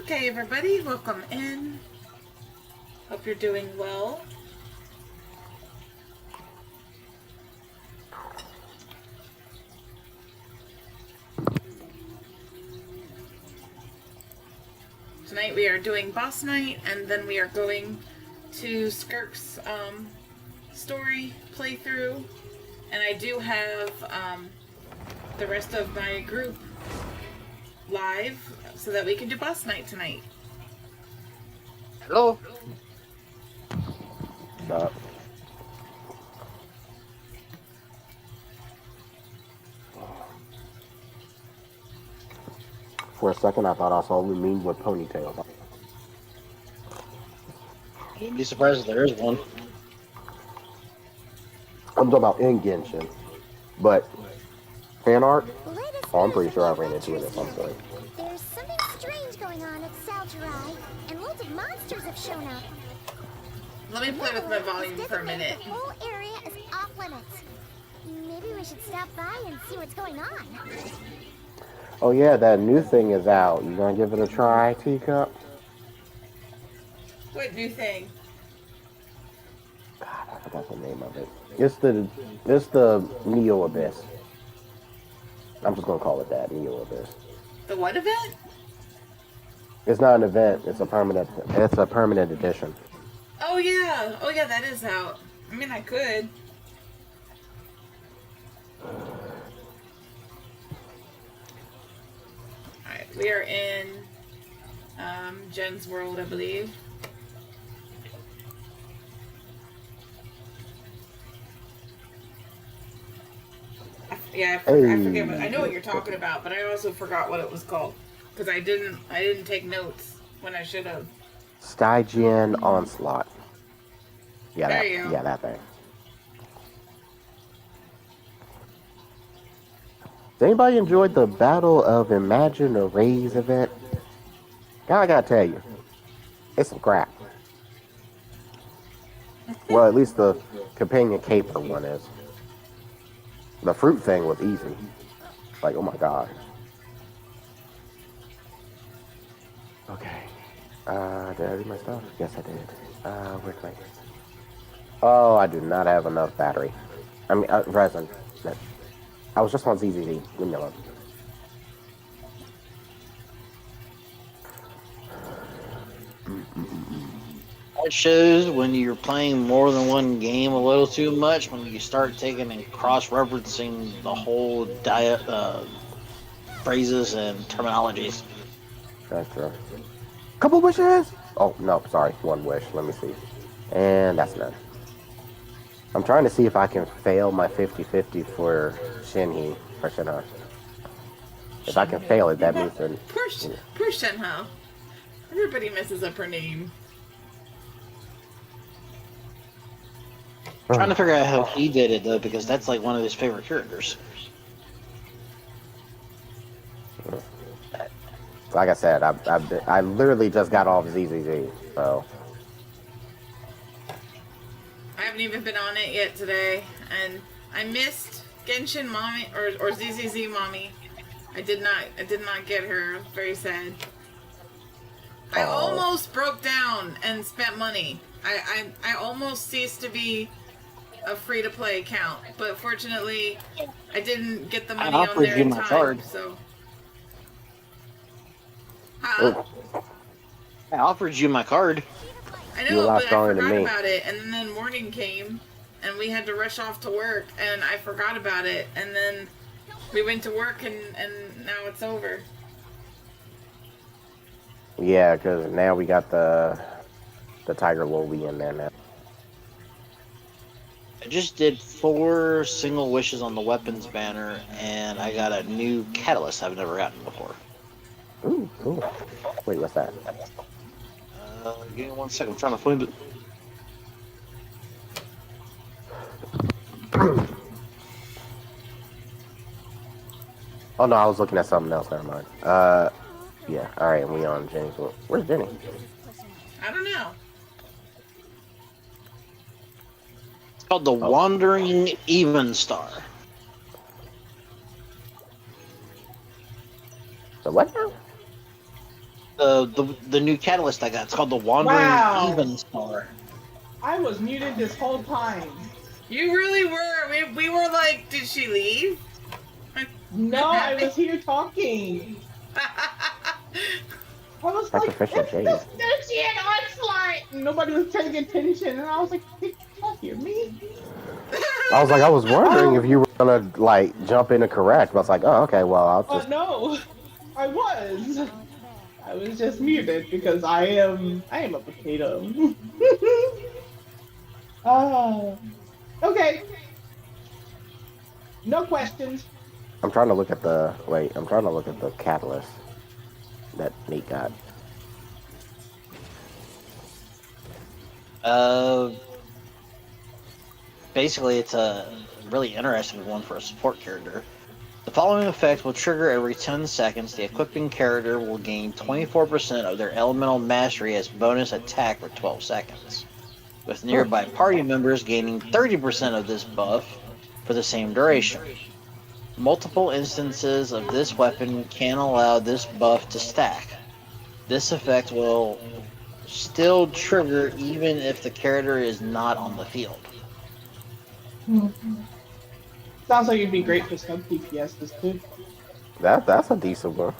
Okay, everybody, welcome in. Hope you're doing well. Tonight we are doing boss night, and then we are going to Skirk's story playthrough. And I do have the rest of my group live so that we can do boss night tonight. Hello. For a second, I thought I saw Lumine with ponytails. Wouldn't be surprised if there is one. I'm talking about in Genshin, but fan art. Oh, I'm pretty sure I ran into it at some point. There's something strange going on at Saljurai, and loads of monsters have shown up. Let me play with my volume for a minute. The whole area is off limits. Maybe we should stop by and see what's going on. Oh yeah, that new thing is out. You gonna give it a try, Teacup? What new thing? God, I forgot the name of it. It's the Neo Abyss. I'm just gonna call it that, Neo Abyss. The what event? It's not an event. It's a permanent. It's a permanent edition. Oh yeah, that is out. I mean, I could. Alright, we are in Jen's world, I believe. I forget what, I know what you're talking about, but I also forgot what it was called. Because I didn't take notes when I should have. Stygian Onslaught. Yeah, there you go. Yeah, that thing. Has anybody enjoyed the Battle of Imagine Arrays event? God, I gotta tell you, it's some crap. Well, at least the companion caper one is. The fruit thing was easy. Like, oh my god. Okay. Did I do my stuff? Yes, I did. Where's my... Oh, I do not have enough battery. I mean, resin. I was just on ZZZ. Leave me alone. It shows when you're playing more than one game a little too much when you start taking and cross-referencing the whole phrases and terminologies. That's true. Couple wishes? Oh, no, sorry. One wish. Let me see. And that's none. I'm trying to see if I can fail my 50-50 for Shinhei, or Shinha. If I can fail it, that means that... Poor Shinha. Everybody messes up her name. I'm trying to figure out how he did it, though, because that's like one of his favorite characters. Like I said, I literally just got off ZZZ, so... I haven't even been on it yet today, and I missed Genshin Mommy, or ZZZ Mommy. I did not get her. Very sad. I almost broke down and spent money. I almost ceased to be a free-to-play account, but fortunately, I didn't get the money on there in time. Card. So, huh? I offered you my card. I know, but I forgot about it, and then morning came, and we had to rush off to work, and I forgot about it, and then we went to work, and now it's over. Yeah, because now we got the Tiger Lily in there now. I just did 4 single wishes on the weapons banner, and I got a new catalyst I've never gotten before. Ooh, cool. Wait, what's that? Give me 1 second. I'm trying to find it. Oh no, I was looking at something else. Never mind. Yeah. All right, we on Jenny's. Where's Jenny? I don't know. It's called the Wandering Even Star. The what now? The new catalyst I got. It's called the Wandering Wow. Even Star. I was muted this whole time. You really were. We were like, did she leave? No, I was here talking. I was like, Sacrificial it's jade. the Stygian onslaught! And nobody was paying attention, and I was like, did you not hear me? I was like, I was wondering if you were gonna like jump in and correct. But I was like, oh, okay, well, I'll Oh just. no, I was. I was just muted because I am a potato. Okay. No questions. I'm trying to look at the wait. I'm trying to look at the catalyst that Nate got. Basically, it's a really interesting one for a support character. The following effect will trigger every 10 seconds. The equipping character will gain 24% of their elemental mastery as bonus attack for 12 seconds, with nearby party members gaining 30% of this buff for the same duration. Multiple instances of this weapon can allow this buff to stack. This effect will still trigger even if the character is not on the field. Sounds like it'd be great for some DPSs too. That's a decent one.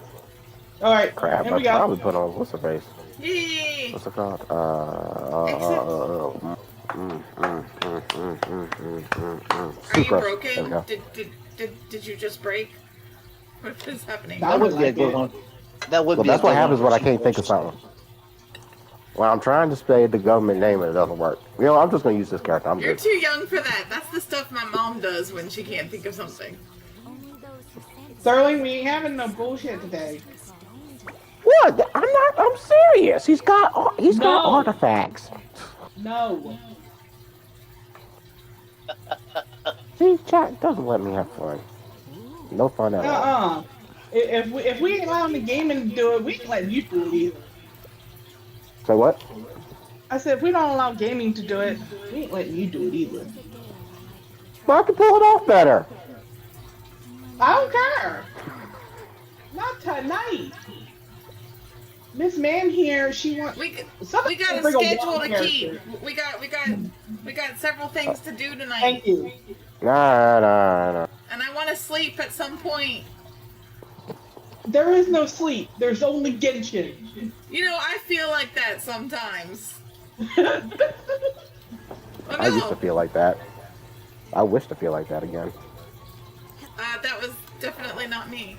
All right, Crap, here I we go. probably put on what's the face? Yay! What's it called? Are you Sucrose. There we broken? go. Did you just break? What is happening? That That would be a like good it. one. That would Well, be a that's what good happens one when I for can't think of something. When I'm trying to say the government name and it doesn't work. You know, I'm just gonna use this character. I'm You're good. too young for that. That's the stuff my mom does when she can't think of something. Sterling, we ain't having no bullshit today. What? I'm not. I'm serious. He's got No. artifacts. No. See, chat doesn't let me have fun. No fun at all. If we ain't allowing the gaming to do it, we ain't letting you do it either. So what? I said if we don't allow gaming to do it, we ain't letting you do it either. Well, I can pull it off better. I don't care. Not tonight. Miss Man here, she wants. We got Somebody a bring a schedule wild to keep. character. We got several things to do tonight, Thank you. Nah. and I want to sleep at some point. There is no sleep. There's only Genshin. You know, I feel like that sometimes. Oh I used to no, feel like that. I wish to feel like that again. that was definitely not me.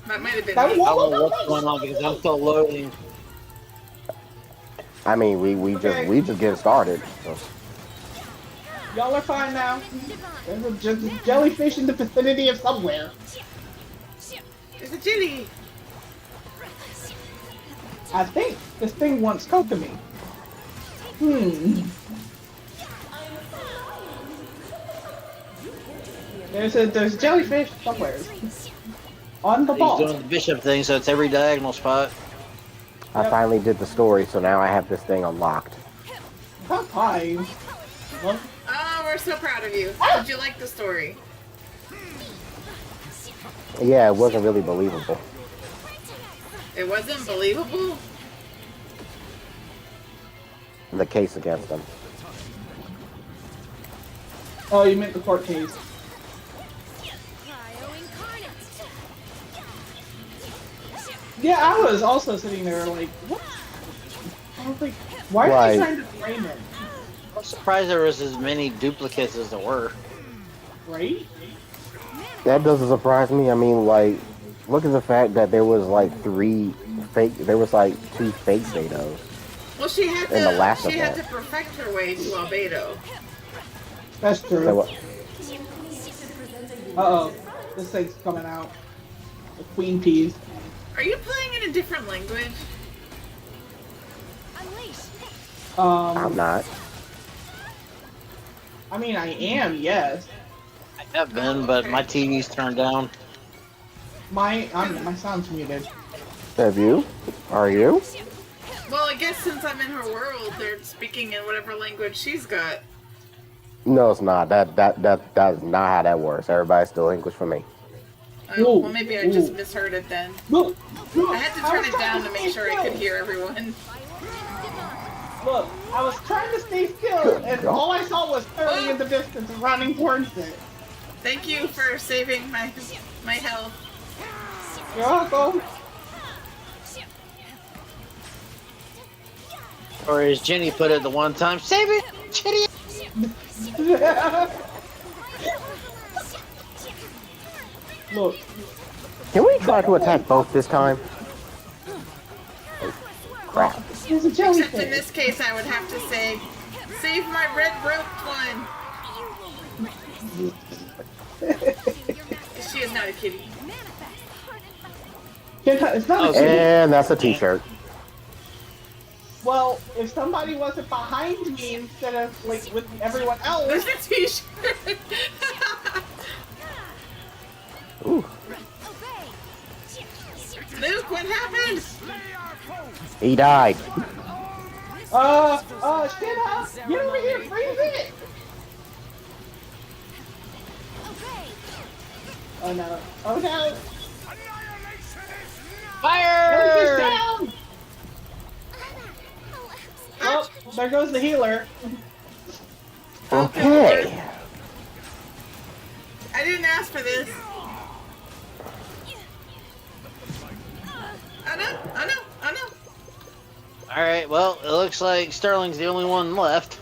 That might have been That me. I don't know what's going on because I'm still loading. I mean, we just getting started. So. Y'all are fine now. There's just a jellyfish in the vicinity of somewhere. There's a Jitty. I think this thing wants Kokomi. There's jellyfish somewhere. On the He's ball. doing the bishop thing, so it's every diagonal spot. I finally did the story, so now I have this thing unlocked. About time. Well, Oh, we're so proud of you. Did you like the story? Yeah, it wasn't really believable. It wasn't believable? The case against them. oh, you meant the court case. Yeah, I was also sitting there like, what? I was like, why are Right. you trying to frame it? I'm surprised there was as many duplicates as there were. Right? That doesn't surprise me. I mean, like, look at the fact that there was like 3 fake. There was like 2 fake Betos. Well, she had In the last to event. perfect her way to Albedo. That's true. So what? Uh-oh. This thing's coming out. The queen peas. Are you playing in a different language? I'm not. I mean, I am, yes. I have been, but my TV's turned down. My sound's muted. Have you? Are you? Well, I guess since I'm in her world, they're speaking in whatever language she's got. No, it's not. That is not how that works. Everybody's still English for me. Oh, well, maybe I just misheard it then. Look, I had to turn it down to make sure I could hear everyone. Look, I was trying to stay still, and all I saw was Sterling in the distance running towards it. Thank you for saving my health. You're welcome. Or as Jenny put it the one time, save it, Jenny. Look, Can we try to attack both this time? Crap. there's a Except in jellyfish. this case, I would have to say, save my red roped one. She is not a kitty. It's not a Okay. jellyfish. And that's a t-shirt. Well, if somebody wasn't behind me instead of like with everyone There's else, a t-shirt. Ooh. Luke, what happened? He died. Shinna, get over here, freeze it! Oh no, oh no, Fire! down! Oh, there goes the healer. Okay. I didn't ask for this. Oh no, oh no, oh no. Alright, well, it looks like Sterling's the only one left.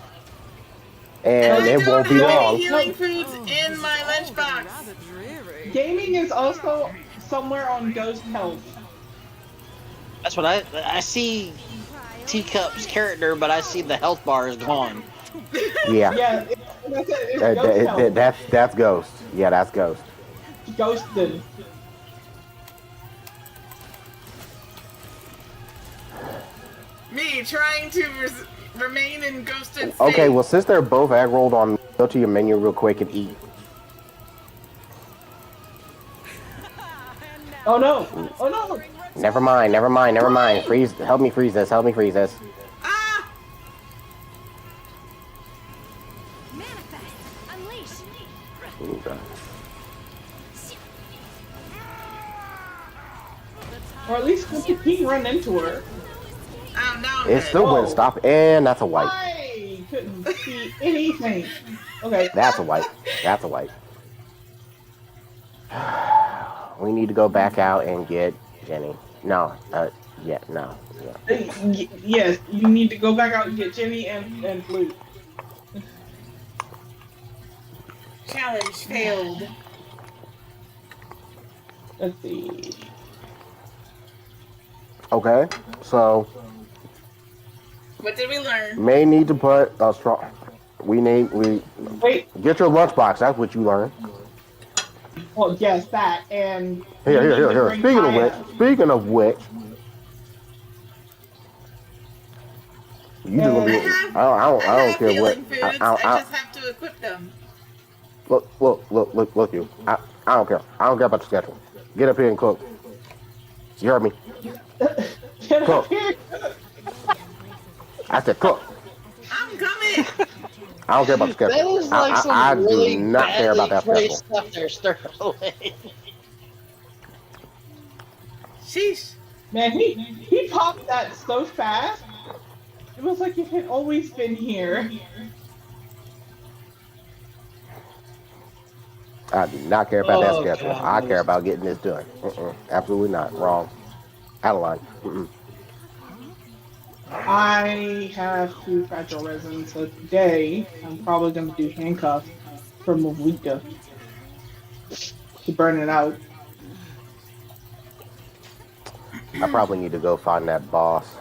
And I it don't won't be have any long. healing foods in my lunchbox. Gaming is also somewhere on Ghost Health. That's what I see Teacup's character, but I see the health bar is gone. Yeah. Yeah, that's it. It's Ghost Health. That's Ghost. Yeah, that's Ghost. Ghosted. Me trying to remain in ghosted state. Okay, well, since they're both egg rolled on, go to your menu real quick and eat. Oh no! Oh no! Never mind, never mind, never mind. Freeze, help me freeze this, help me freeze this. Ah! Okay. Or at least let the king run into her. Oh no! It still wouldn't stop, and that's a wipe. I couldn't see anything. Okay. That's a wipe. That's a wipe. We need to go back out and get Jenny. No, yeah, no. Yeah. Yes, you need to go back out and get Jenny and Luke. Challenge failed. Let's see. Okay, so What did we learn? may need to put a strong. We Wait. get your lunchbox. That's what you learned. Well, yes, that and. Here. Speaking of which, you just gonna be. I don't care what. healing foods. I just have to equip them. Look, you. I don't care. I don't care about the schedule. Get up here and cook. You heard me? Get up Cook. here. I said cook. I'm coming. I don't care about the schedule. That is like some I really do not care about that badly schedule. phrased stuff there, Sterling. Sheesh. Man, he popped that so fast. It was like it had always been here. I do not care about that Oh, schedule. God. I care about getting this done. Absolutely not. Wrong. Out of line. I have 2 fragile resin, so today I'm probably gonna do handcuffs from Movika to burn it out. I probably need to go find that boss.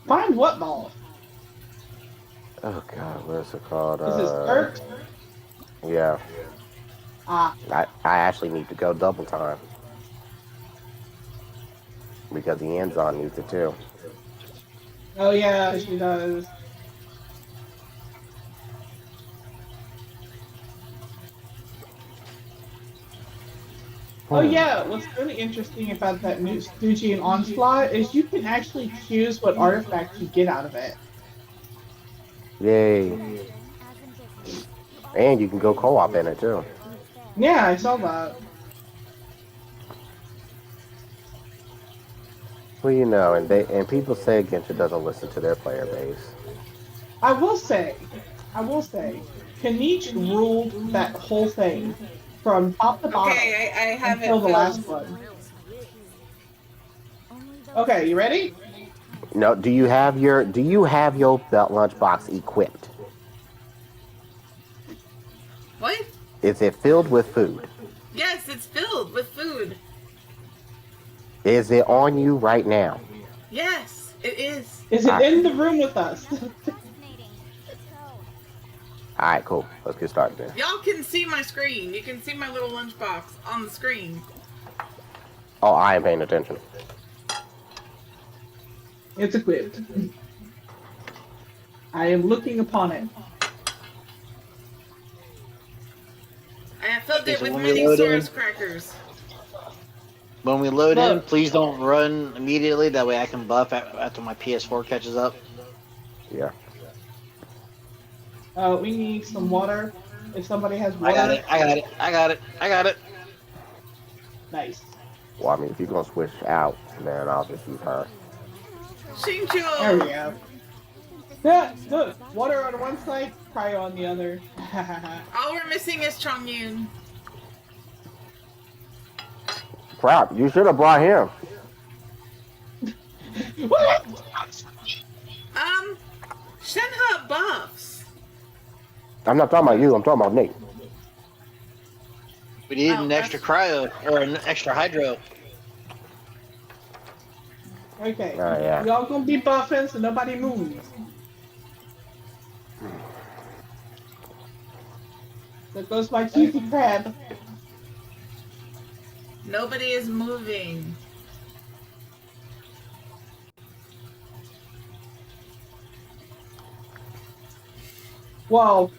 Find what ball? Oh God, what is it called? Is this Skirk? Yeah. Ah, I actually need to go double time. Because the Enzon needs it too. oh yeah, she does. Oh yeah, what's really interesting about that new Stygian Onslaught is you can actually choose what artifact you get out of it. Yay. And you can go co-op in it too. Yeah, I saw that. Well, you know, and people say Genshin doesn't listen to their player base. I will say, Kanich ruled that whole thing from top to bottom Okay, I have until it the last filled. one. Okay, you ready? No, do you have your belt lunchbox equipped? What? Is it filled with food? Yes, it's filled with food. Is it on you right now? Yes, it is. Is it Alright. in the room with us? All right, cool. Let's get started then. Y'all can see my screen. You can see my little lunchbox on the screen. Oh, I am paying attention. It's equipped. I am looking upon it. I have filled it So with when we mini load source in- crackers. When we load in, Look. please don't run immediately. That way I can buff after my PS4 catches up. Yeah. We need some water. If somebody has I water, got it. I got it. nice. Well, I mean, if you're gonna switch out, then I'll just use her. There we Shincho! go. Yeah, look, water on one side, cryo on the other. All we're missing is Chongyun. Crap! You should have brought him. What? Shenhe buffs. I'm not talking about you. I'm talking about Nate. We need Oh, an extra cryo or an extra hydro. Okay. Oh, yeah. Y'all gonna be buffing so nobody moves. There goes my cheesy crab. Nobody is moving. Well,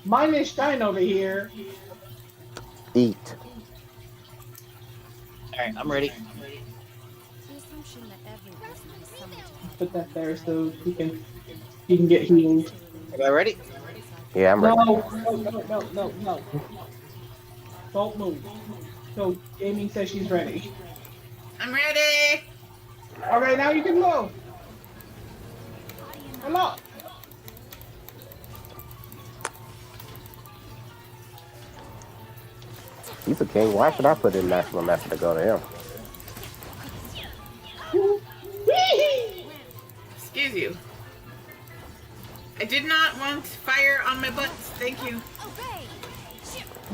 mine is shine over here. Eat. All right, I'm ready. Put that there so he can get healed. Everybody ready? Yeah, I'm No, ready. no. Don't move. So Gaming says she's ready. I'm ready. Alright, now you can move. Hello. He's a king. Why should I put in national message to go to him? Excuse you. I did not want fire on my butts. Thank you.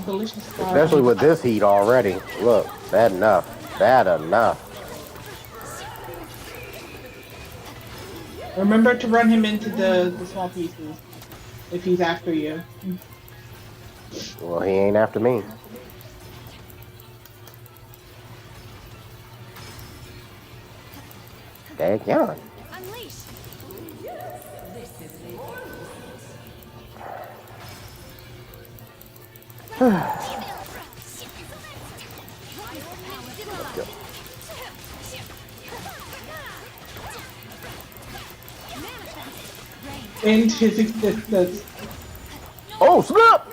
Delicious style. Especially with this heat already. Look, bad enough. Bad enough. Remember to run him into the small pieces if he's after you. Well, he ain't after me. Daggone. End his existence. Oh, snap!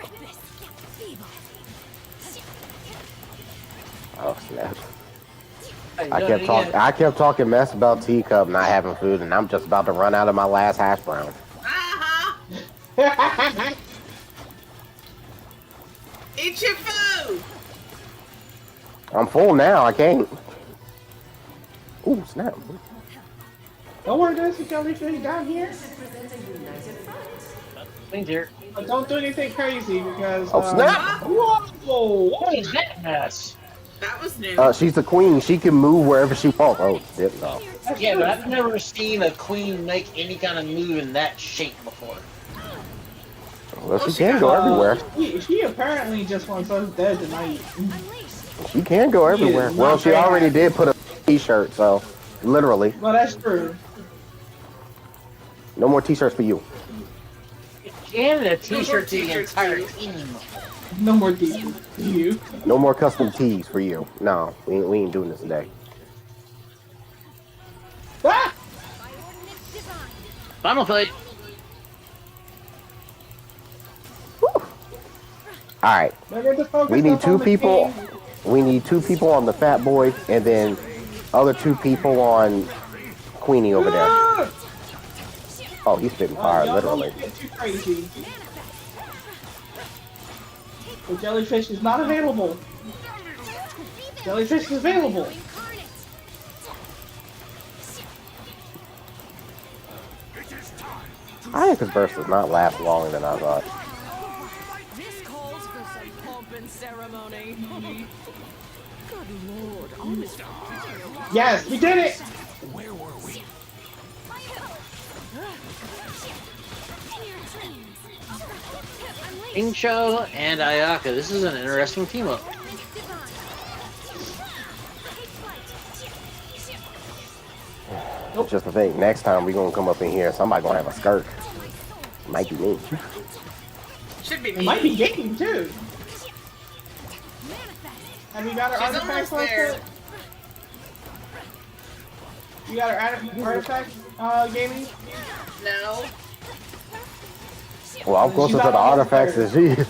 Oh, snap. I kept talking mess about teacup not having food, and I'm just about to run out of my last hash brown. Uh-huh. Eat your food. I'm full now. I can't. Ooh, snap! Don't worry, guys. You can leave me down here. Things here. But don't do anything crazy because. Oh, snap! Whoa! What is that mess? That was new. She's the queen. She can move wherever she wants. Oh, shit, no. Yeah, but I've never seen a queen make any kind of move in that shape before. Well, she can go everywhere. She apparently just wants us dead tonight. She can go everywhere. is Well, not she bad. already did put a t-shirt, so literally, Well, that's true. no more t-shirts for you. And a t-shirt to the entire team. No more demons. You. No more custom tees for you. No, we ain't doing this today. Ah! Final fight. All right, Remember to focus we need up two on the people. king. We need two people on the fat boy, and then other two people on Queenie over there. Ah! Oh, he's spitting fire, Y'all literally. don't get too crazy. The jellyfish is not available. Jellyfish is available. I think this verse does not last longer than I thought. This calls for some pomp and ceremony. Good lord, almost. Yes, we did it! Where were we? Incho and Ayaka. This is an interesting team up. Just to think, next time we gonna come up in here, somebody gonna have a skirt. Might be me. Should be It me. might be game too. Have you got her She's artifacts almost there. listed? You got her artifacts, gaming? No. Well, I'm closer to the artifacts than she is.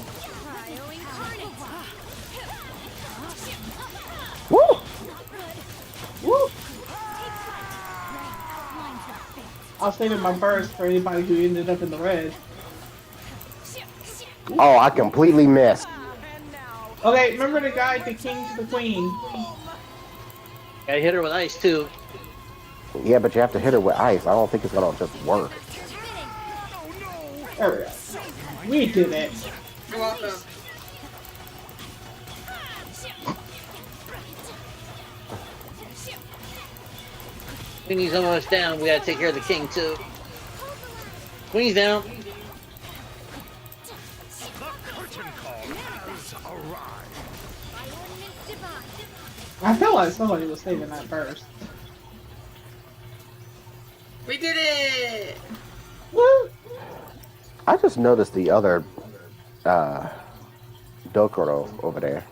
Woo! Woo! I'll save my burst for anybody who ended up in the red. Oh, I completely missed. Okay, remember the guide, the king to the queen. Gotta hit her with ice too. Yeah, but you have to hit her with ice. I don't think it's gonna just work. There we go. We did it. You're welcome. Queenie's almost down. We gotta take care of the king too. Queen's down. I feel like somebody was saving that burst. We did it! Woo! I just noticed the other Dokuro over there.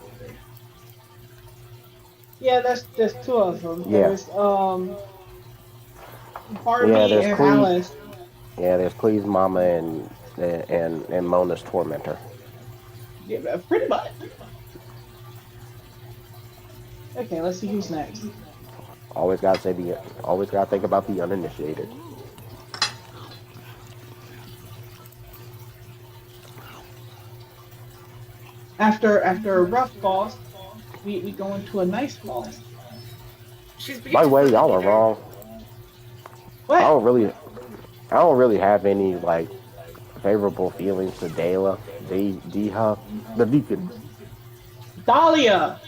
Yeah, there's two of them. Yeah. There's Barbie Yeah, there's and Queen. Alice. Yeah, there's Clee's mama and Mona's tormentor. Yeah, pretty much. Okay, let's see who's next. Always gotta think about the uninitiated. After a rough boss, we go into a nice boss. She's By the way, y'all are wrong. What? I don't really have any like favorable feelings to Dela, Deha, the Deacon. Dahlia!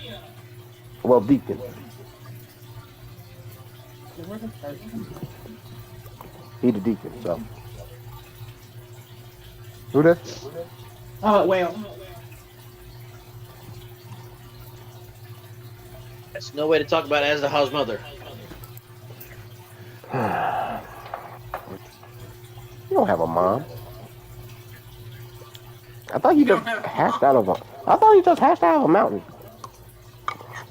Well, Deacon. He the Deacon, so. Who this? Oh, whale. That's no way to talk about Azahaw's mother. You don't have a mom. I thought you just hashed out of a mountain.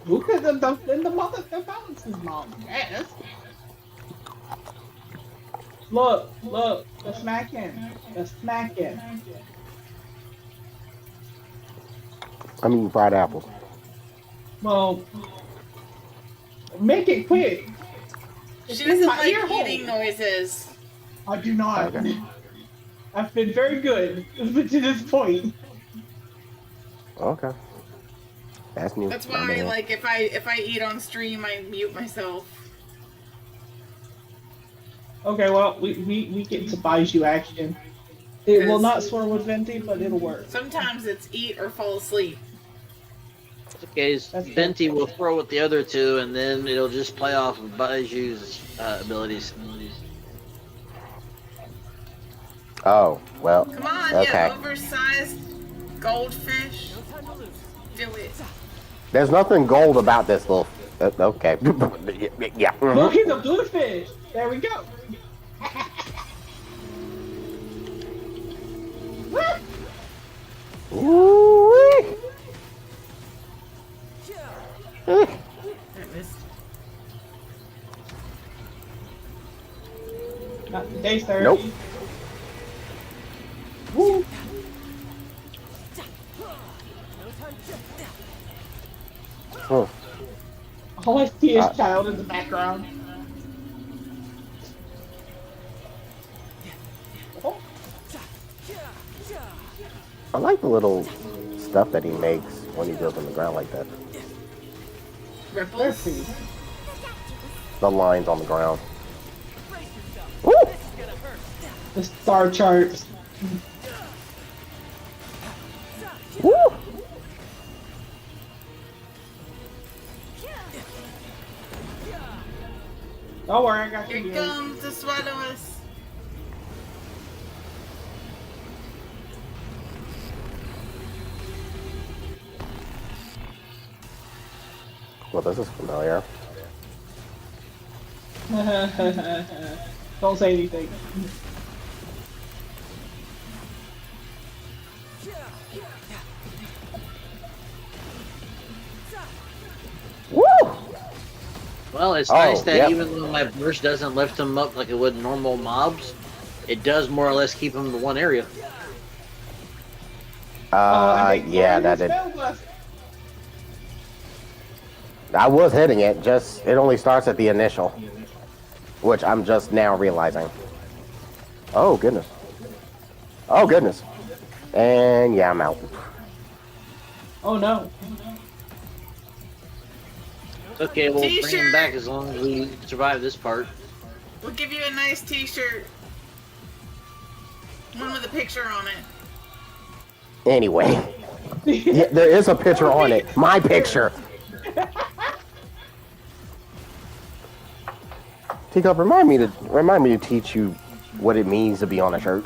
Who could have done the mother the balances mom? Yes. Look, the smacking. I mean, fried apples. Well, make it quick. She It's in doesn't my like ear hole. eating noises. I do not. Okay. I've been very good to this point. Okay. That's new. That's My why, bad. like, if I eat on stream, I mute myself. Okay, well, we get to Baiju action. It will not swear with Venti, but it'll work. Sometimes it's eat or fall asleep. Okay, Venti will throw with the other two, and then it'll just play off of Baiju's abilities. Oh, well. Come on, Okay. you oversized goldfish. Do it. There's nothing gold about this little. Okay. Yeah. Look, he's a bluefish. There we go. Ooh-wee. I missed. Not today, sir. Nope. Woo. Huh. All I see is Uh, child in the background. I like the little stuff that he makes when he goes on the ground like that. Let's Ripples. see. The lines on the ground. Woo! The star charts. Woo! Don't worry, I got you. Here comes the swallow us. Well, this is familiar. Don't say anything. Woo! Well, it's Oh, nice that yep. even though my burst doesn't lift them up like it would normal mobs, it does more or less keep them in one area. Yeah, that did. I was hitting it, just it only starts at the initial, which I'm just now realizing. Oh goodness. Oh goodness. And yeah, I'm out. Oh no. It's okay, we'll bring T-shirt. them back as long as we survive this part. We'll give you a nice t-shirt. One with a picture on it. Anyway, yeah, there is a picture on it. My picture. Teacup, remind me to teach you what it means to be on a shirt.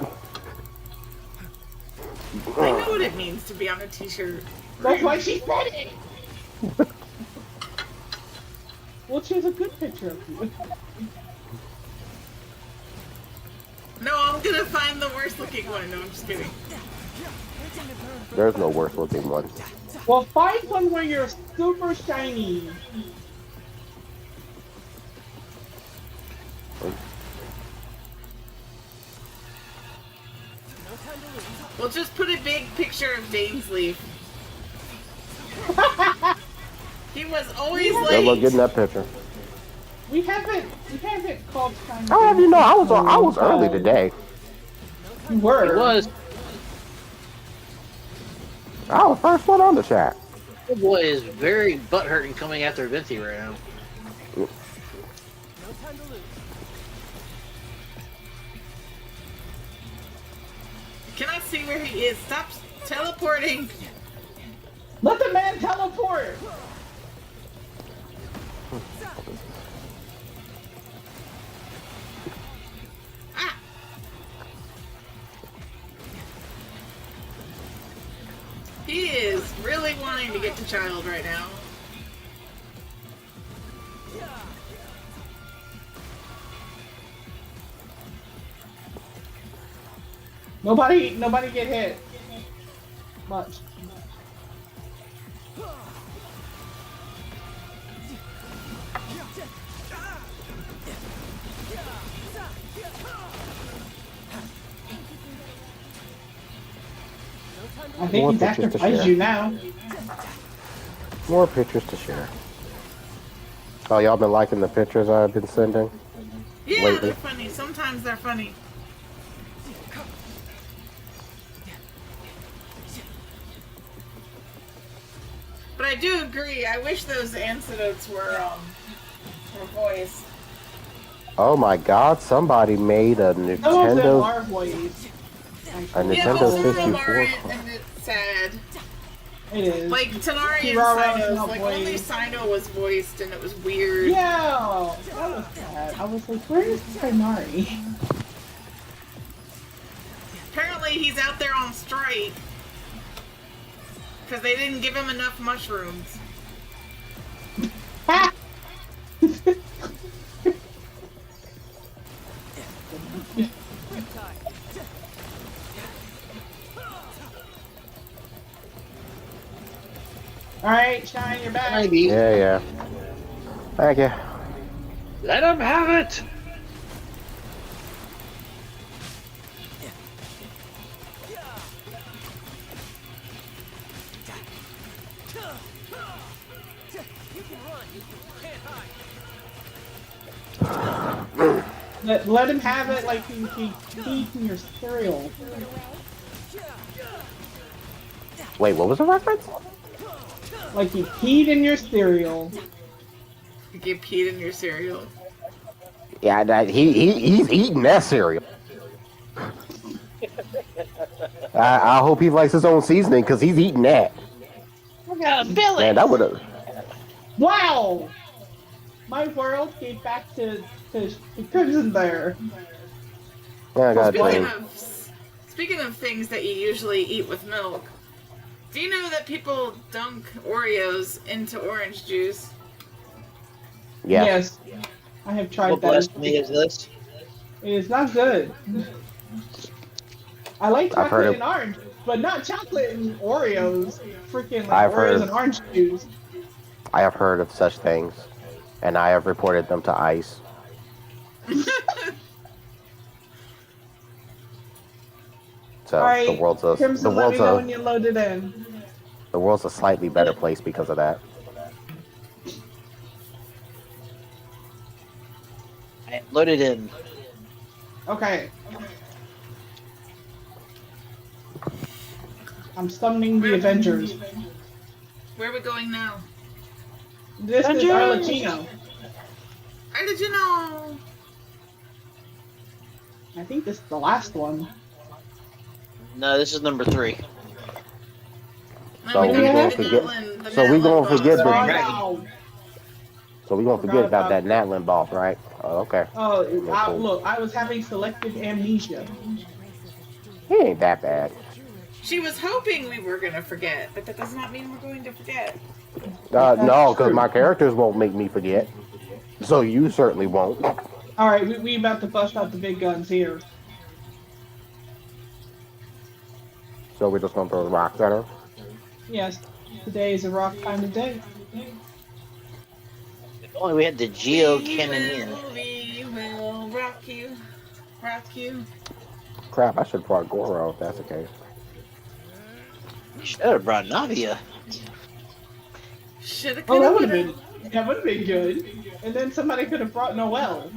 I know what it means to be on a t-shirt. That's why she said it. Well, choose a good picture of you. No, I'm gonna find the worst looking one. No, I'm just kidding. There's no worse looking one. Well, find one where you're super shiny. We'll just put a big picture of James Leaf. He was always Good luck late. getting that picture. We haven't called shiny. How have you know? I was early today. You were. It was. I was first one on the chat. The boy is very butthurt coming after Vinci right now. Can I see where he is? Stop teleporting. Let the man teleport. Ah. He is really wanting to get to Child right now. Nobody get hit. Much. I think More he's after pictures to share. Kaiju now. More pictures to share. Oh, y'all been liking the pictures I've been sending? Yeah, Lately. they're funny. Sometimes they're funny. But I do agree. I wish those antidotes were voiced. Oh my God! Somebody made a Some of them Nintendo. are voiced. A actually. Yeah, but Nintendo some of them 64. aren't, and it's sad. It is. Like Tanari and Kirara is Sino's, not like only voiced. Sino was voiced, and it was weird. Yeah, that was sad. I was like, where is Kainari? Apparently, he's out there on strike because they didn't give him enough mushrooms. Alright, Shine, you're back. Maybe. Yeah. Thank you. Let him have it! Let him have it like he's eating your cereal. Wait, what was the reference? Like you peed in your cereal. You get peed in your cereal. Yeah, he's eating that cereal. I hope he likes his own seasoning because he's eating that. Billy! Man, that would have. Wow! My world gave back to Crimson there. Yeah, I got Speaking of things that you usually eat with milk, do you know that people dunk Oreos into orange juice? Yeah. Yes, I have tried What that. blasphemy is this? It is not good. I like I've heard chocolate of- and orange, but not chocolate and Oreos. Freaking like I've Oreos heard- and orange juice. I have heard of such things, and I have reported them to ICE. So All right, the world's a Crimson, let me know when you load it in. the world's a slightly better place because of that. I loaded in. Okay. I'm summoning the Avengers. Where are we going now? This is Arlecchino. How did you know? I think this is the last one. No, this is number 3. So we gonna forget. So we gonna forget Oh, the. no. So we gonna forget about that Natlin boss, right? Oh, okay. Oh, look, I was having selective amnesia. He ain't that bad. She was hoping we were gonna forget, but that does not mean we're going to forget. No, because my characters won't make me forget. So you certainly won't. All right, we about to bust out the big guns here. So we're just gonna throw the rocks at her. Yes, today is a rock kind of day. If only we had the Geo Cannoneer. We will rock you, rock you. Crap, I should have brought Goro if that's the case. You should have brought Navia. Shoulda, Oh, that would coulda, have been good. And then somebody could have brought Noelle.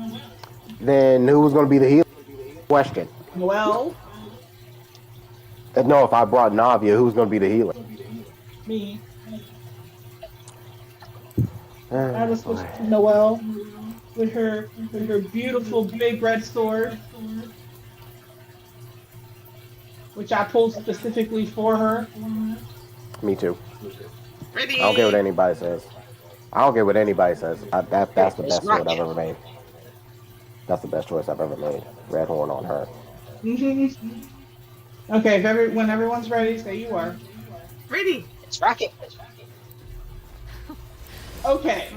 Then who was gonna be the healer? Question. Noelle, No, if I brought Navia, who's gonna be the healer? me. I was supposed to Noelle with her beautiful big red sword, which I pulled specifically for her. Me too. Ready? I don't care what anybody says. I don't care what anybody says. That's the best sword I've ever made. That's the best choice I've ever made. Red horn on her. Okay, when everyone's ready, say you are. Ready. It's Rocket. Okay.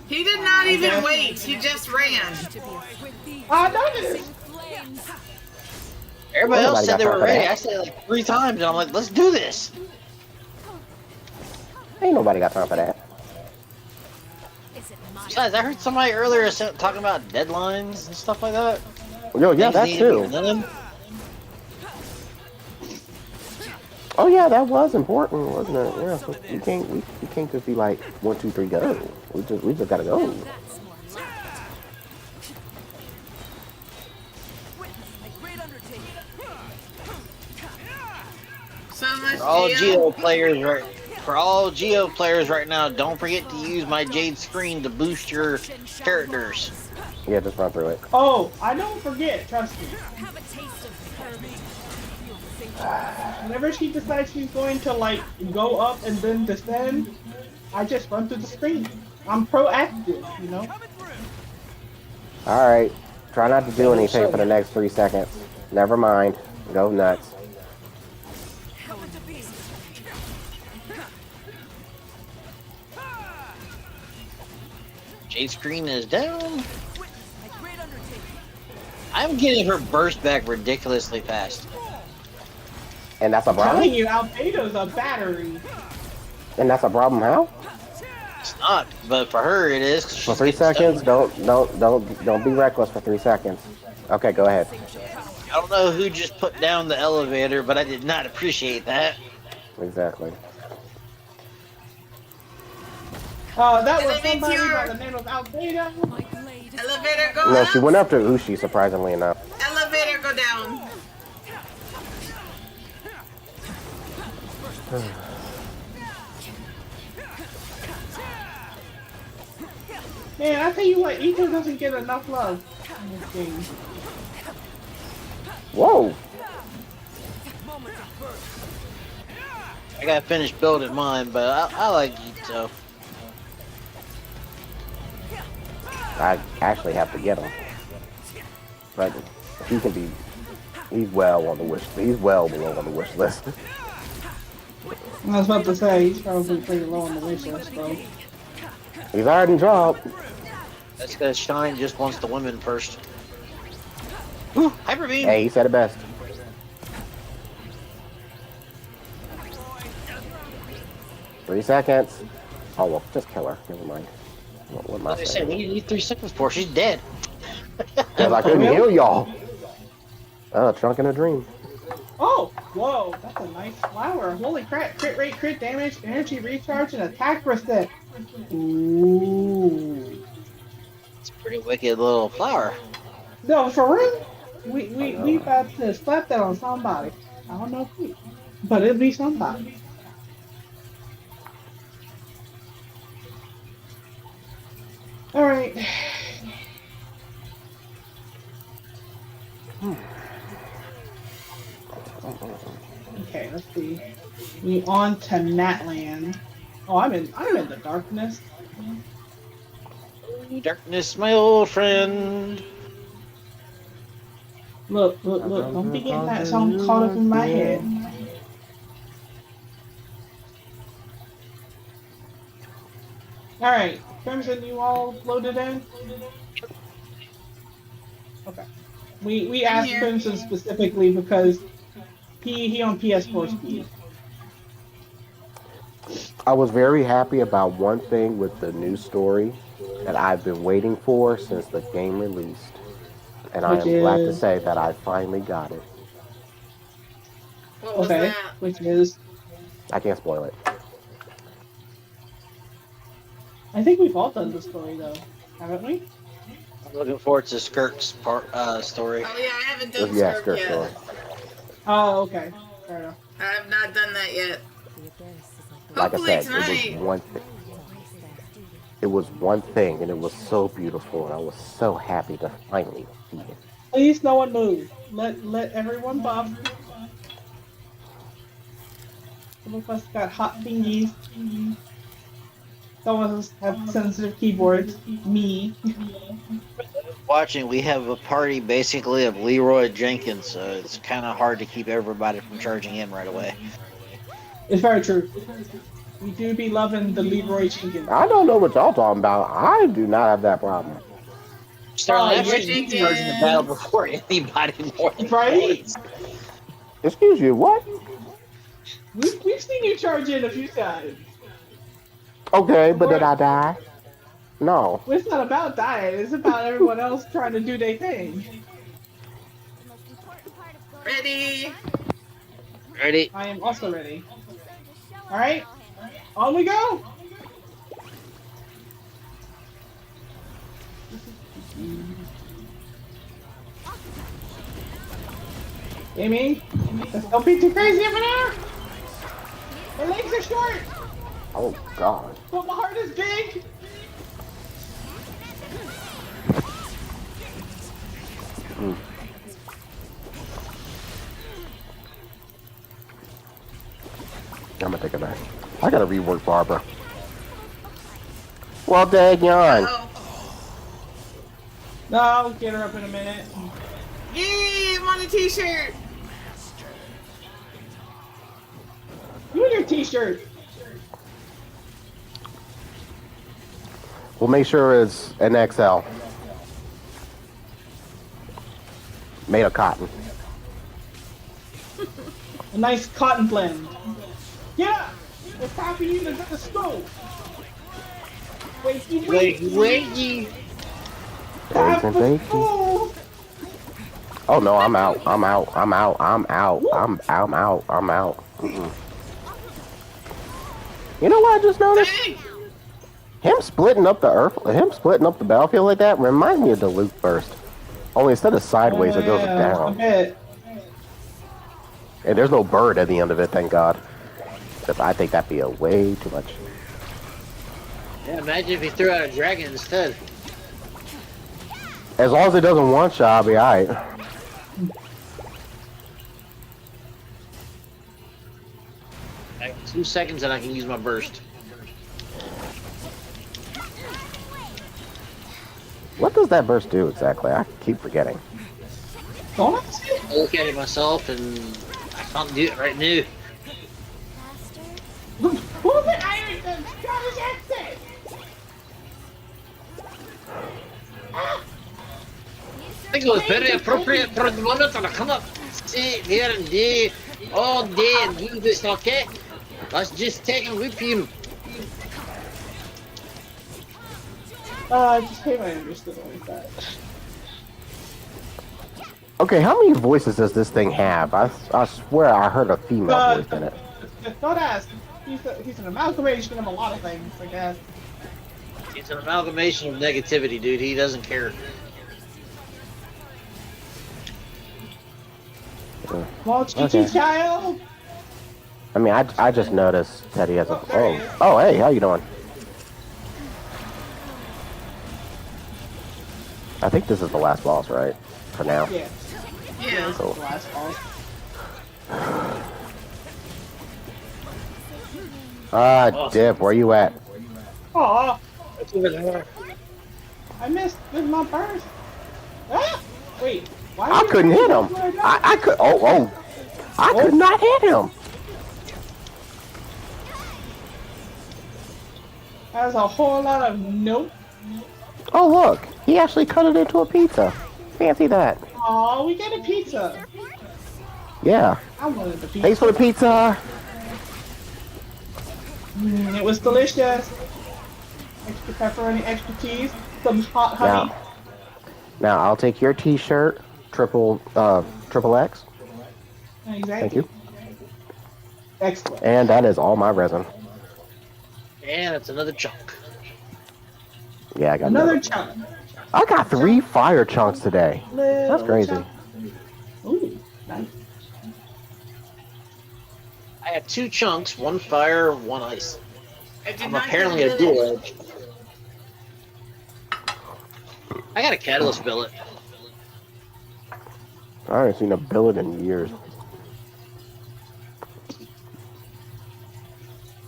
He did not even wait. He just ran. I noticed. Everybody else Nobody said got they time were for ready. that. I said it like 3 times, and I'm like, let's do this. Ain't nobody got time for that. Besides, I heard somebody earlier talking about deadlines and stuff like that. Yo, yeah, that Things need to be too. done. Oh yeah, that was important, wasn't it? Yeah, so we can't just be like 1, 2, 3, go. We just gotta go. So much For all Geo. Geo players right now, don't forget to use my Jade screen to boost your characters. Yeah, just run through it. Oh, I don't forget. Trust me. Whenever she decides she's going to like go up and then descend, I just run through the screen. I'm proactive, you know. All right, try not to do anything for the next 3 seconds. Never mind. Go nuts. Jade screen is down. I'm getting her burst back ridiculously fast. And that's a I'm telling problem. you, Albedo's a battery. And that's a problem. How? It's not, but for her it is. 'Cause For she's 3 getting seconds. stuck. Don't be reckless for 3 seconds. Okay, go ahead. I don't know who just put down the elevator, but I did not appreciate that. Exactly. That was Elevator. somebody by the name of Albedo. Elevator go No, up. she went after Ushi, surprisingly enough. Elevator go down. Man, I tell you what, Ether doesn't get enough love in this game. Whoa! I gotta finish building mine, but I like Gito. I actually have to get him. But he can be. He's well on the wish. He's well below on the wish list. I was about to say, he's probably pretty low on the wish list, though. He's already dropped. That's because Shine just wants the women first. Ooh, Hyper Beam! Hey, he said it best. Three seconds. Oh well, just kill her. Never mind. What am I Like I said, saying? what do you need 3 seconds for? She's dead. Because I couldn't heal y'all. Trunk in a dream. Oh, whoa, that's a nice flower. Holy crap, crit rate, crit damage, energy recharge, and attack percent. Ooh. It's a pretty wicked little flower. No, for real? We about to slap that on somebody. I don't know who, but it'll be somebody. Alright. Okay, let's see. We on to Natland. Oh, I'm in the darkness. Darkness, my old friend. Look, don't be getting that song caught up in my head. Alright, Crimson, you all loaded in? Okay. We asked here. Crimson specifically because he on PS4 speed. I was very happy about one thing with the new story that I've been waiting for since the game released. And I am glad to say that I finally got it. What was Okay, that? which is, I can't spoil it. I think we've all done the story though, haven't we? I'm looking forward to Skirk's story. Oh yeah, I haven't done Yeah, Skirk Skirk yet. story. Oh, okay, fair enough. I have not done that yet. Like I Hopefully said, tonight. it was one thing. It was one thing, and it was so beautiful, and I was so happy to finally see it. Please, no one move. Let everyone buff. Some of us got hot thingies. Some of us have sensitive keyboards. Me. Watching, we have a party basically of Leroy Jenkins, so it's kind of hard to keep everybody from charging him right away. It's very true. We do be loving the Leroy Jenkins. I don't know what y'all talking about. I do not have that problem. Starting Oh, actually you're you charging the battle before anybody more than Right? twice. Excuse you, what? We've seen you charge in a few times. Okay, but did I die? No. Well, it's not about dying. It's about everyone else trying to do their thing. Ready? Ready? I am also ready. Alright, on we go! Amy, don't be too crazy over there! My legs are short, Oh, God. but my heart is big! Mm. I'm gonna take it back. I gotta rework Barbara. Well, dang yarn. Oh. No, I'll get her up in a minute. Yay! I'm on a t-shirt. You and your t-shirt. We'll make sure it's an XL. Made of cotton. A nice cotton blend. Yeah! It's time for you to go to school! Wakey, wakey! Wakey! Time Wakey, for wakey. school! Oh no, I'm out. I'm out. I'm out. I'm out. I'm out. I'm out. Mm-mm. You know what I just noticed? Dang! Him splitting up the earth, him splitting up the battlefield like that reminds me of the Luke burst. Only instead of sideways, it goes A down. bit. And there's no bird at the end of it, thank God. Because I think that'd be a way too much. Yeah, imagine if he threw out a dragon instead. As long as it doesn't one shot, I'll be alright. I got 2 seconds and I can use my burst. What does that burst do exactly? I keep forgetting. Don't ask me. I look at it myself and I can't do it right now. Who's the iron that got his accent? I think it was very appropriate for the moment and I cannot sit here and do all day and do this, okay? Let's just take and whip him. I just hate my understood like that. Okay, how many voices does this thing have? I swear I heard a female voice in it. Don't ask. He's an amalgamation of a lot of things, I guess. It's an amalgamation of negativity, dude. He doesn't care. Well, cheeky child. I mean, I just noticed that he has a... Oh, hey, how you doing? I think this is the last boss, right? For now. Yeah. Yeah. This is the last boss. Dip, where you at? Aw, It's over there. I missed with my burst. Ah! Wait, why? I couldn't hit him. I could... I could not hit him. That's a whole lot of nope. Oh, look. He actually cut it into a pizza. Fancy that. Aw, we get a pizza. Yeah. I wanted the pizza. Thanks for the pizza. It was delicious. Extra pepperoni, extra cheese, some hot honey. Now I'll take your T-shirt, triple X. Exactly. Thank you. Excellent. And that is all my resin. And it's another chunk. Yeah, I got Another chunk. I got 3 fire chunks today. That's crazy. Chunk. Ooh, nice. I have 2 chunks, 1 fire, 1 ice. I did I'm not apparently get a dual edge. I got a catalyst billet. I haven't seen a billet in years.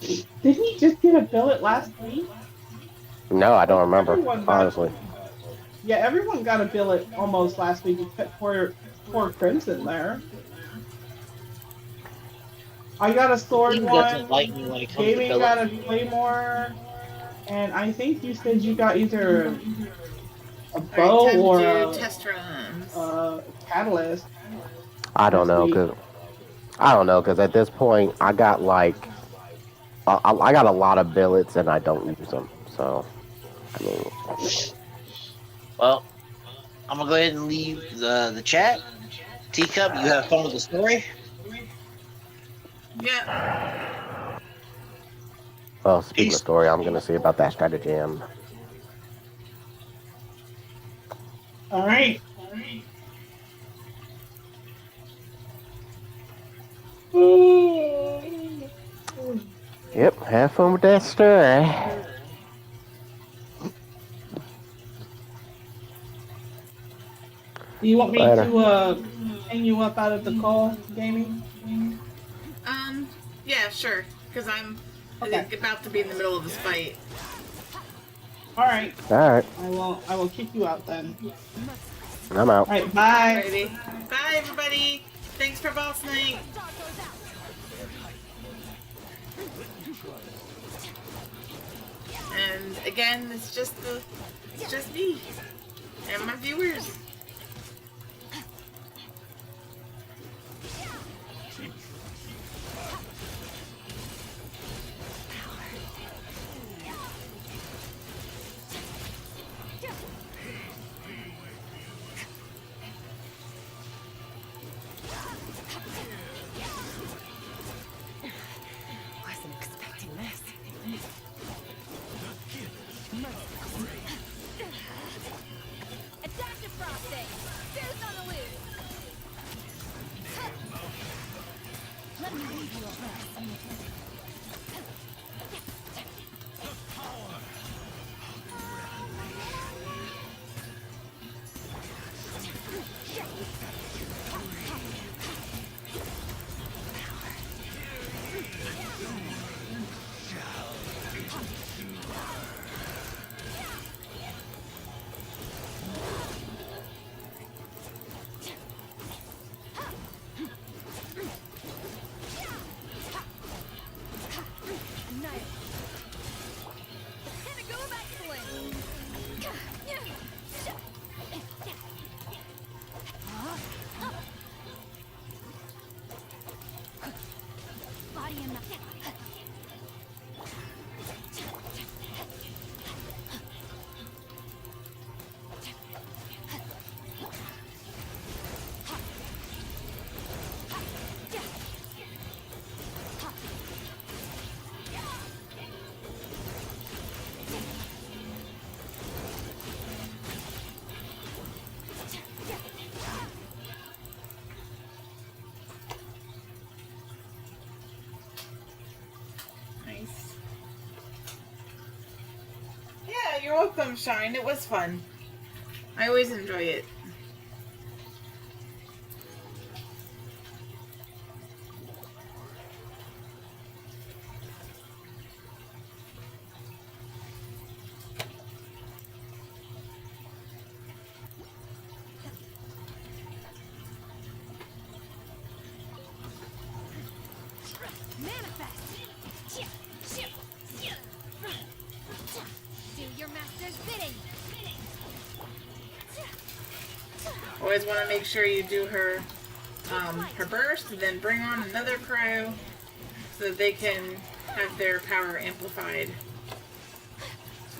Did he just get a billet last week? No, I don't remember, Everyone got- honestly. Yeah, everyone got a billet almost last week except for Crimson there. I got a sword He doesn't one. like me when it comes to Gaming got a billet. claymore, and I think you said you got either a Alright, bow time or to do a test runs. catalyst. I don't know, cause at this point I got like, I got a lot of billets and I don't use them. So, I mean, Well, I'm gonna go ahead and leave the chat. Teacup, you have fun with the story. Yeah. well, speaking Peace. of story, I'm gonna see about that stratagem. All right. Yep, have fun with that story. Do you want me Later. to hang you up out of the call, Gaming? Yeah, sure. Because I'm Okay. about to be in the middle of this fight. All right. Alright, I will kick you out then. I'm out. All right. Bye. Alrighty. Bye, everybody. Thanks for boss night. And again, it's just me and my viewers. Wasn't expecting this. Adaptive frost. you're welcome, Shine. It was fun. I always enjoy it. Manifest! Do your master's bidding! Always want to make sure you do her burst, and then bring on another crow so that they can have their power amplified.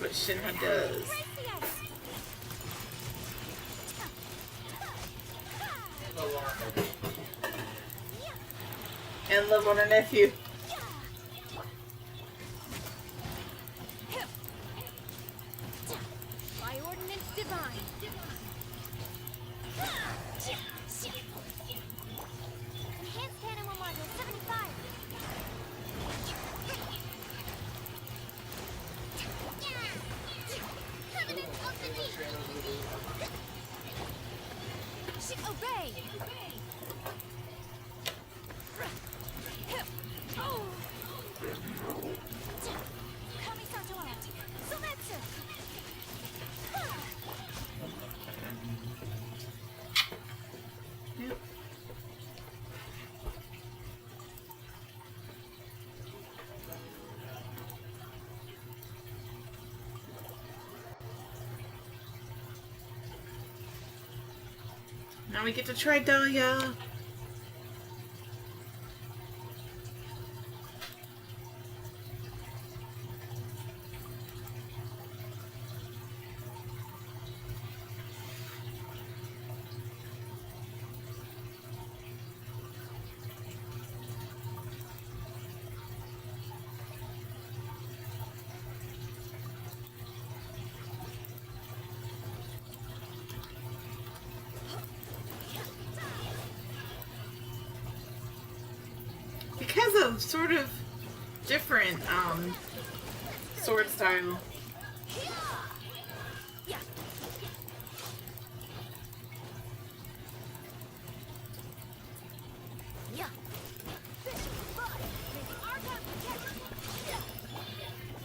That's what Shinra does. And love on her nephew. By ordinance divine. Enhanced animal module 75. Covenant of the deep. Obey. Yep. Now we get to try Dahlia. Because of sort of different sword style.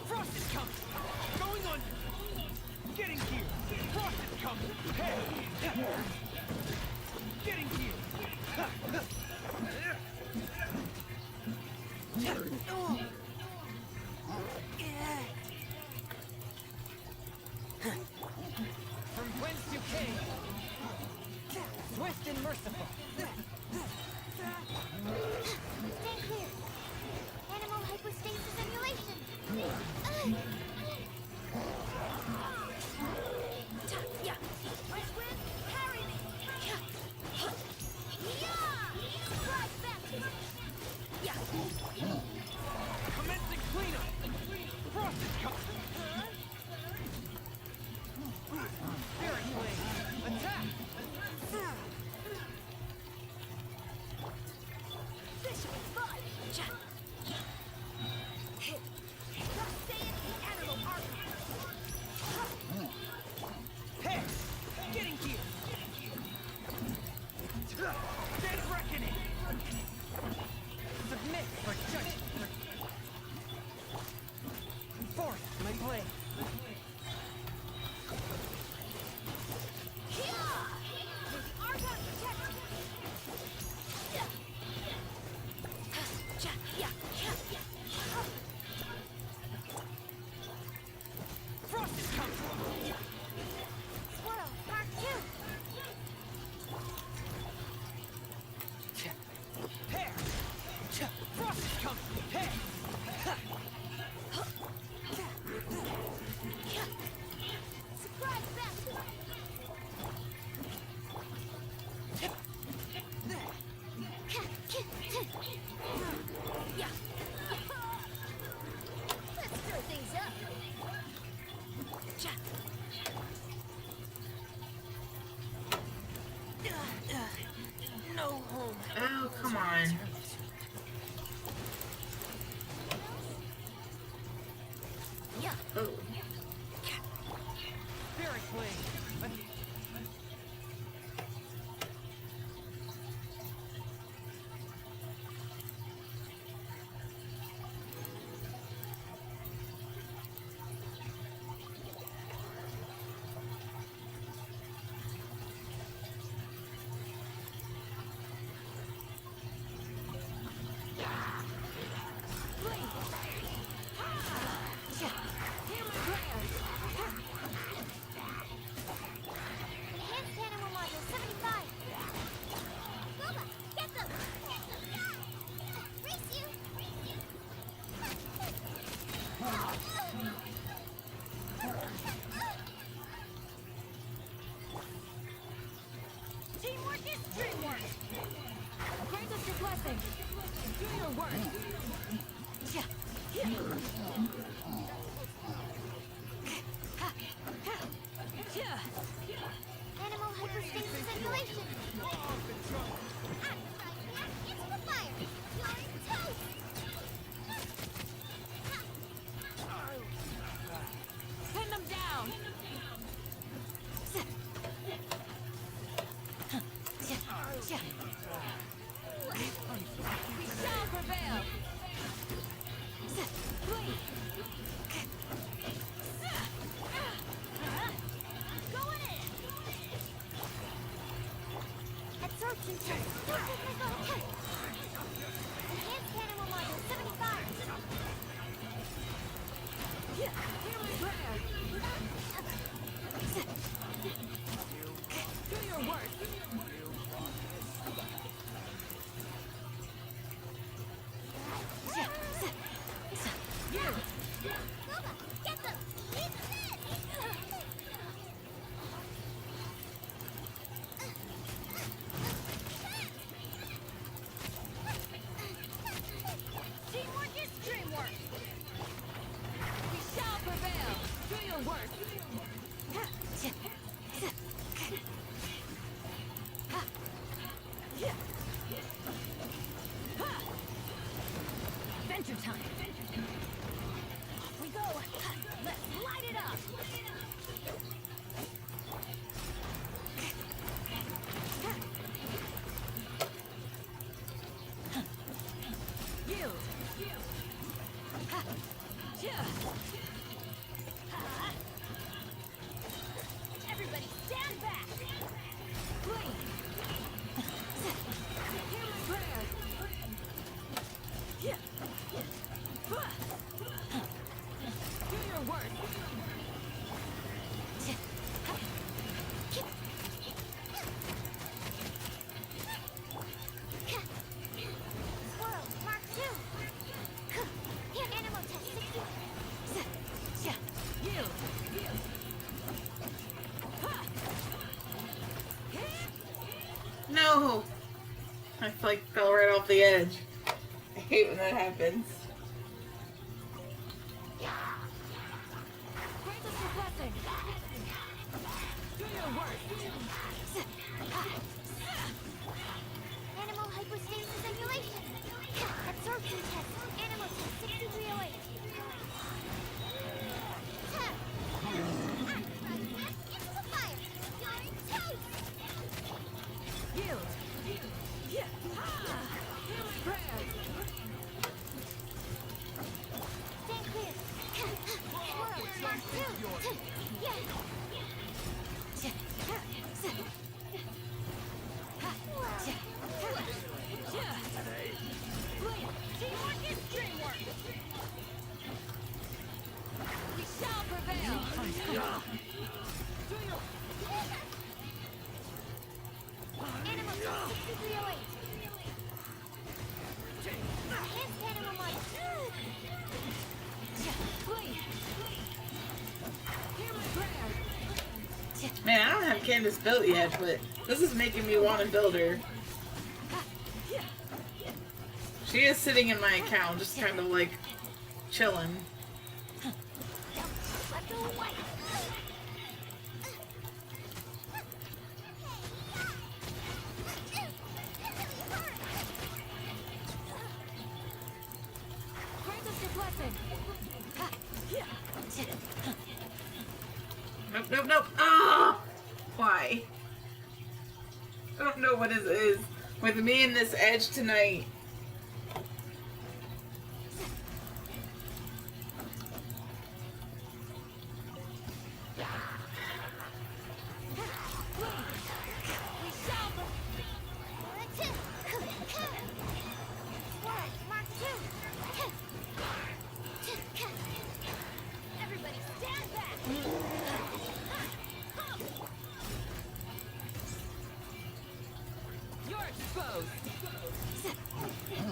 Frost is coming! Going on! Getting here! Frost is coming! Hey! Getting here! From whence you came! Swift and merciful! Stand clear. Animal hypostasis emulation. West wind, carry me. Strike back. Commencing cleanup! Frost is coming! Spirit Blade! Attack! Bishop is fine. Animal armor. Hey! Getting here! Dead reckoning! Submit for judgment! Force my blade! Frost is coming! Swirl, Mark 2. Hair! Frost is coming! Hey! Surprise basket. Let's stir things up. No home! Oh, come on. Yeah. Oh. Enhanced animal module 75. Boba, get them! Race you! Teamwork is dreamwork! Grant us your blessing! Do your work! Animal hyperstasis simulation! Into the fire! You're toast! Pin them down! We shall prevail! Going in! Absorption test! Enhanced animal module 75! Hear my prayer! Do your work! Boba, get them! It's Teamwork is dreamwork! We shall prevail! Do your work! Adventure time! Off we go! Let's light it up! Yield! Everybody stand back! Please! Hear my prayer! Do your work! Squirrel, Mark 2! Here, animal test 60! Yield! No! I like fell right off the edge. I hate when that happens. Grant us your blessing! Do your work! Animal hypostasis simulation! Absorption test! Animal test 6308! Into the fire! You're toast! Yield! Hear my prayer! Stand clear! Squirrel, Mark 2! Teamwork is dreamwork! We shall prevail! Animal 6308! Enhanced animal model! Hear my prayer! Man, I don't have Candace built yet, but this is making me want to build her. She is sitting in my account, just kind of like chilling. Let's go away! Grant us your blessing! Nope, nope, nope. Ah! Why? I don't know what it is with me and this edge tonight. We shall. Mark two. Everybody stand back. You're exposed. Hear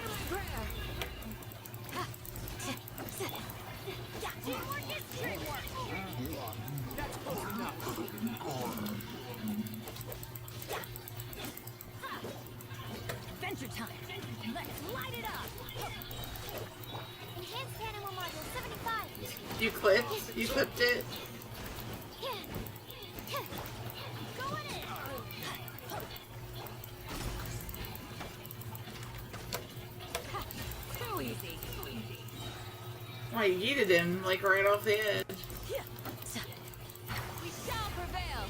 my prayer. Teamwork is dreamwork. That's close enough. Adventure time. Let's light it up. Enhanced animal module 75. You clipped? You clipped it? Going in. Too easy. Why, you yeeted him, like, right off the edge. We shall prevail.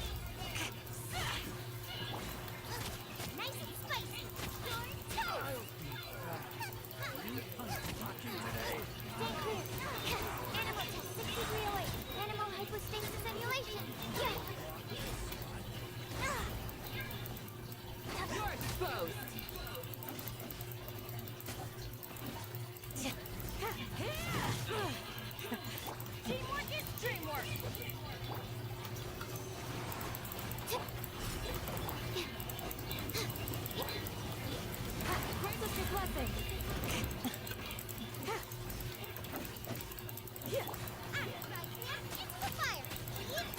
Nice and spicy. Your toe. Stay clear. Animal test 6308. Animal hypostasis simulation. You're exposed. Teamwork is dreamwork. Grant us your blessing. It's the fire. Eat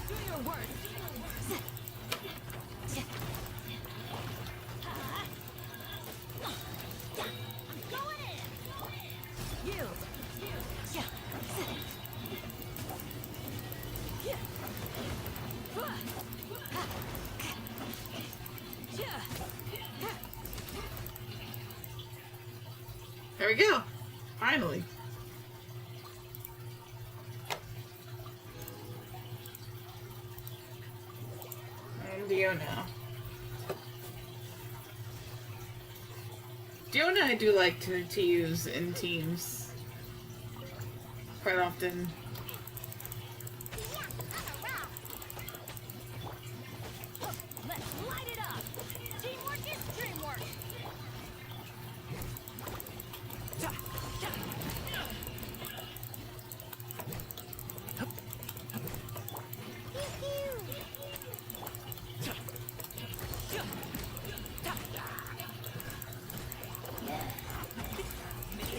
Do your worst. Going in. Yield. There we go. Finally. And Diona. Diona I do like to use in teams quite often. Yeah, I'm a rock. Let's light it up. Teamwork is dreamwork.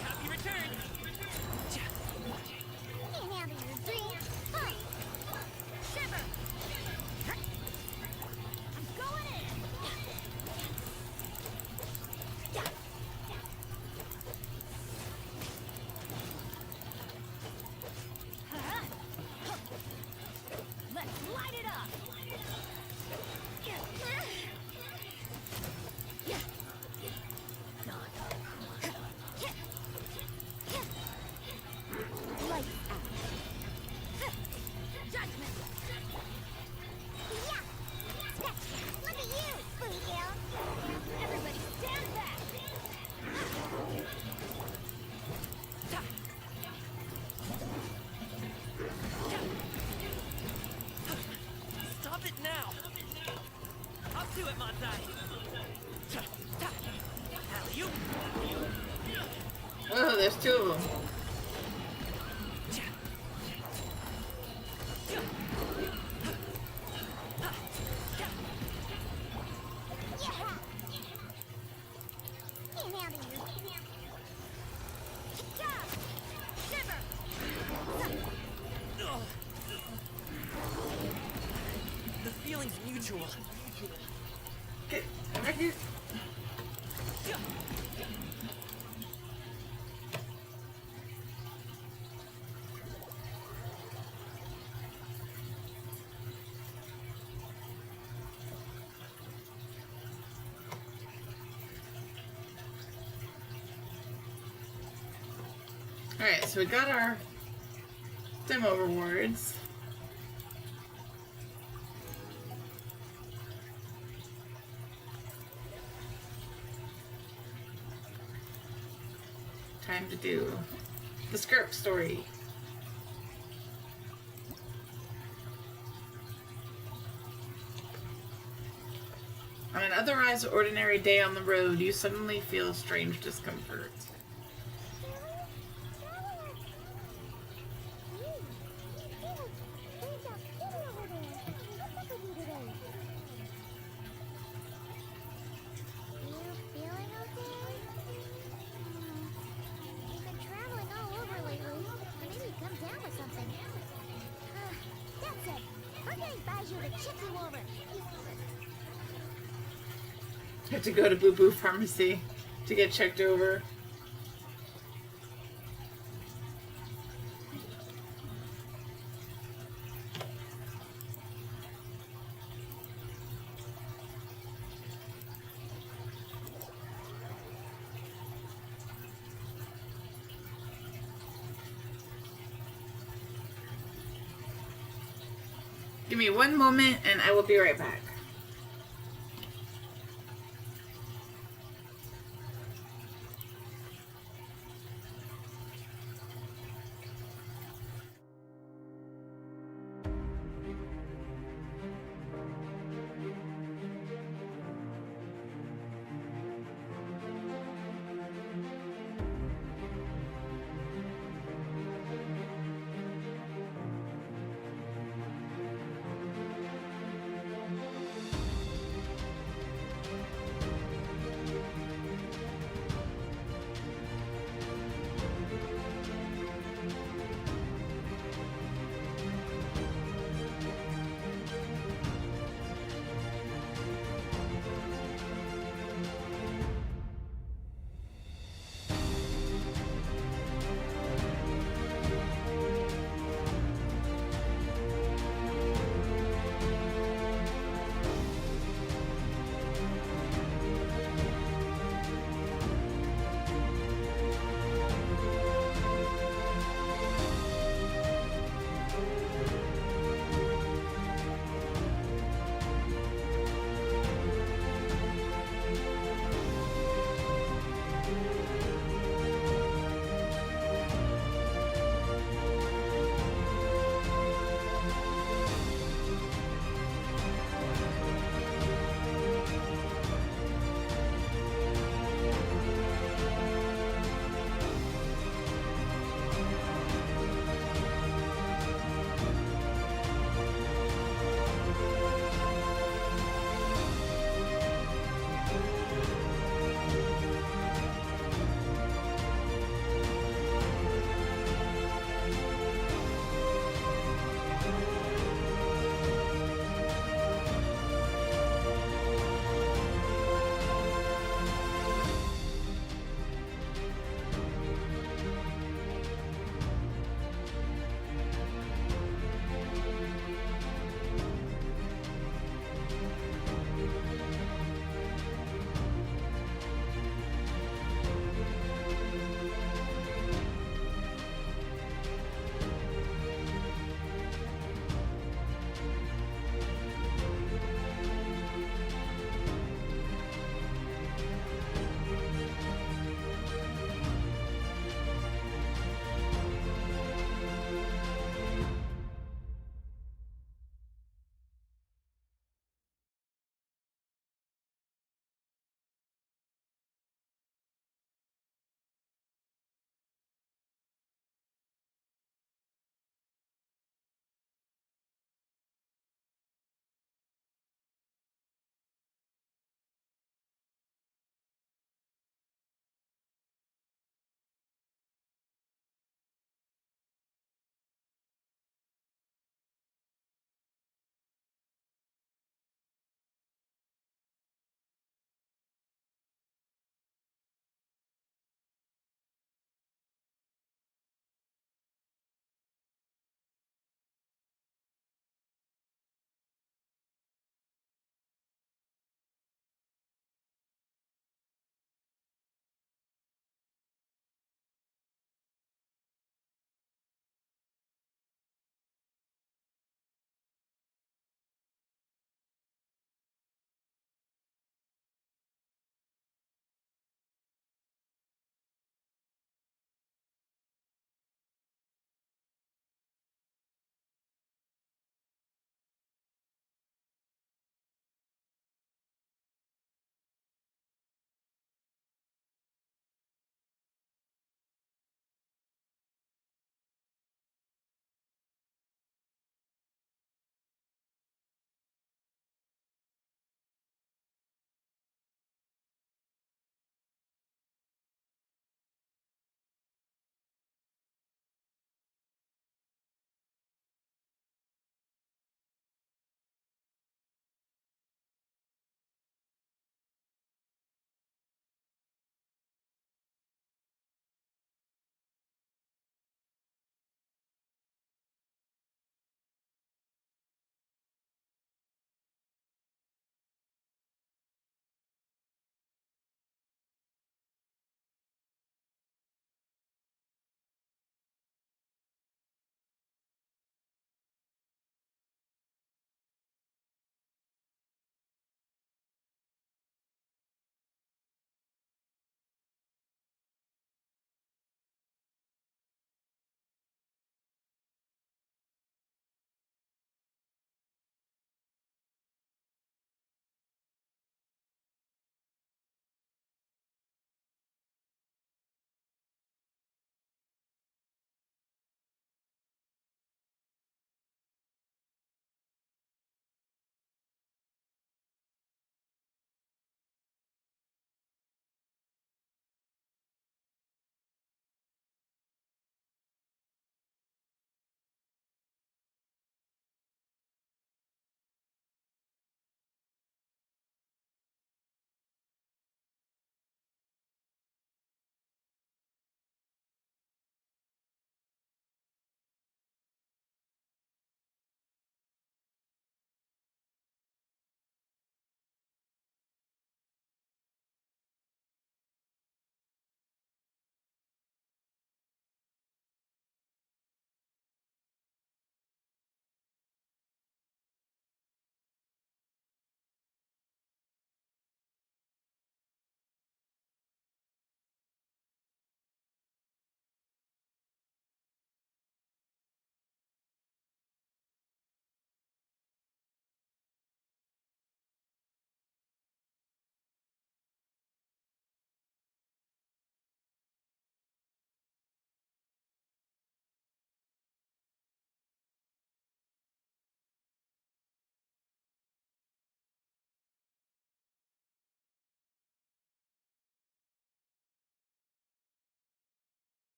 Happy return. Can't handle your dreams. Huh. Shiver. I'm going in. Let's light it up. Light out. Judgment. Yeah. Look at you, Bluegill. Everybody stand back. Stop it now. Up to it, Manzai. Alley-oop. Oh, there's two of them. Yeah. Can't handle you. Jump. Shiver. The feeling's mutual. Get right here. Alright, so we got our demo rewards. Time to do the Skirk story. On an otherwise ordinary day on the road, you suddenly feel strange discomfort. You have to go to Boo Boo Pharmacy to get checked over. Give me one moment and I will be right back.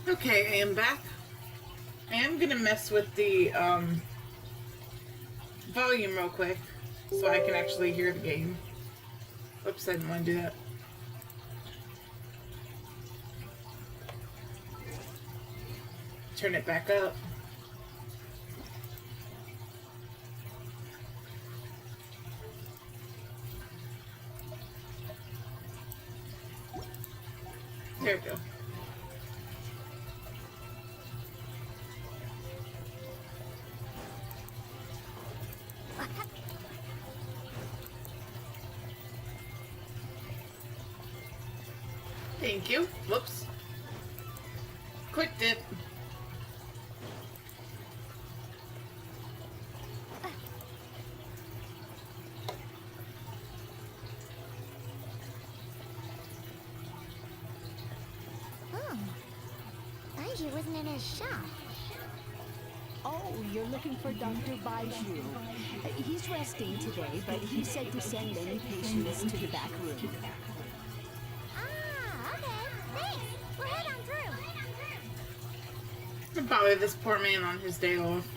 Okay, I am back. I am gonna mess with the volume real quick so I can actually hear the game. Oops, I didn't want to do that. Turn it back up. There we go. Thank you. Whoops. Quick dip. Oh. Baiju wasn't in his shop. Oh, you're looking for Dr. Baiju. He's resting today, but he said to send any patients to the back room. Ah, okay. Thanks. We'll head on through. I'll bother this poor man on his day off.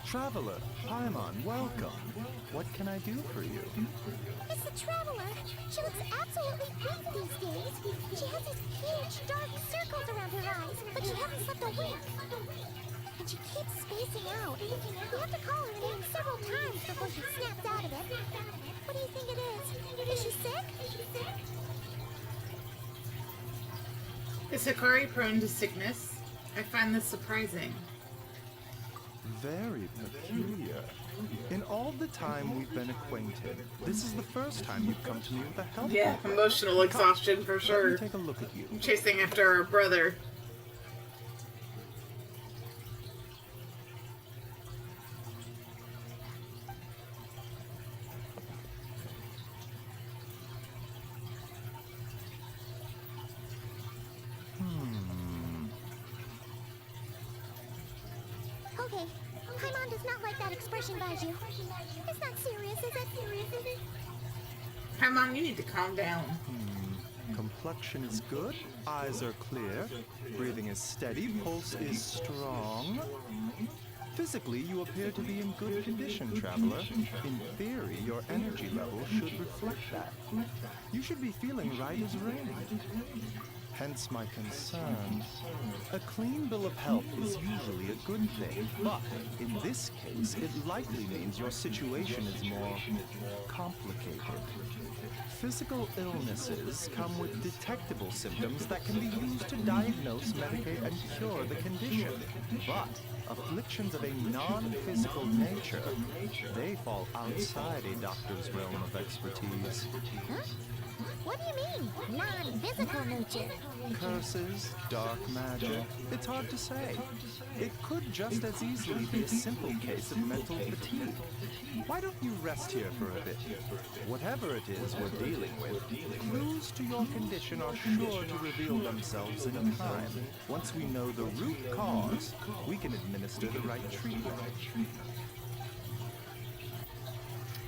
Traveler, Paimon, welcome. What can I do for you? It's the Traveler. She looks absolutely weak these days. She has these huge dark circles around her eyes, but she hasn't slept a wink. And she keeps spacing out. We have to call her name several times before she snaps out of it. What do you think it is? Is she sick? Is Hikari prone to sickness? I find this surprising. Very peculiar. In all the time we've been acquainted, this is the first time you've come to me with a help. Yeah, emotional exhaustion for Let sure. me take a look at you. I'm chasing after our brother. Okay. Paimon does not like that expression, Baiju. It's not serious, is it? Come on, you need to calm down. Complexion is good, eyes are clear, breathing is steady, pulse is strong. Physically, you appear to be in good condition, traveler. In theory, your energy level should reflect that. You should be feeling right as rain. Hence my concern. A clean bill of health is usually a good thing, but in this case, it likely means your situation is more complicated. Physical illnesses come with detectable symptoms that can be used to diagnose, medicate, and cure the condition. But afflictions of a non-physical nature, they fall outside a doctor's realm of expertise. Huh? What do you mean, non-physical nature? Curses, dark magic, it's hard to say. It could just as easily be a simple case of mental fatigue. Why don't you rest here for a bit? Whatever it is we're dealing with, clues to your condition are sure to reveal themselves in time. Once we know the root cause, we can administer the right treatment.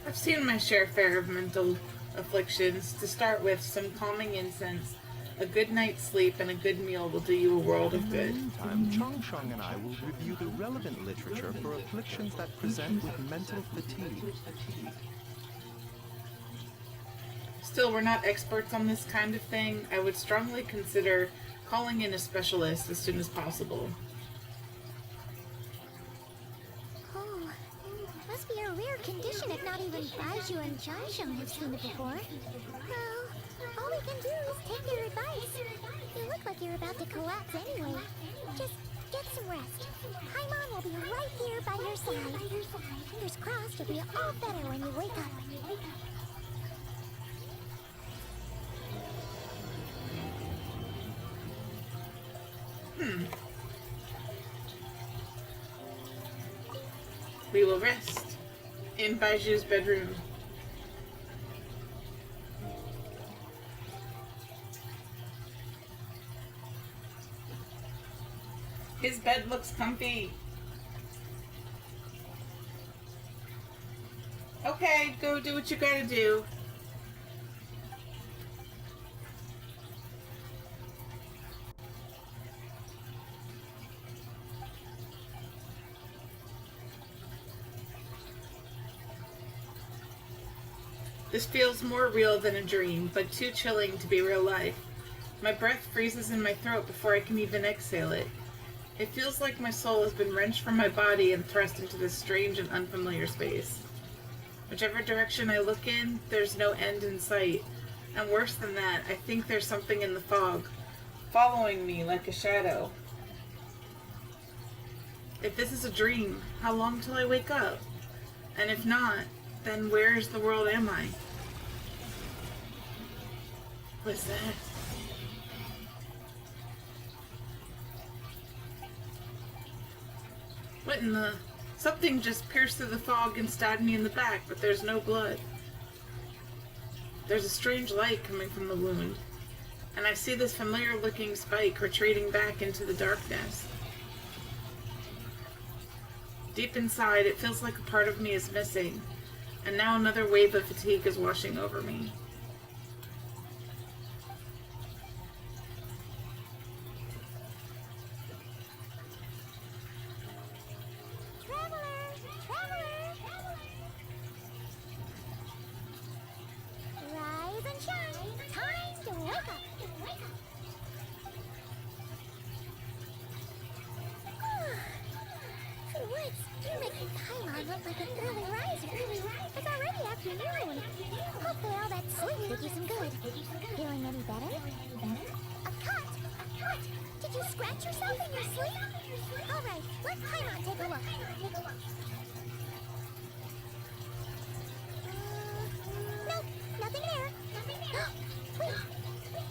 I've seen my share fair of mental afflictions. To start with, some calming incense, a good night's sleep, and a good meal will do you a world of good. Meantime, Chongshong and I will review the relevant literature for afflictions that present with mental fatigue. Still, we're not experts on this kind of thing. I would strongly consider calling in a specialist as soon as possible. Oh, must be a rare condition if not even Baiju and Chongshong have seen it before. Well, all we can do is take their advice. You look like you're about to collapse anyway. Just get some rest. Paimon will be right here by your side. Fingers crossed you'll be all better when you wake up. We will rest in Baiju's bedroom. His bed looks comfy. Okay, go do what you gotta do. This feels more real than a dream, but too chilling to be real life. My breath freezes in my throat before I can even exhale it. It feels like my soul has been wrenched from my body and thrust into this strange and unfamiliar space. Whichever direction I look in, there's no end in sight. And worse than that, I think there's something in the fog, following me like a shadow. If this is a dream, how long till I wake up? And if not, then where's the world am I? What's that? What in the... Something just pierced through the fog and stabbed me in the back, but there's no blood. There's a strange light coming from the wound, and I see this familiar-looking spike retreating back into the darkness. Deep inside, it feels like a part of me is missing, and now another wave of fatigue is washing over me. Rise and shine. Time to wake up. Once, you're making Paimon look like an early riser. It's already afternoon. Hopefully all that sleep did you some good. Feeling any better? A cut! Did you scratch yourself in your sleep? Alright, let Paimon take a look. Nope, nothing there. Wait,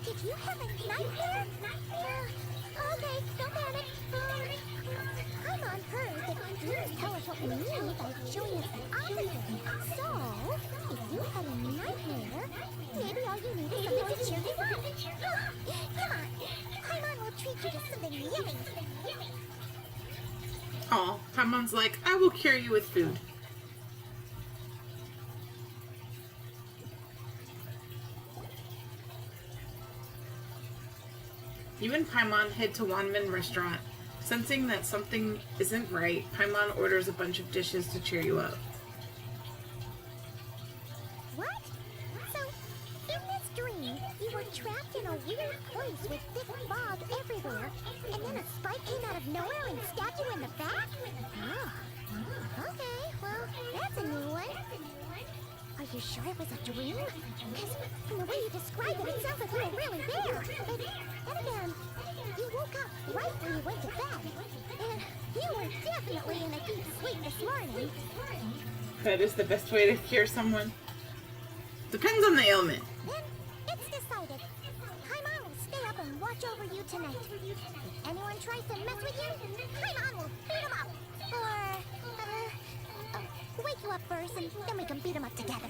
did you have a nightmare? Okay, don't panic. Paimon heard that dreams tell us what we need by showing us the opposite. So, if you had a nightmare, maybe all you need is something to cheer you up. Come on, Paimon will treat you to something yummy. Aw, Paimon's like, I will cure you with food. You and Paimon head to Wanmin Restaurant. Sensing that something isn't right, Paimon orders a bunch of dishes to cheer you up. What? So, in this dream, you were trapped in a weird place with thick fog everywhere, and then a spike came out of nowhere and stabbed you in the back? Oh. Okay, well, that's a new one. Are you sure it was a dream? Because from the way you describe it, it sounds like you were really there. But then again, you woke up right when you went to bed. And you were definitely in a deep sleep this morning. That is the best way to cure someone. Depends on the ailment. Then it's decided. Paimon will stay up and watch over you tonight. If anyone tries to mess with you, Paimon will beat him up. Or, wake you up first, and then we can beat him up together.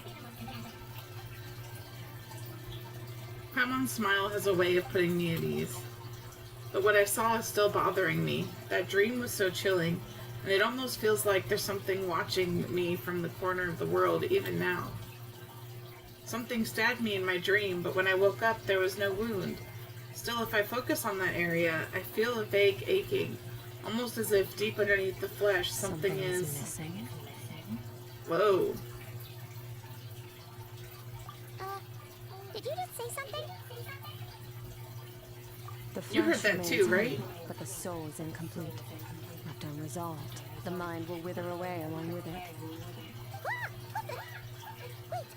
Paimon's smile has a way of putting me at ease. But what I saw is still bothering me. That dream was so chilling, and it almost feels like there's something watching me from the corner of the world even now. Something stabbed me in my dream, but when I woke up, there was no wound. Still, if I focus on that area, I feel a vague aching, almost as if deep underneath the flesh something is missing. Whoa. Did you just say something? The You heard flesh that too, remains right? whole, but the soul is incomplete. Left unresolved, the mind will wither away along with it. What the? Wait!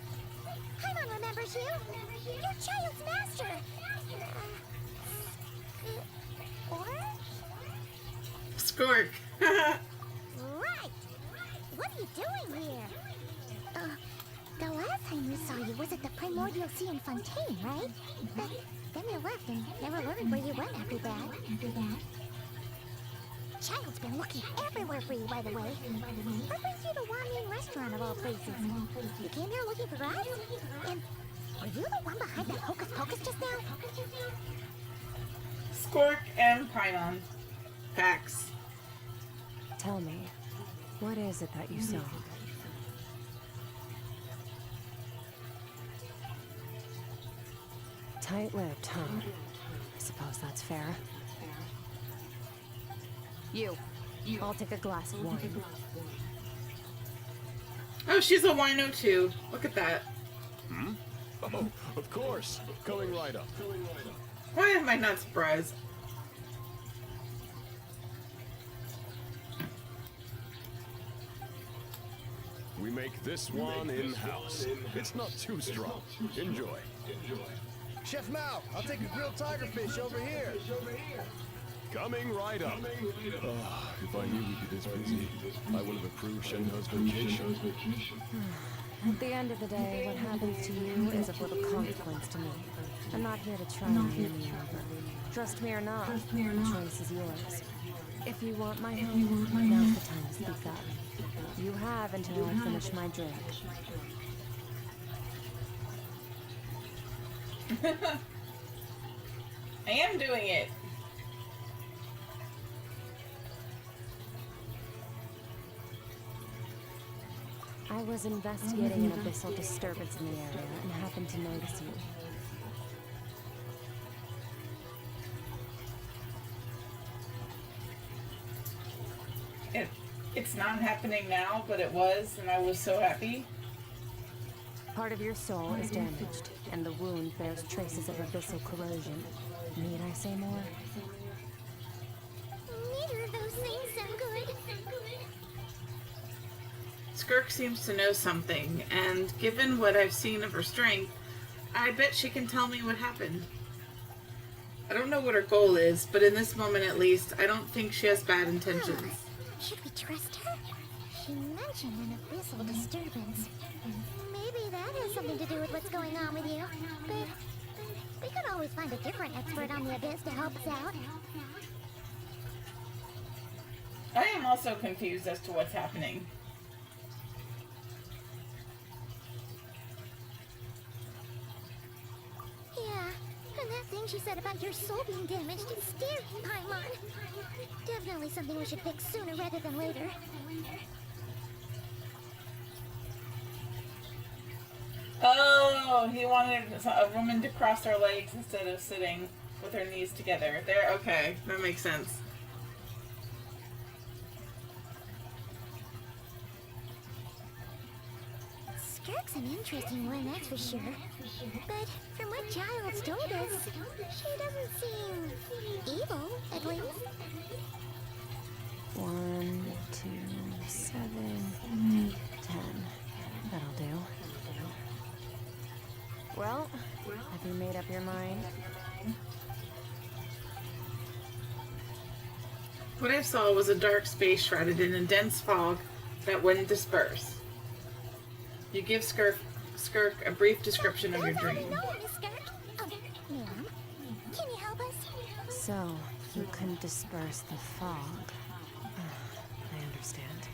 Paimon remembers you! Your child's master! Or? Skirk. Right! What are you doing here? The last time we saw you was at the Primordial Sea in Fontaine, right? But then you left and never learned where you went after that. Child's been looking everywhere for you, by the way. What brings you to Wanmin Restaurant of all places? You came here looking for us? And were you the one behind that hocus pocus just now? Skirk and Paimon. Facts. Tell me, what is it that you saw? Tight-lipped, huh? I suppose that's fair. I'll take a glass of wine. Oh, she's a wino too. Look at that. Hmm? Oh, of course. Coming right up. Why am I not surprised? We make this one in-house. It's not too strong. Enjoy. Chef Mao, I'll take a grilled tigerfish over here. Coming right up. Ah, if I knew we'd be this busy, I would have approved Shenhe's vacation. At the end of the day, what happens to you is of little consequence to me. I'm not here to try and win you over. Trust me or not, the choice is yours. If you want my help, now's the time to speak up. You have until I finish my drink. I am doing it. I was investigating an abyssal disturbance in the area and happened to notice you. It's not happening now, but it was, and I was so happy. Part of your soul is damaged, and the wound bears traces of abyssal corrosion. Need I say more? Neither of those things sound good. Skirk seems to know something, and given what I've seen of her strength, I bet she can tell me what happened. I don't know what her goal is, but in this moment at least, I don't think she has bad intentions. Should we trust her? She mentioned an abyssal disturbance. Maybe that has something to do with what's going on with you. But we could always find a different expert on the abyss to help us out. I am also confused as to what's happening. Yeah, and that thing she said about your soul being damaged is scary, Paimon. Definitely something we should fix sooner rather than later. Oh, he wanted a woman to cross her legs instead of sitting with her knees together. There, okay, that makes sense. Skirk's an interesting one, that's for sure. But from what Giles told us, she doesn't seem evil, at least. 1, 2, 7, 10. That'll do. Well, have you made up your mind? What I saw was a dark space shrouded in a dense fog that wouldn't disperse. You give Skirk a brief description of your dream. Ma'am, can you help us? So, you couldn't disperse the fog. I understand.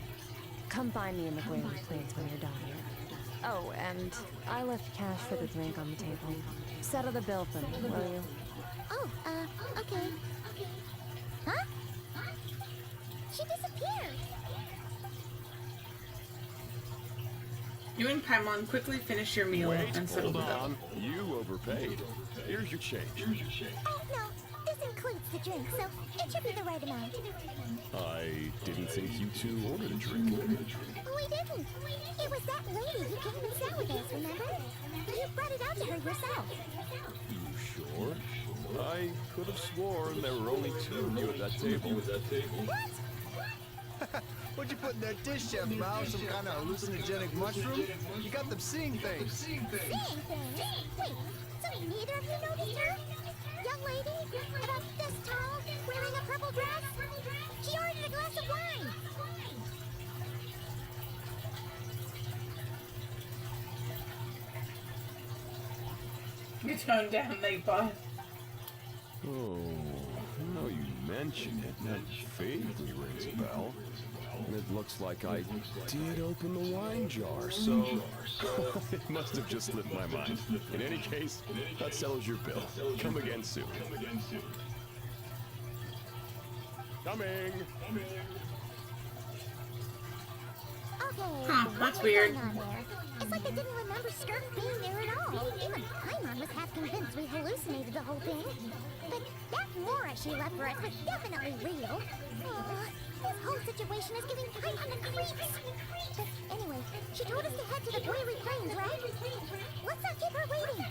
Come find me in the Wailing Plains when you're done here. Oh, and I left cash for the drink on the table. Settle the bill for me, will you? Oh, okay. Huh? She disappeared. You and Paimon quickly finish your meal and settle the Hold bill. on. You overpaid. Here's your change. Oh, no. This includes the drink, so it should be the right amount. I didn't think you two ordered a drink. We didn't. It was that lady who came and sat with us, remember? You brought it out to her yourself. You sure? I could have sworn there were only two of you at that table. What? What'd you put in that dish, Chef Mao? Some kind of hallucinogenic mushroom? You got them seeing things. Seeing things? Wait, so neither of you noticed her? Young lady? About this tall? Wearing a purple dress? She ordered a glass of wine. You toned down, Nightbot. Oh, now you mention it, that vaguely rings a bell. And it looks like I did open the wine jar, so it must have just slipped my mind. In any case, that settles your bill. Come again soon. Coming. Okay, Huh, what that's is weird. going on there? It's like they didn't remember Skirk being there at all. Even Paimon was half convinced we hallucinated the whole thing. But that Mora she left for us was definitely real. Oh, this whole situation is giving Paimon the creeps. But anyway, she told us to head to the Boiling Plains, right? Let's not keep her waiting.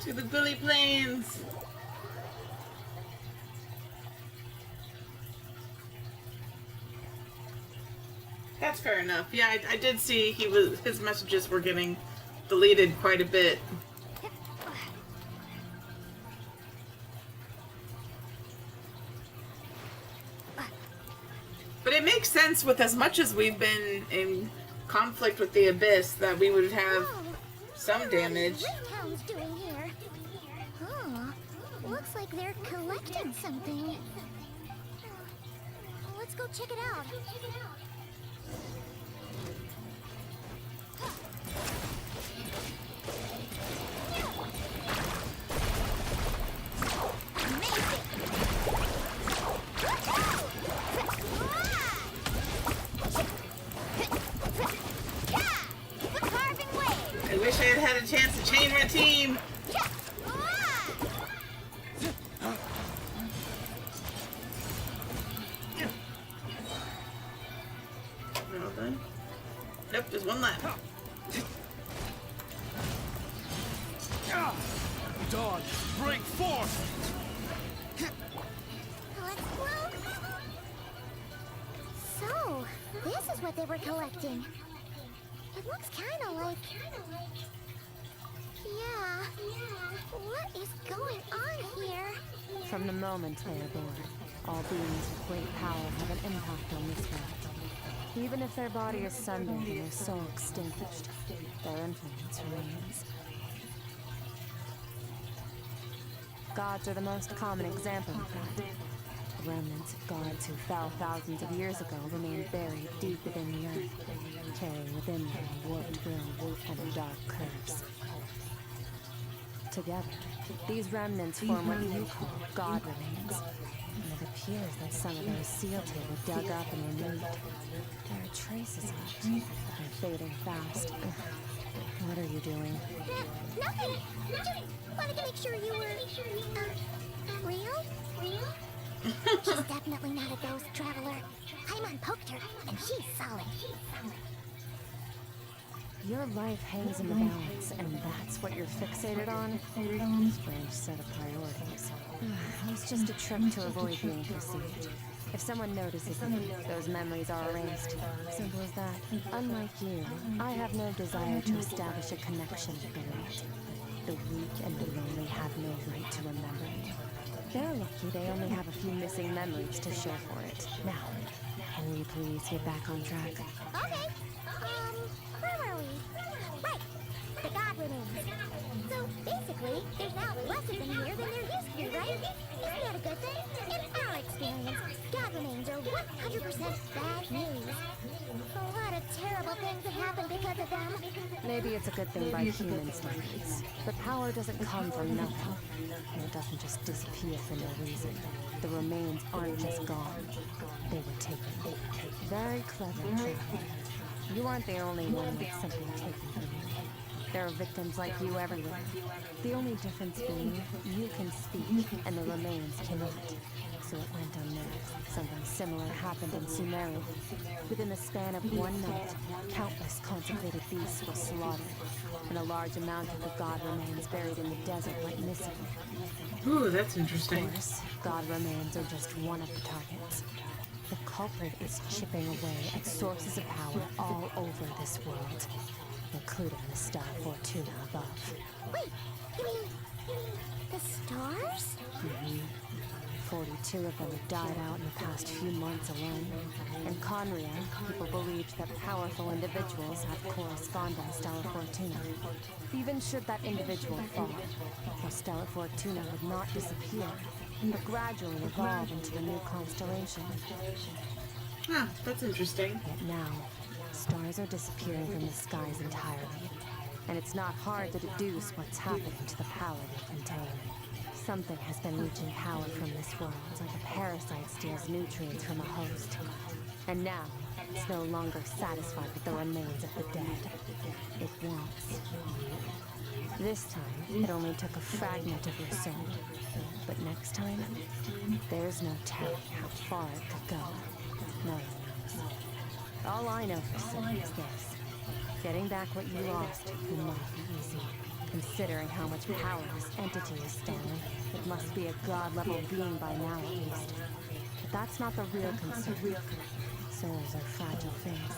To the Billy Plains. That's fair enough. Yeah, I did see his messages were getting deleted quite a bit. But it makes sense with as much as we've been in conflict with the Abyss that we would have some damage. What are these doing here? Huh. Looks like they're collecting something. Let's go check it out. I wish I had had a chance to change my team. Well done. Nope, there's one left. Dawn, break forth! Let's go. So, this is what they were collecting. It looks kind of like... Yeah. What is going on here? From the moment they are born, all beings with great power have an impact on this world. Even if their body is sundered and their soul extinguished, their influence remains. Gods are the most common example of that. The remnants of gods who fell thousands of years ago remain buried deep within the earth, carrying within them a warped will and a dark curse. Together, these remnants form what you call god remains, and it appears that some of those sealed here were dug up and removed. There are traces left, but they're fading fast. What are you doing? Nothing. Just wanted to make sure you were... real? She's definitely not a ghost traveler. Paimon poked her, and she's solid. Your life hangs in the balance, and that's what you're fixated on? Strange set of priorities. It was just a trick to avoid being perceived. If someone notices you, those memories are erased. Simple as that. Unlike you, I have no desire to establish a connection with the world. The weak and the lonely have no right to remember me. They're lucky they only have a few missing memories to show for it. Now, can we please get back on track? Okay. Where were we? Right. The god remains. So, basically, there's now less of them here than there used to be, right? Isn't that a good thing? In our experience, god remains are 100% bad news. A lot of terrible things have happened because of them. Maybe it's a good thing by human standards. But power doesn't come from nothing. And it doesn't just disappear for no reason. The remains aren't just gone. They were taken. Very clever, traveler. You aren't the only one that's simply taken from you. There are victims like you everywhere. The only difference being, you can speak, and the remains cannot. So it went unnoticed. Something similar happened in Sumeria. Within the span of one night, countless consecrated beasts were slaughtered, and a large amount of the god remains buried in the desert went missing. Ooh, that's interesting. Of course, god remains are just one of the targets. The culprit is chipping away at sources of power all over this world, including the star Fortuna above. Wait, you mean the stars? 42 of them have died out in the past few months alone. In Conria, people believed that powerful individuals have corresponding Stellar Fortuna. Even should that individual fall, the Stellar Fortuna would not disappear. but gradually evolve into a new constellation. Huh, that's interesting. Yet now, stars are disappearing from the skies entirely, and it's not hard to deduce what's happening to the power they contain. Something has been leeching power from this world, like a parasite steals nutrients from a host. And now, it's no longer satisfied with the remains of the dead. It wants you. This time, it only took a fragment of your soul. But next time, there's no telling how far it could go. No one knows. All I know for certain is this. Getting back what you lost will not be easy. Considering how much power this entity has stolen, it must be a god-level being by now at least. But that's not the real concern. Souls are fragile things,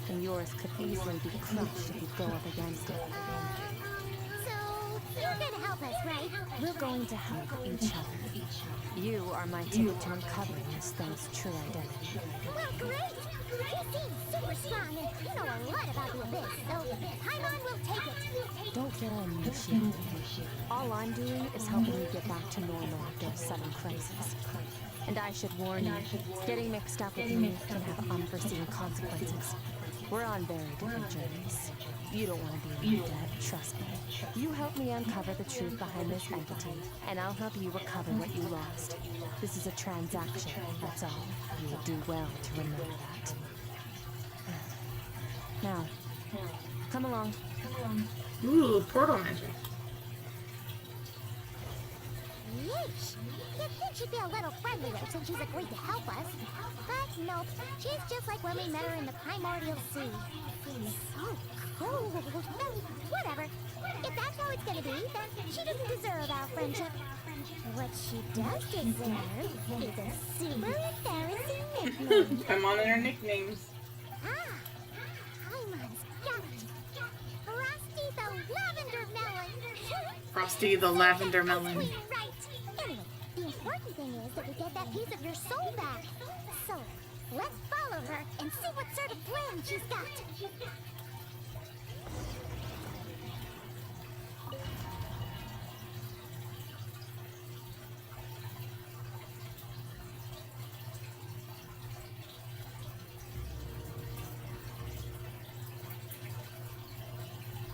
and yours could easily be crushed if you go up against it. So, you're gonna help us, right? We're going to help each other. You are my ticket to uncovering this thing's true identity. Well, great! You seem super strong, and you know a lot about the Abyss, so Paimon will take it. Don't get all initiated. All I'm doing is helping you get back to normal after a sudden crisis. And I should warn you, getting mixed up with me can have unforeseen consequences. We're on very different journeys. You don't want to be in my debt, trust me. You help me uncover the truth behind this entity, and I'll help you recover what you lost. This is a transaction, that's all. You will do well to remember that. Now, come along. Ooh, portal magic. Yeesh! You'd think she'd be a little friendlier since she's agreed to help us. But nope, she's just like when we met her in the primordial sea. So cold. Whatever. If that's how it's gonna be, then she doesn't deserve our friendship. What she does deserve is a super embarrassing nickname. I'm on her nicknames. Ah, Paimon's got it. Frosty the Lavender Melon. Frosty the Lavender Melon. Right. Anyway, the important thing is that we get that piece of your soul back. So, let's follow her and see what sort of plan she's got.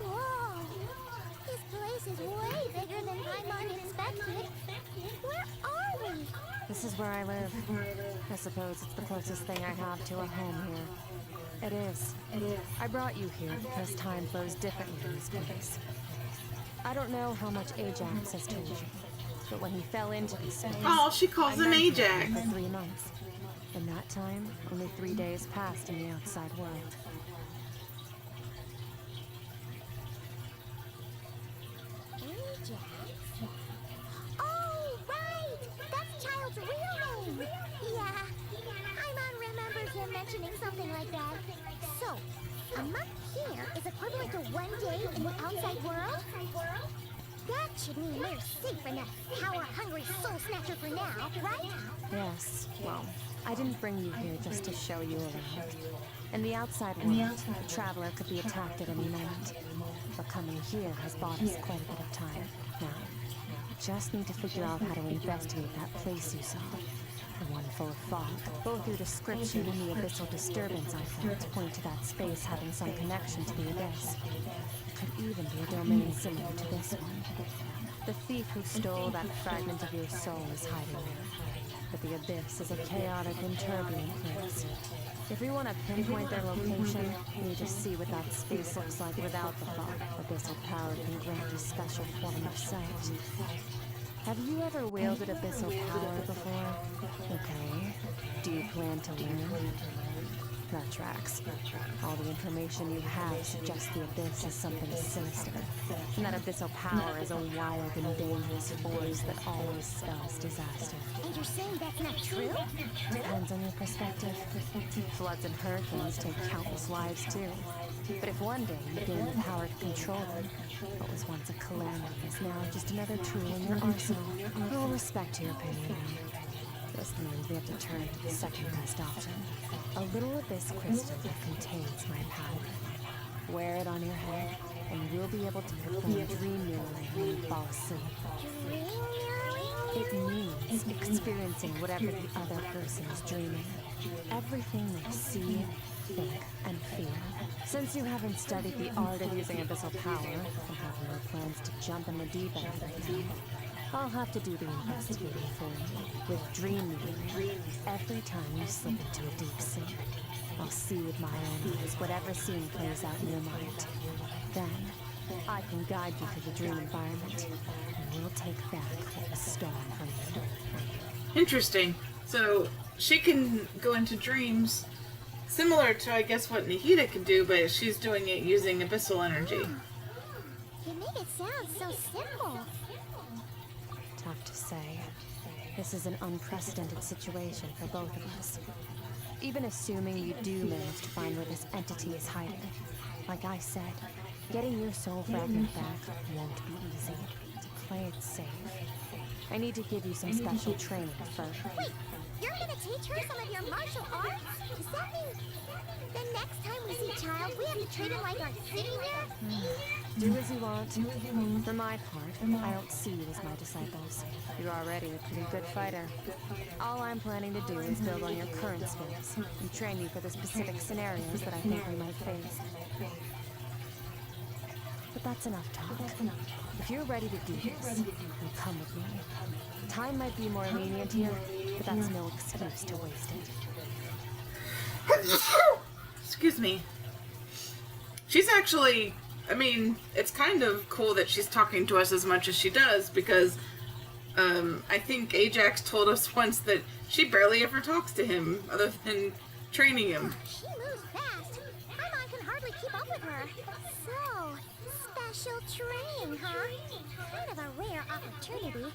Whoa! This place is way bigger than Paimon expected. Where are we? This is where I live. I suppose it's the closest thing I have to a home here. It is. I brought you here because time flows differently in this place. I don't know how much Ajax has told you, but when he fell into this space, Oh, she calls him I mentored Ajax. him for 3 months. In that time, only 3 days passed in the outside world. Ajax? Oh, right! That's Child's real name! Yeah, Paimon remembers him mentioning something like that. So, a month here is equivalent to 1 day in the outside world? That should mean we're safe from that power-hungry soul snatcher for now, right? Yes, well, I didn't bring you here just to show you around. In the outside world, a traveler could be attacked at any moment. But coming here has bought us quite a bit of time. Now, we just need to figure out how to investigate that place you saw. The one full of fog. Both your description and the abyssal disturbance I felt point to that space having some connection to the abyss. It could even be a domain similar to this one. The thief who stole that fragment of your soul is hiding there. But the abyss is a chaotic and turbulent place. If we want to pinpoint their location, we need to see what that space looks like without the fog. Abyssal power can grant a special form of sight. Have you ever wielded abyssal power before? Okay. Do you plan to learn? That tracks. All the information you have suggests the abyss is something sinister. And that abyssal power is a wild and dangerous force that always spells disaster. And you're saying that's not true? Depends on your perspective. Floods and hurricanes take countless lives too. But if one day you gain the power to control them, what was once a calamity is now just another tool in your arsenal. I'll respect your opinion. Just means we have to turn to the second best option. A little abyss crystal that contains my power. Wear it on your head, and you'll be able to perform dream mirroring when you fall asleep. Dream mirroring? It means experiencing whatever the other person is dreaming. Everything they see, think, and feel. Since you haven't studied the art of using abyssal power, I have no plans to jump in the deep end right now. I'll have to do the investigating for you, with dream memory. Every time you slip into a deep sleep, I'll see with my own eyes whatever scene plays out in your mind. Then, I can guide you through the dream environment, and we'll take back what was stolen from you. Interesting. So she can go into dreams similar to, I guess, what Nahida can do, but she's doing it using abyssal energy. You make it sound so simple. Tough to say. This is an unprecedented situation for both of us. Even assuming you do manage to find where this entity is hiding. Like I said, getting your soul fragment back won't be easy. To play it safe, I need to give you some special training first. Wait, you're gonna teach her some of your martial arts? Does that mean the next time we see Child, we have to treat him like our senior? Do as you want. For my part, I don't see you as my disciples. You're already a pretty good fighter. All I'm planning to do is build on your current skills and train you for the specific scenarios that I think we might face. But that's enough talk. If you're ready to do this, then come with me. Time might be more lenient here, but that's no excuse to waste it. Excuse me. She's actually, I mean, it's kind of cool that she's talking to us as much as she does, because I think Ajax told us once that she barely ever talks to him other than training him. She moves fast. Paimon can hardly keep up with her. So, special training, huh? Kind of a rare opportunity.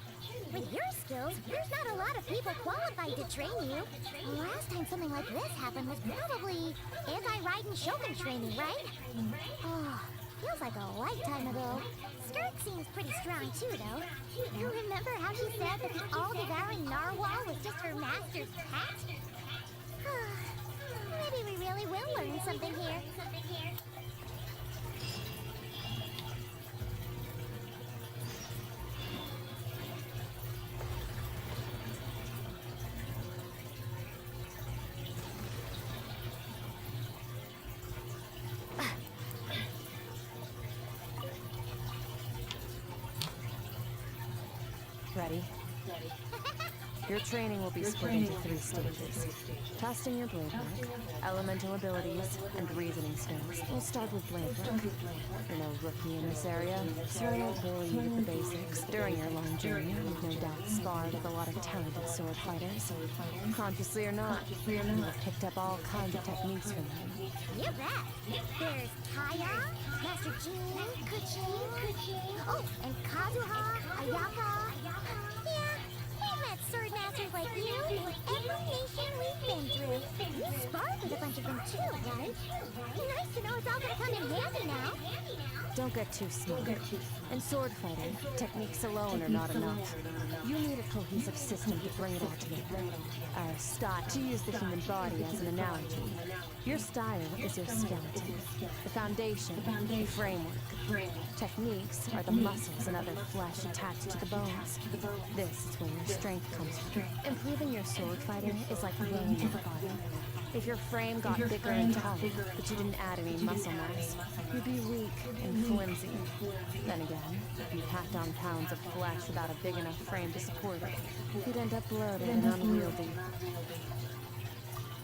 With your skills, there's not a lot of people qualified to train you. The last time something like this happened was probably anti-Raiden Shogun training, right? Oh, feels like a lifetime ago. Skirk seems pretty strong too, though. You remember how she said that the all-devouring narwhal was just her master's pet? Maybe we really will learn something here. Ready? Your training will be split into 3 stages. Testing your blade work, elemental abilities, and reasoning skills. We'll start with blade work. You're no rookie in this area, so I won't bore you with the basics. During your long journey, you've no doubt sparred with a lot of talented sword fighters. Consciously or not, you have picked up all kinds of techniques from them. You bet. There's Kaya, Master Jin, Kuchin, oh, and Kazuha, Ayaka. Yeah, we've met sword masters like you in every nation we've been through. You sparred with a bunch of them too, right? Nice to know it's all gonna come in handy now. Don't get too smart. In sword fighting, techniques alone are not enough. You need a cohesive system to bring it all together. Our style, to use the human body as an analogy. Your style is your skeleton. The foundation, the framework. Techniques are the muscles and other flesh attached to the bones. This is where your strength comes from. Improving your sword fighting is like growing your body. If your frame got bigger and taller, but you didn't add any muscle mass, you'd be weak and flimsy. Then again, if you packed on pounds of flesh without a big enough frame to support it, you'd end up bloated and unwieldy.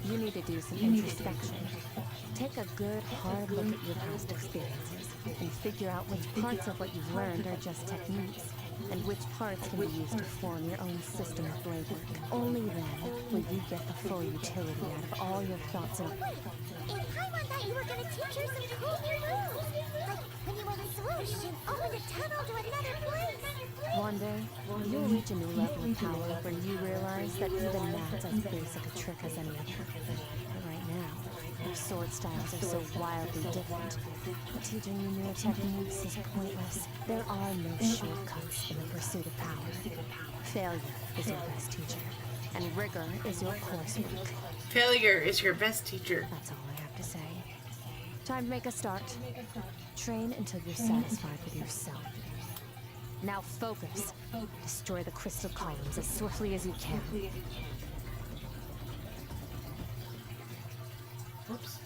You need to do some introspection. Take a good, hard look at your past experiences and figure out which parts of what you've learned are just techniques, and which parts can be used to form your own system of blade work. Only then will you get the full utility out of all your thoughts and... Wait, and Paimon thought you were gonna teach her some cool new moves. Like when you went swoosh and opened a tunnel to another place. One day, you'll reach a new level of power where you realize that even that's as basic a trick as any other. But right now, your sword styles are so wildly different. Teaching you newer techniques is pointless. There are no shortcuts in the pursuit of power. Failure is your best teacher, and rigor is your coursework. Failure is your best teacher. That's all I have to say. Time to make a start. Train until you're satisfied with yourself. Now focus. Destroy the crystal columns as swiftly as you can. Oops.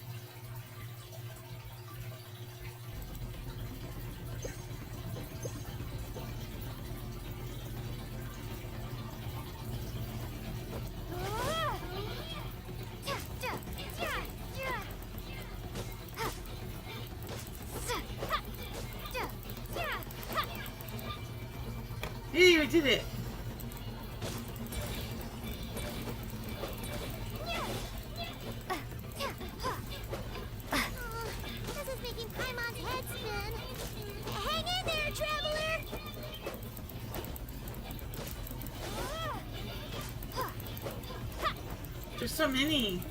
Hey, we did it! This is making Paimon's head spin. Hang in there, traveler! There's so many.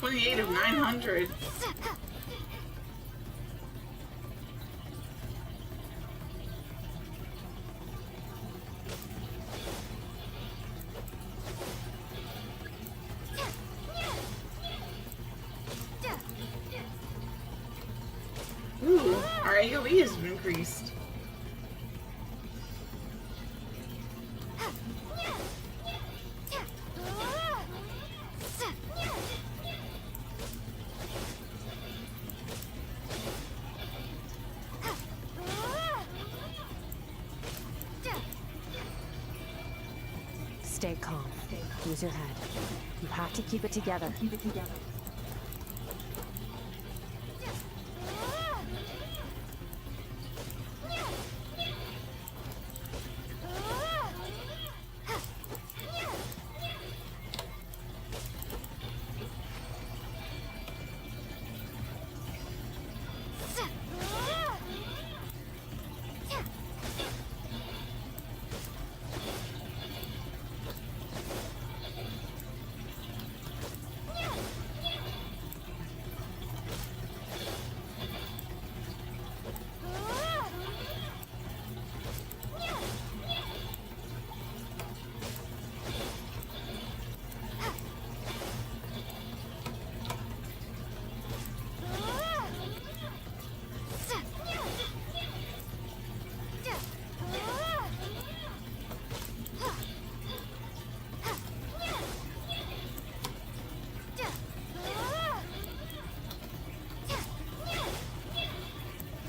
$28 of 900. Ooh, our AoE has increased. Stay calm. Use your head. You have to keep it together.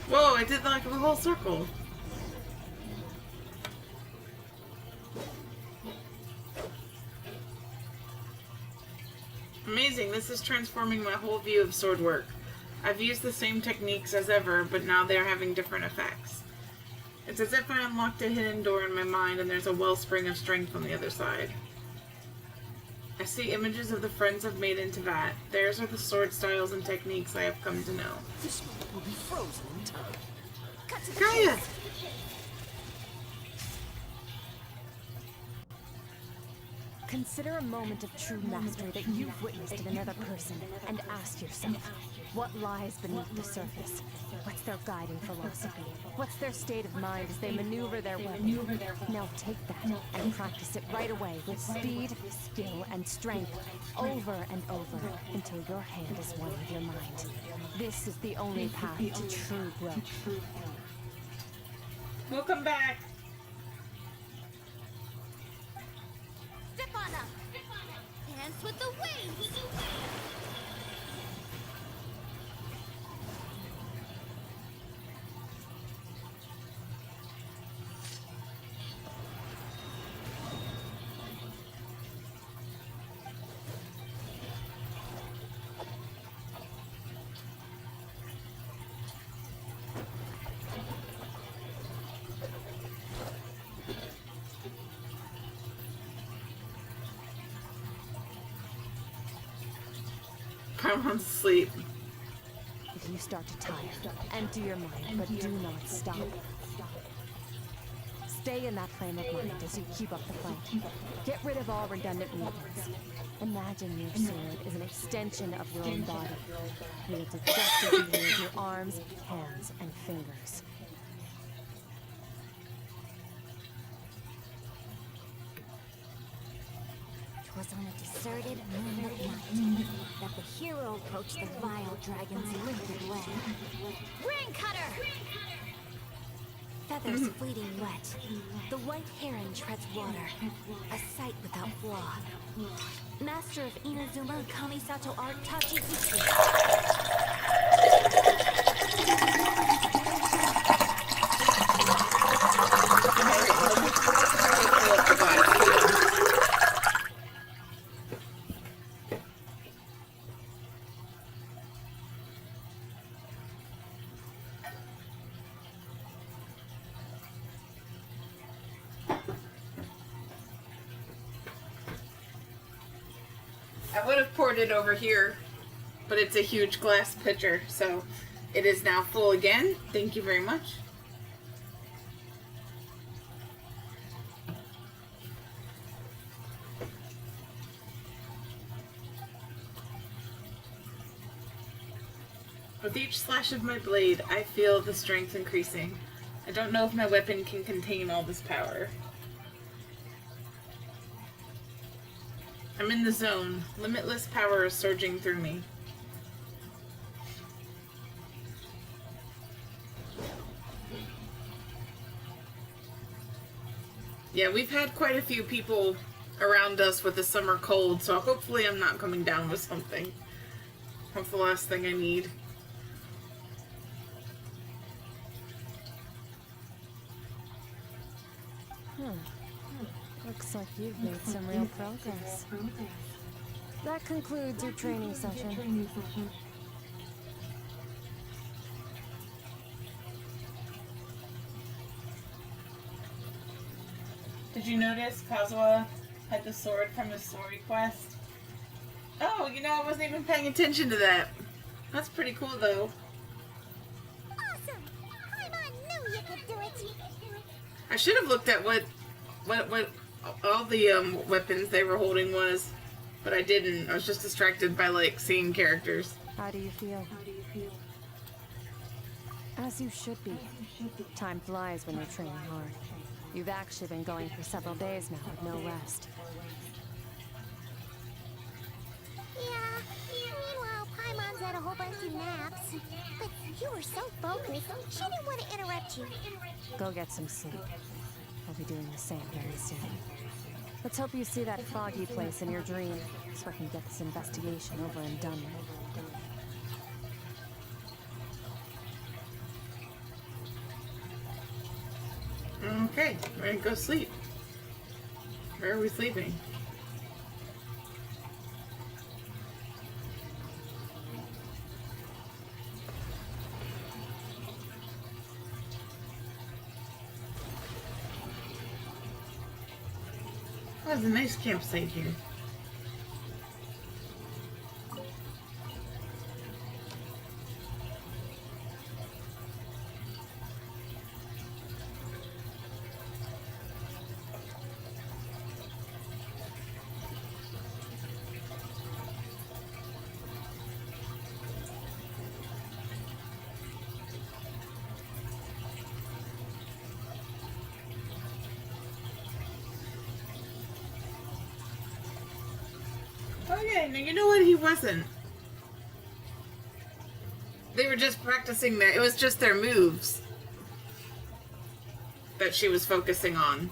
Whoa, I did like the whole circle. Amazing, this is transforming my whole view of sword work. I've used the same techniques as ever, but now they're having different effects. It's as if I unlocked a hidden door in my mind and there's a wellspring of strength on the other side. I see images of the friends I've made into that. Theirs are the sword styles and techniques I have come to know. This moment will be frozen in time. Cut to the Gaia! chase. Consider a moment of true mastery that you've witnessed in another person and ask yourself, what lies beneath the surface? What's their guiding philosophy? What's their state of mind as they maneuver their weapon? Now take that and practice it right away with speed, skill, and strength over and over until your hand is one with your mind. This is the only path to true growth. We'll come back. Zip on up! Dance with the waves! Paimon's asleep. If you start to tire, empty your mind, but do not stop. Stay in that frame of mind as you keep up the fight. Get rid of all redundant movements. Imagine your sword is an extension of your own body. Wield it just as you wield your arms, hands, and fingers. Twas on a deserted moonlit night that the hero approached the vile dragon's limpid way. Ring cutter! Feathers fleeting wet, the white heron treads water, a sight without flaw. Master of Inazuma Kamisato art Tachizuki. I would have poured it over here, but it's a huge glass pitcher, so it is now full again. Thank you very much. With each slash of my blade, I feel the strength increasing. I don't know if my weapon can contain all this power. I'm in the zone. Limitless power is surging through me. Yeah, we've had quite a few people around us with the summer cold, so hopefully I'm not coming down with something. That's the last thing I need. Looks like you've made some real progress. That concludes your training session. Did you notice Kazuha had the sword from his story quest? Oh, you know, I wasn't even paying attention to that. That's pretty cool, though. Awesome! Paimon knew you could do it! I should have looked at what all the weapons they were holding was, but I didn't. I was just distracted by, like, seeing characters. How do you feel? As you should be. Time flies when you're training hard. You've actually been going for several days now with no rest. Yeah, meanwhile, Paimon's had a whole bunch of naps. But you were so focused, she didn't want to interrupt you. Go get some sleep. I'll be doing the same very soon. Let's hope you see that foggy place in your dream, so I can get this investigation over and done with. Okay, we're gonna go sleep. Where are we sleeping? Oh, there's a nice campsite here. Oh yeah, no, you know what? He wasn't. They were just practicing it was just their moves that she was focusing on.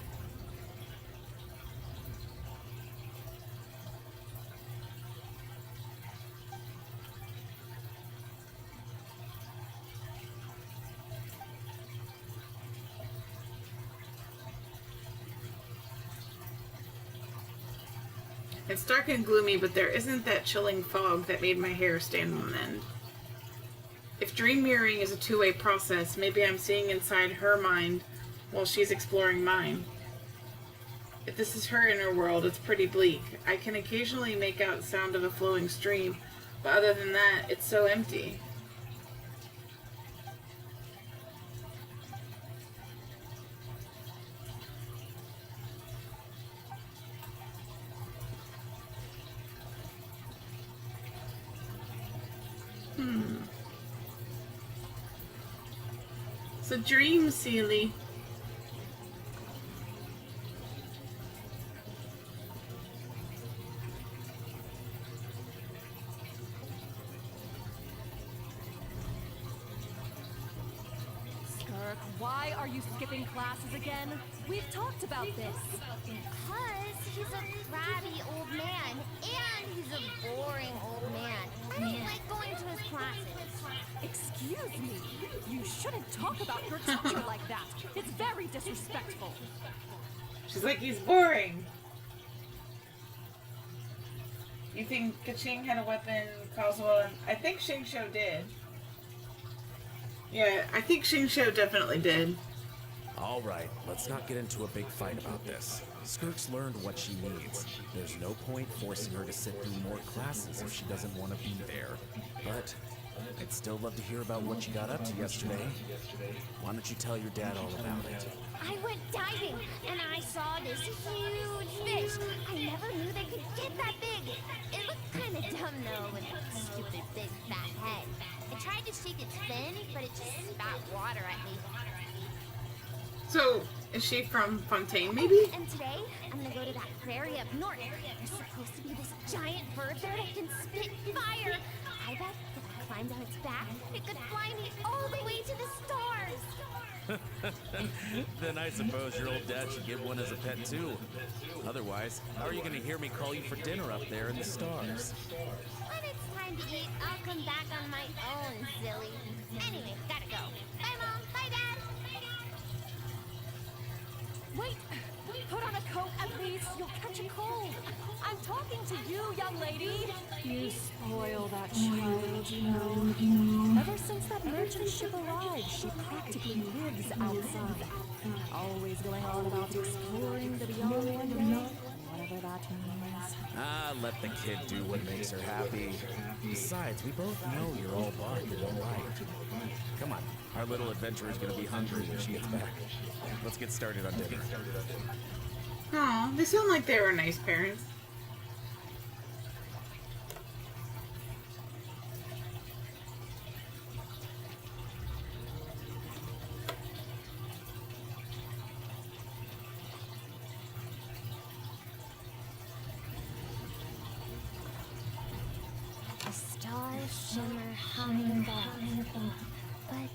It's dark and gloomy, but there isn't that chilling fog that made my hair stand on end. If dream mirroring is a two-way process, maybe I'm seeing inside her mind while she's exploring mine. If this is her inner world, it's pretty bleak. I can occasionally make out the sound of a flowing stream, but other than that, it's so empty. It's a dream, Seely. Skirk, why are you skipping classes again? We've talked about this. Because he's a crabby old man, and he's a boring old man. I don't like going to his classes. Excuse me. You shouldn't talk about your teacher like that. It's very disrespectful. She's like, he's boring. You think Kaching had a weapon, Coswell? I think Shingsho did. Yeah, I think Shingsho definitely did. All right, let's not get into a big fight about this. Skirk's learned what she needs. There's no point forcing her to sit through more classes if she doesn't want to be there. But I'd still love to hear about what you got up to yesterday. Why don't you tell your dad all about it? I went diving, and I saw this huge fish. I never knew they could get that big. It looked kind of dumb, though, with its stupid big fat head. I tried to shake its fin, but it just spat water at me. So, is she from Fontaine, maybe? And today, I'm gonna go to that prairie up north. There's supposed to be this giant bird there that can spit fire. I bet if I climbed on its back, it could fly me all the way to the stars. Then I suppose your old dad should get one as a pet too. Otherwise, how are you gonna hear me call you for dinner up there in the stars? When it's time to eat, I'll come back on my own, silly. Anyway, gotta go. Bye, Mom. Bye, Dad. Wait! Put on a coat at least. You'll catch a cold. I'm talking to you, young lady. You spoil that child, you know. Ever since that merchant ship arrived, she practically lives outside. Always going on about exploring the beyond one day, whatever that means. Ah, let the kid do what makes her happy. Besides, we both know you're all bark and all bite. Come on, our little adventurer's gonna be hungry when she gets back. Let's get started on dinner. Aw, they sound like they were nice parents. The stars shimmer high above. But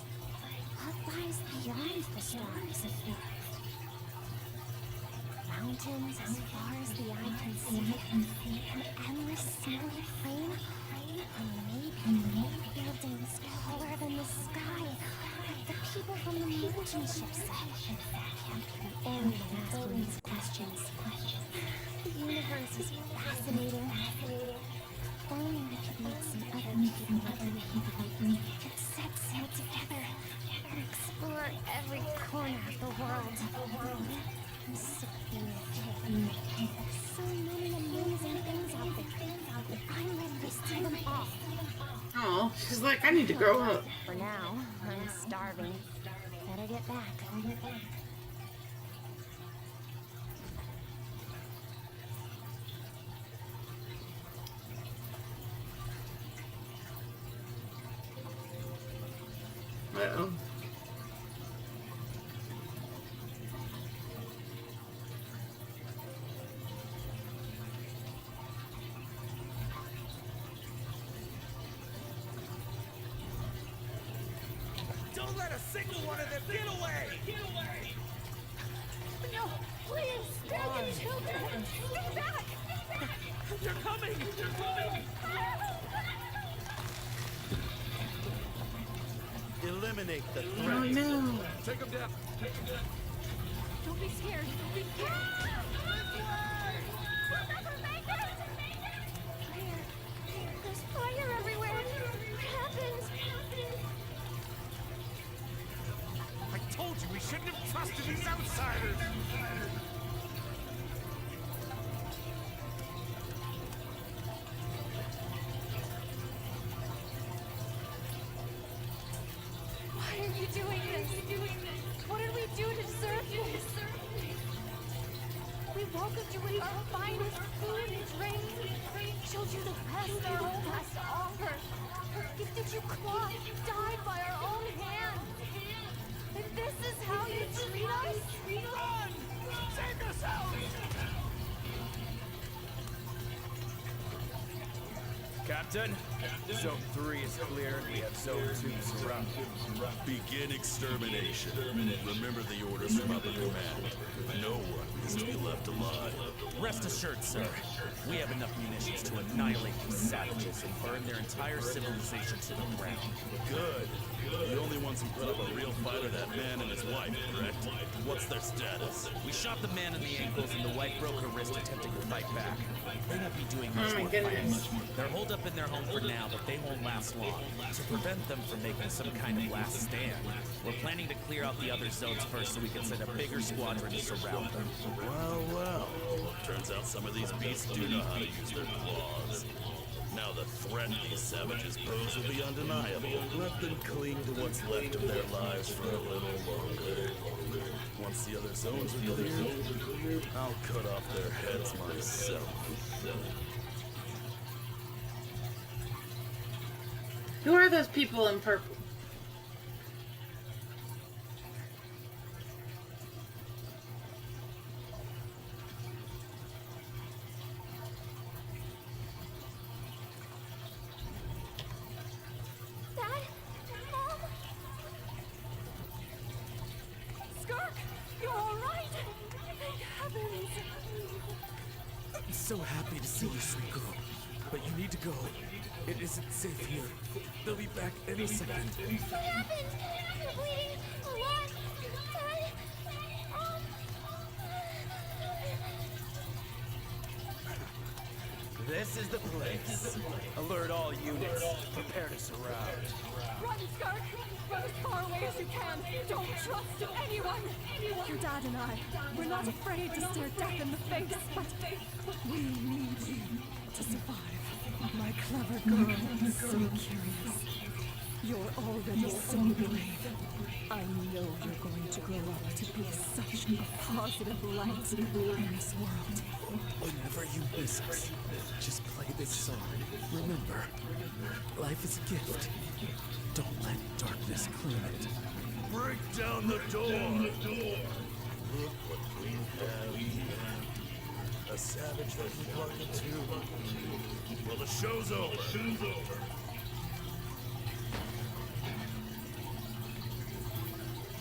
what lies beyond the stars? Mountains as far as the eye can see, an endless snowy plain, or maybe buildings taller than the sky, like the people from the merchant ship said. Can't be the only one asking these questions. The universe is fascinating. If only we could meet some other people like me, could set sail together and explore every corner of the world. I'm sick of being a kid. So many amazing things out there. I'm ready to see them all. Oh, she's like, I need to grow up. For now, I'm starving. Better get back. Uh-oh. Don't let a single one of them get away! Get away! No, please, spare the children. Stay back. They're coming! They're coming! Eliminate the threat. Oh no. Take them down. Don't be scared. Be scared. We'll never make it! There's fire everywhere. What happened? I told you we shouldn't have trusted these outsiders! Why are you doing this? What did we do to deserve this? We welcomed you with our finest food and drink. Chose You're the best our home has to offer. Gifted you cloth, dyed by our own hand. And this is how you treat us? Run! Save yourself! Captain, Zone 3 is clear and we have Zone 2 surrounded. Begin extermination. Remember the orders from upper command. No one is to be left alive. Rest assured, sir. We have enough munitions to annihilate these savages and burn their entire civilization to the ground. Good. The only ones who put up a real fight are that man and his wife, correct? What's their status? We shot the man in the ankles and the wife broke her wrist attempting to fight back. They won't be doing much more fighting. They're holed up in their home for now, but they won't last long. To prevent them from making some kind of last stand, we're planning to clear out the other zones first so we can send a bigger squadron to surround them. Well, well. Turns out some of these beasts do know how to use their claws. Now the threat these savages pose will be undeniable. Let them cling to what's left of their lives for a little longer. Once the other zones are cleared, I'll cut off their heads myself. Who are those people in purple? Dad? Mom? Skirk, you're all right? Thank heavens. I'm so happy to see you, sweet girl. But you need to go. It isn't safe here. They'll be back any second. What happened? You're bleeding a lot. Dad? This is the place. Alert all units. Prepare to surround. Run, Skirk! Run as far away as you can. Don't trust anyone. Your dad and I, we're not afraid to stare death in the face, but we need you to survive. My clever girl is so curious. You're already so brave. I know you're going to grow up to be such a positive light in this world. Whenever you miss us, just play this song. Remember, life is a gift. Don't let darkness claim it. Break down the door! Look what we have here. A savage that we plug into. Well, the show's over.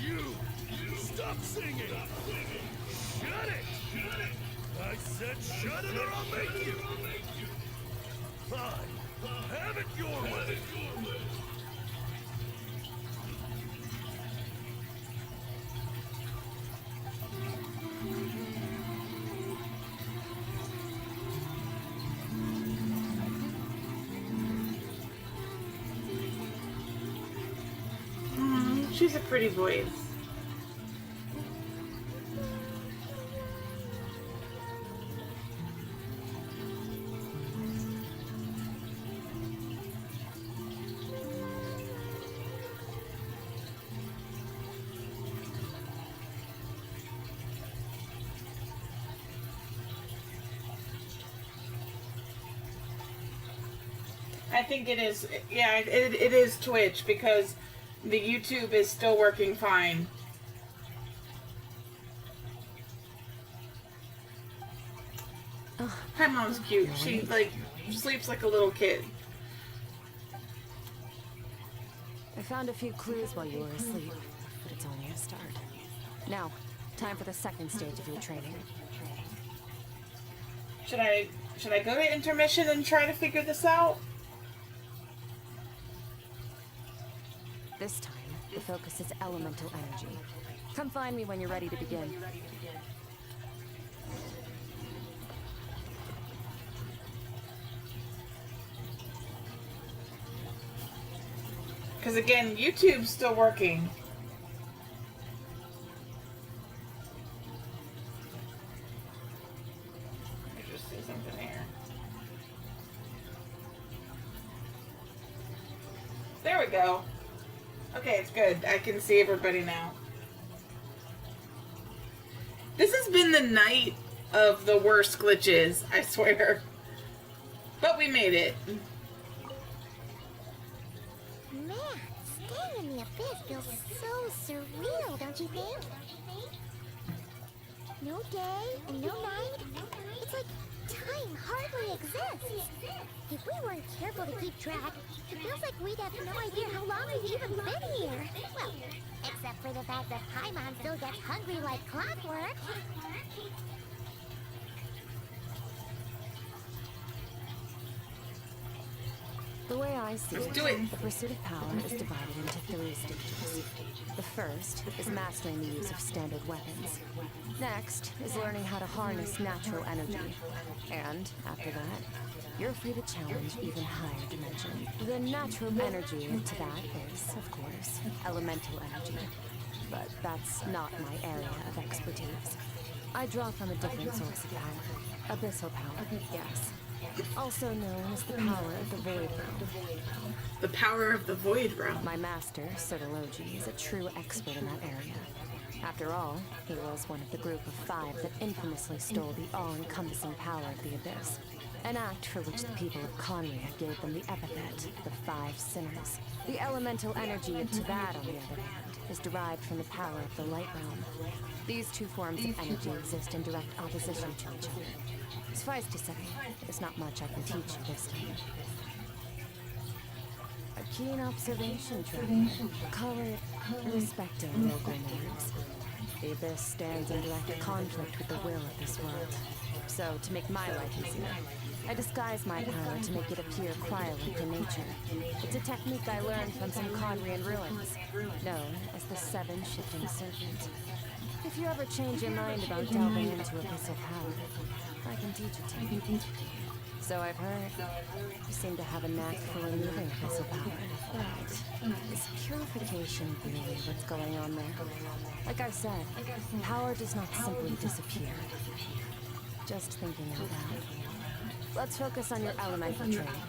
You! Stop singing! Shut it! I said shut it or I'll make you! Fine. Have it your way! She's a pretty voice. I think it is, yeah, it is Twitch because the YouTube is still working fine. Hi, Mom's cute. She, like, sleeps like a little kid. I found a few clues while you were asleep, but it's only a start. Now, time for the second stage of your training. Should I go to intermission and try to figure this out? This time, the focus is elemental energy. Come find me when you're ready to begin. Because again, YouTube's still working. Let me just see something here. There we go. Okay, it's good. I can see everybody now. This has been the night of the worst glitches, I swear. But we made it. Man, staying in the abyss feels so surreal, don't you think? No day and no night. It's like time hardly exists. If we weren't careful to keep track, it feels like we'd have no idea how long we've even been here. Well, except for the fact that Paimon still gets hungry like clockwork. The way I see Let's it, do it. the pursuit of power is divided into 3 stages. The first is mastering the use of standard weapons. Next is learning how to harness natural energy. And after that, you're free to challenge even higher dimensions. The natural energy to that is, of course, elemental energy. But that's not my area of expertise. I draw from a different source of power. Abyssal power, yes. Also known as the power of the Void Realm. The power of the Void Realm. My master, Sirologi, is a true expert in that area. After all, he was one of the group of 5 that infamously stole the all-encompassing power of the Abyss. An act for which the people of Conria gave them the epithet, the 5 Sinners. The elemental energy of Tivat, on the other hand, is derived from the power of the Light Realm. These 2 forms of energy exist in direct opposition to each other. Suffice to say, there's not much I can teach you this time. A keen observation, traveler. Call it respecting local norms. The Abyss stands in direct conflict with the will of this world. So, to make my life easier, I disguise my power to make it appear choir-like in nature. It's a technique I learned from some Conrian ruins, known as the 7 Shifting Serpent. If you ever change your mind about delving into abyssal power, I can teach it to you. So I've heard. You seem to have a knack for removing abyssal power. Right. Is purification really what's going on there? Like I said, power does not simply disappear. Just thinking out loud. Let's focus on your elemental training.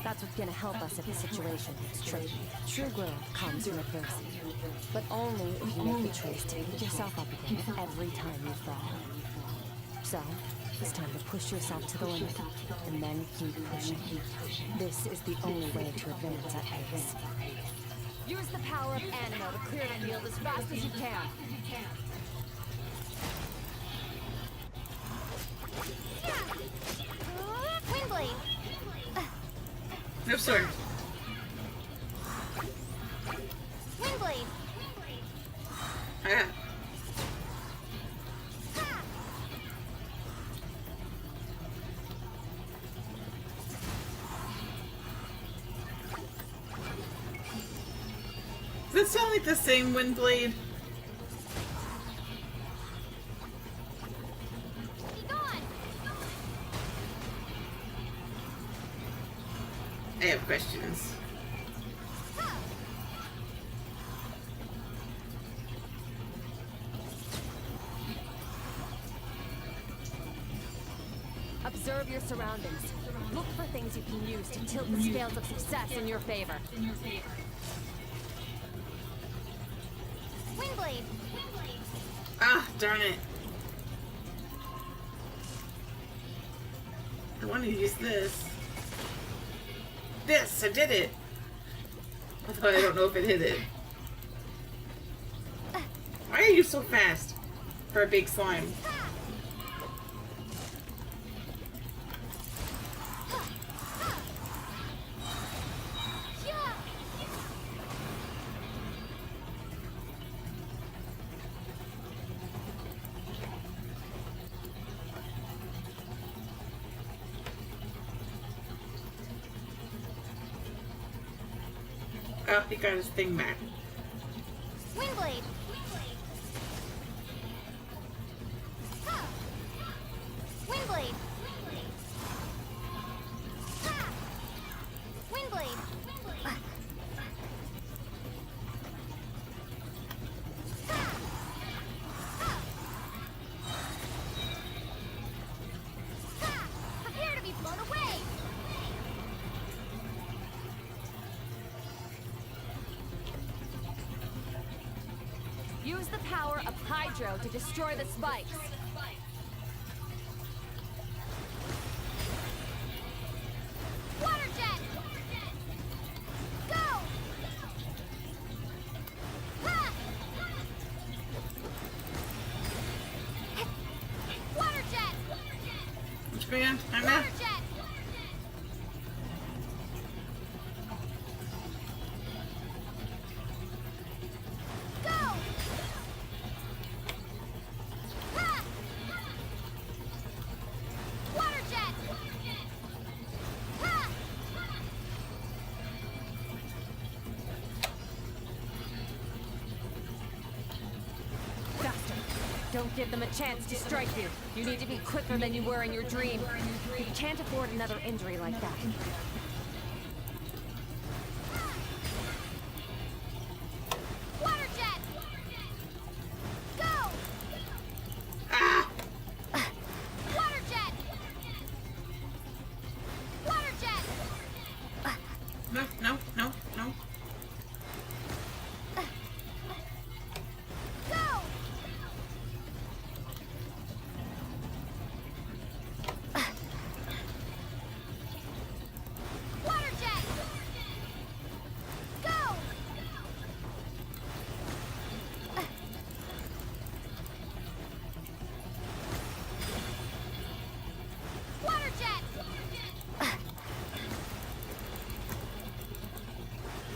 That's what's gonna help us if the situation gets tricky. True growth comes from adversity, but only if you make the choice to pick yourself up again every time you fall. So, it's time to push yourself to the limit, and then keep pushing. This is the only way to advance at pace. Use the power of Animo to clear the field as fast as you can. Windblade! No sword. Windblade! Ah. Does that sound like the same Windblade? I have questions. Observe your surroundings. Look for things you can use to tilt the scales of success in your favor. Windblade! Ah, darn it. I want to use this. This! I did it! Although I don't know if it hit it. Why are you so fast for a big slime? Oh, he got his thing back. Windblade! Windblade! Windblade! Prepare to be blown away! Use the power of Hydro to destroy the spikes. Don't give them a chance to strike you. You need to be quicker than you were in your dream. You can't afford another injury like that. Water jet! Go! Ah! Water jet! Water jet! No, no, no, no. Go! Water jet! Go! Water jet!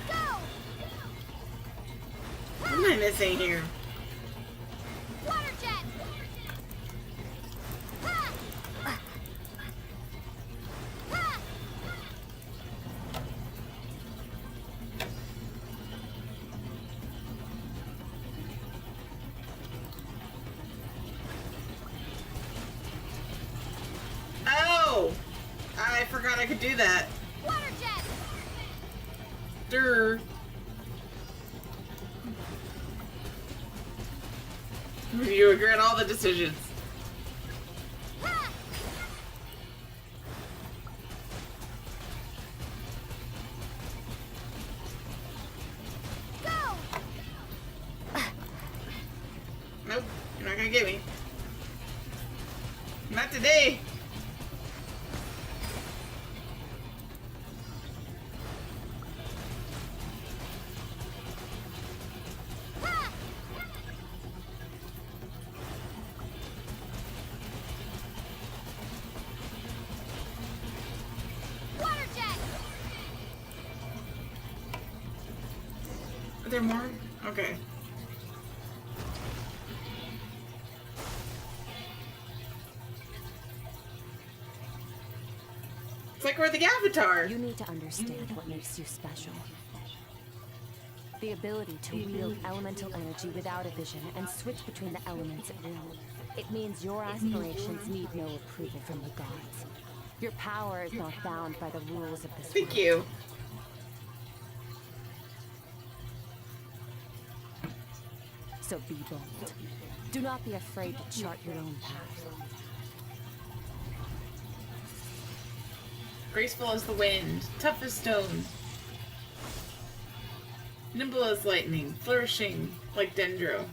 Go! What am I missing here? Water jet! Ha! Ha! Oh! I forgot I could do that. Water jet! Durr. You regret all the decisions. Ha! Go! Nope, you're not gonna get me. Not today. Ha! Water jet! Are there more? Okay. It's like we're the Avatar. You need to understand what makes you special. The ability to wield elemental energy without a vision and switch between the elements at will. It means your aspirations need no approval from the gods. Your power is not bound by the rules of this Thank world. you. So be bold. Do not be afraid to chart your own path. Graceful as the wind, tough as stone. Nimble as lightning, flourishing like dendro.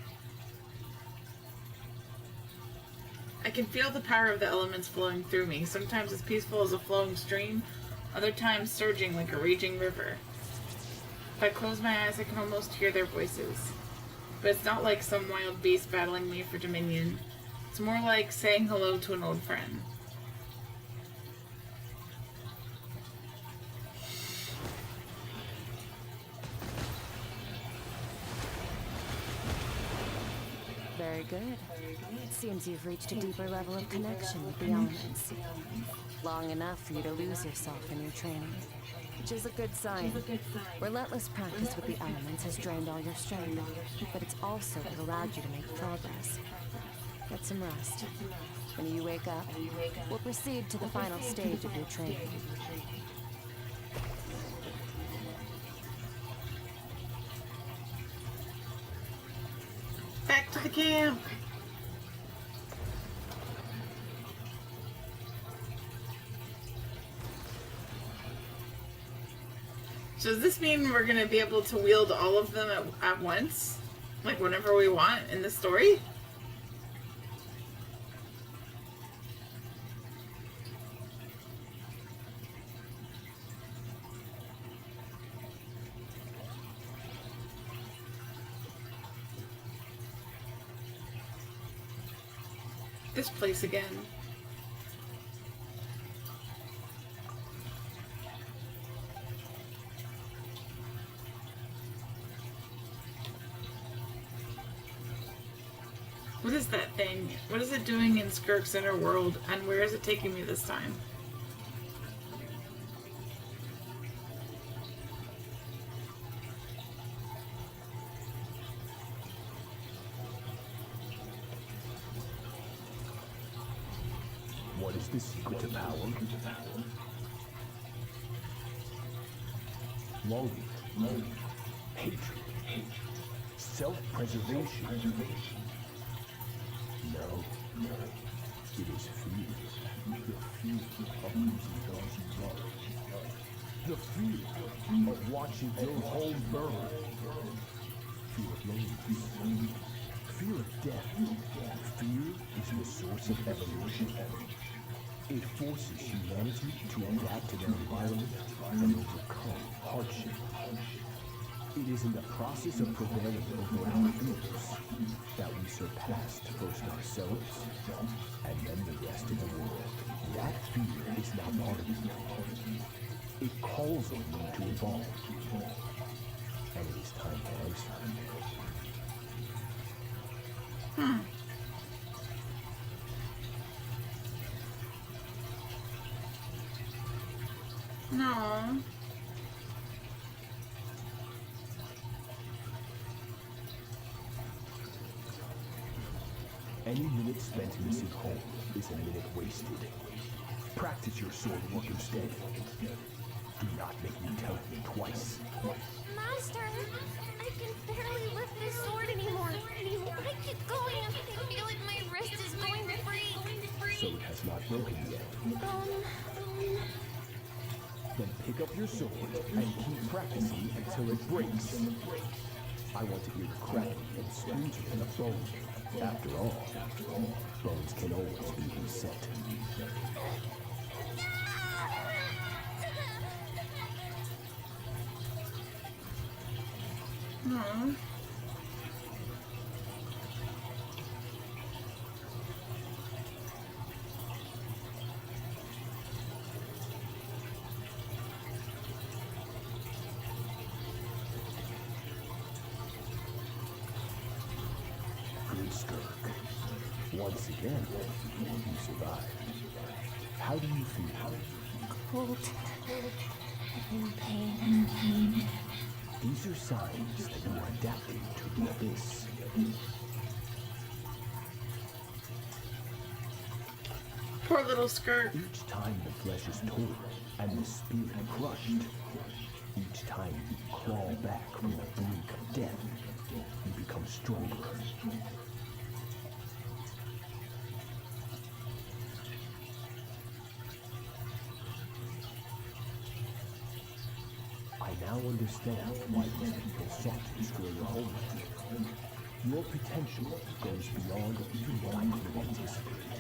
I can feel the power of the elements flowing through me, sometimes as peaceful as a flowing stream, other times surging like a raging river. If I close my eyes, I can almost hear their voices. But it's not like some wild beast battling me for dominion. It's more like saying hello to an old friend. Very good. It seems you've reached a deeper level of connection with the elements. Long enough for you to lose yourself in your training, which is a good sign. Relentless practice with the elements has drained all your strength, but it's also allowed you to make progress. Get some rest. When you wake up, we'll proceed to the final stage of your training. Back to the camp! So does this mean we're gonna be able to wield all of them at once? Like whenever we want in the story? This place again. What is that thing? What is it doing in Skirk's inner world, and where is it taking me this time? the secret to power? Longing, hatred, self-preservation. No, it is fear. The fear of losing those you love. The fear of watching your home burn. Fear of loneliness. Fear of death. Fear is the source of evolution. It forces humanity to adapt to their environment and overcome hardship. It is in the process of prevailing over our fears that we surpassed first ourselves and then the rest of the world. That fear is now part of you. It calls on you to evolve. And it is time to answer. No. Any minute spent missing home is a minute wasted. Practice your sword work instead. Do not make me tell you twice. Master, I can barely lift this sword anymore. I keep going and I feel like my wrist is going to break. So it has not broken yet. Then pick up your sword and keep practicing until it breaks. I want to hear the cracking and splintering of bone. After all, bones can always be reset. No. Good, Skirk. Once again, you survived. How do you feel? Cold. In pain. These are signs that you are adapting to the abyss. Poor little Skirk. Each time the flesh is torn and the spirit crushed, each time you crawl back from the brink of death, you become stronger. I now understand why these people sought to destroy your homeland. Your potential goes beyond even what I could have anticipated.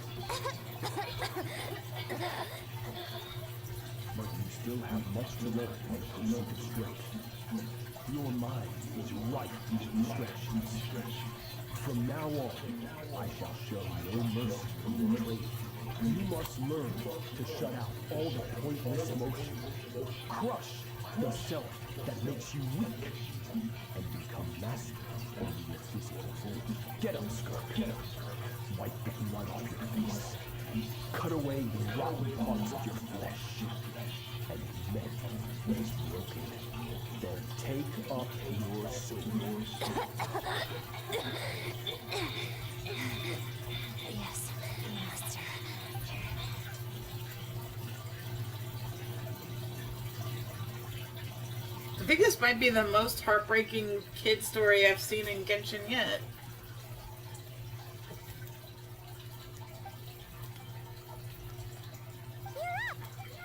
But you still have much to learn in the pursuit of strength. Your mind is rife with distractions. From now on, I shall show no mercy in your training. You must learn to shut out all the pointless emotion. Crush the self that makes you weak and become master over your physical form. Get up, Skirk. Wipe the blood off your face. Cut away the rotten parts of your flesh and mend what is broken. Then take up your sword. Yes, Master. I think this might be the most heartbreaking kid story I've seen in Genshin yet. You're up!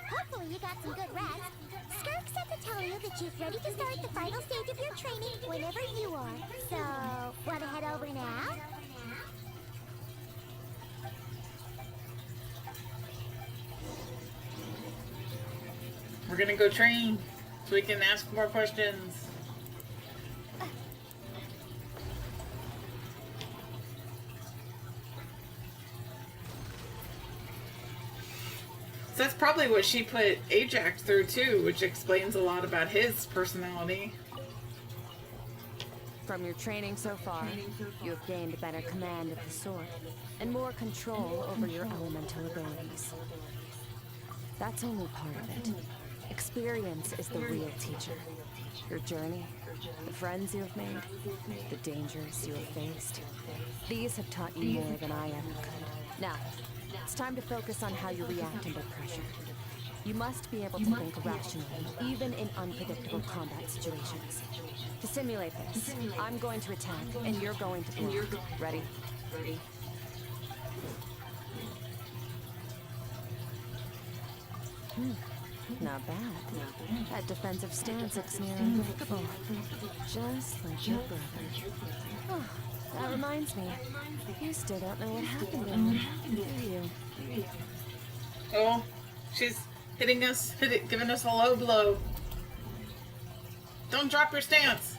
Hopefully you got some good rest. Skirk said to tell you that she's ready to start the final stage of your training whenever you are. So, wanna head over now? We're gonna go train so we can ask more questions. So that's probably what she put Ajax through too, which explains a lot about his personality. From your training so far, you have gained better command of the sword and more control over your elemental abilities. That's only part of it. Experience is the real teacher. Your journey, the friends you have made, the dangers you have faced. These have taught you more than I ever could. Now, it's time to focus on how you react under pressure. You must be able to think rationally, even in unpredictable combat situations. To simulate this, I'm going to attack, and you're going to block. Ready? Not bad. That defensive stance looks near unbreakable. Just like your brother. Oh, that reminds me. You still don't know what happened to him, do you? Oh, she's hitting us, giving us a low blow. Don't drop your stance.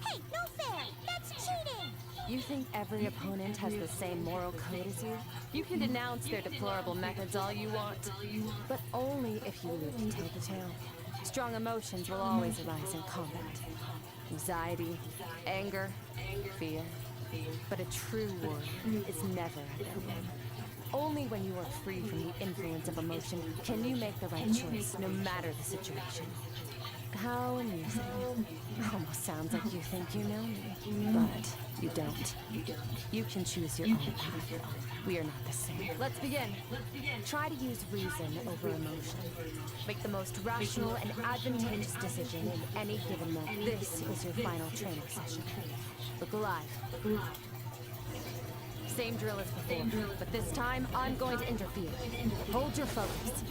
Hey, no fair! That's cheating! You think every opponent has the same moral code as you? You can denounce their deplorable methods all you want, but only if you live to tell the tale. Strong emotions will always arise in combat. Anxiety, anger, fear. But a true warrior is never at their whim. Only when you are free from the influence of emotion can you make the right choice, no matter the situation. How amusing. Almost sounds like you think you know me, but you don't. You can choose your own path. We are not the same. Let's begin. Try to use reason over emotion. Make the most rational and advantageous decision in any given moment. This is your final training session. Look alive. Same drill as before, but this time I'm going to interfere. Hold your focus.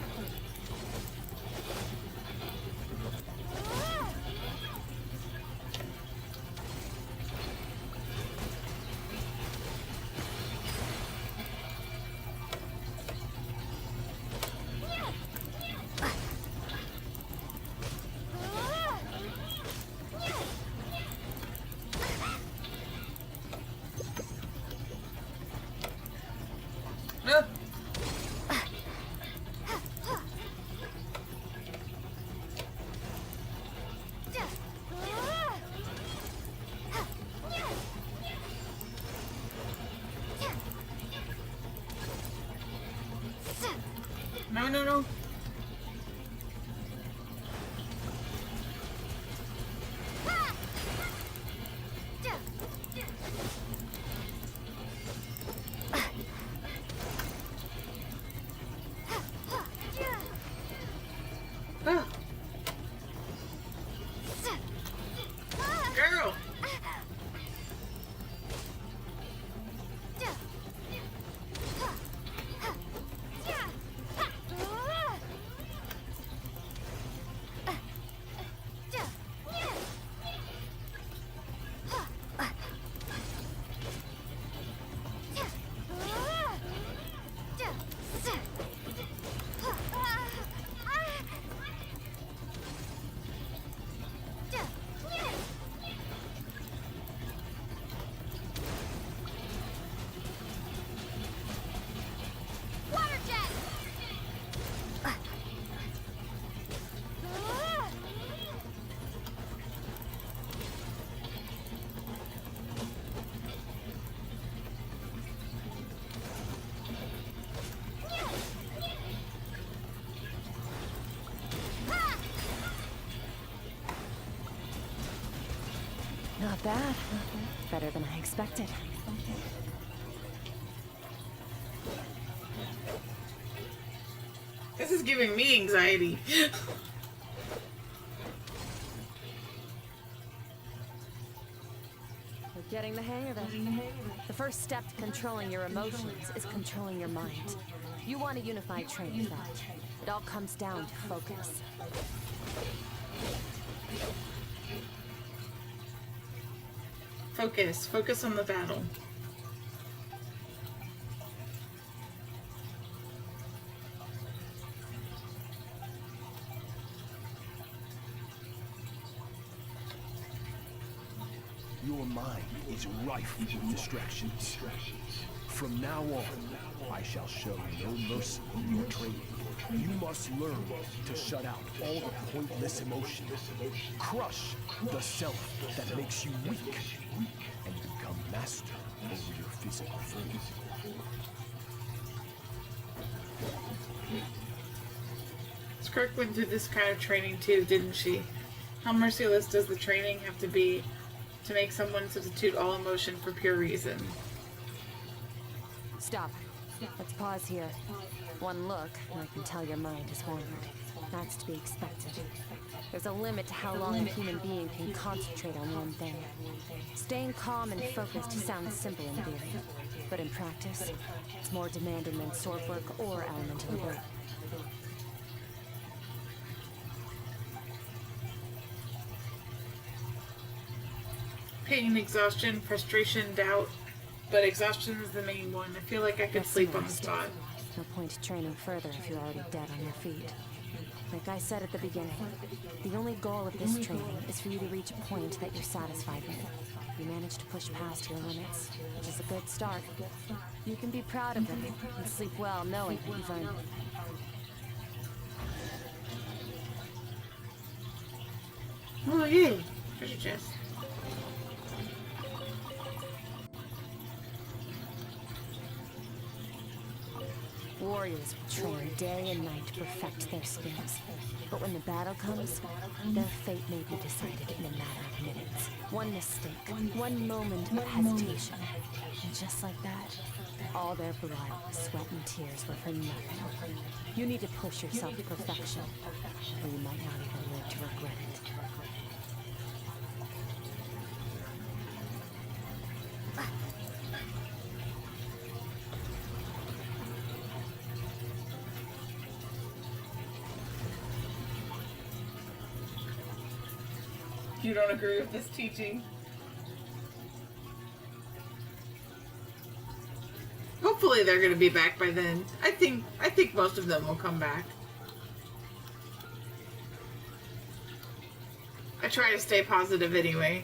No. Girl! Not bad. Better than I expected. This is giving me anxiety. We're getting the hang of it. The first step to controlling your emotions is controlling your mind. You want a unified train of thought. It all comes down to focus. Focus on the battle. Your mind is rife with distractions. From now on, I shall show no mercy in your training. You must learn to shut out all the pointless emotion. Crush the self that makes you weak, and become master over your physical form. Skirk went through this kind of training too, didn't she? How merciless does the training have to be to make someone substitute all emotion for pure reason? Stop. Let's pause here. One look, and I can tell your mind is wandered. That's to be expected. There's a limit to how long a human being can concentrate on one thing. Staying calm and focused sounds simple in theory, but in practice, it's more demanding than sword work or elemental work. Pain, exhaustion, frustration, doubt. But exhaustion is the main one. I feel like I could sleep on the spot. No point training further if you're already dead on your feet. Like I said at the beginning, the only goal of this training is for you to reach a point that you're satisfied with. You managed to push past your limits, which is a good start. You can be proud of them and sleep well knowing that you've earned it. Oh, yeah. Treasure chest. Warriors will train day and night to perfect their skills. But when the battle comes, their fate may be decided in a matter of minutes. One mistake, one moment of hesitation. And just like that, all their blood, sweat, and tears were for nothing. You need to push yourself to perfection, or you might not even live to regret it. You don't agree with this teaching? Hopefully they're gonna be back by then. I think most of them will come back. I try to stay positive anyway.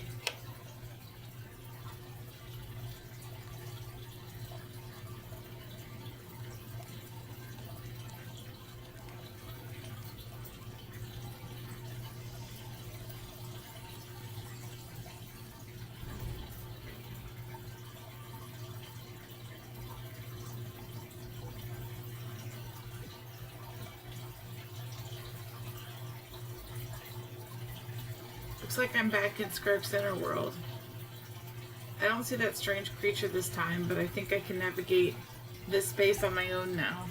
Looks like I'm back in Skirk's inner world. I don't see that strange creature this time, but I think I can navigate this space on my own now.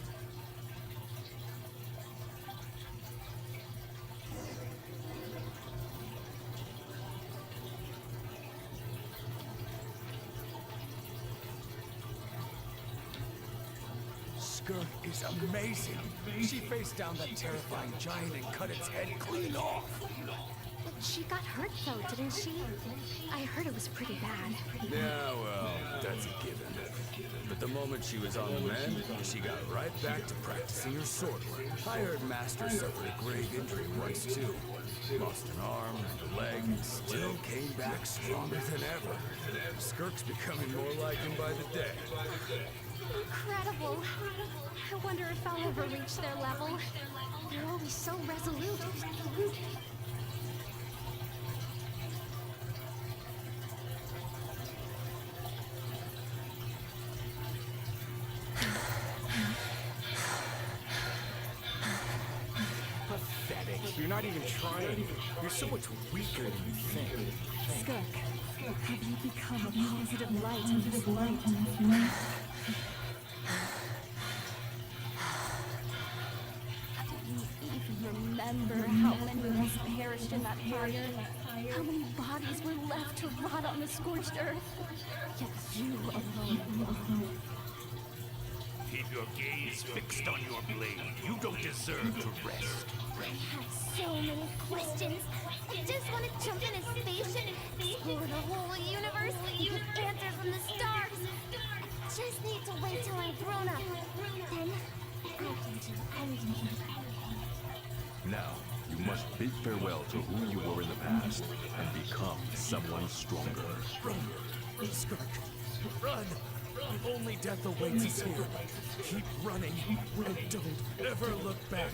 Skirk is amazing. She faced down that terrifying giant and cut its head clean off. She got hurt though, didn't she? I heard it was pretty bad. Yeah, well, that's a given. But the moment she was on the mend, she got right back to practicing her sword work. I heard Master suffered a grave injury once too. Lost an arm and a leg, and still came back stronger than ever. Skirk's becoming more like him by the day. Incredible. I wonder if I'll ever reach their level. They're always so resolute. Pathetic. You're not even trying. You're so much weaker than you think. Skirk, have you become a positive light in this world? Do you even remember how many of us perished in that fire? How many bodies were left to rot on the scorched earth? Yet you alone. Keep your gaze fixed on your blade. You don't deserve to rest. I have so many questions. I just want to jump in a spaceship and explore the whole universe and get answers from the stars. I just need to wait till I'm grown up. Then I can do anything. Now, you must bid farewell to who you were in the past and become someone stronger. Run, Skirk. Run. Only death awaits us here. Keep running and don't ever look back.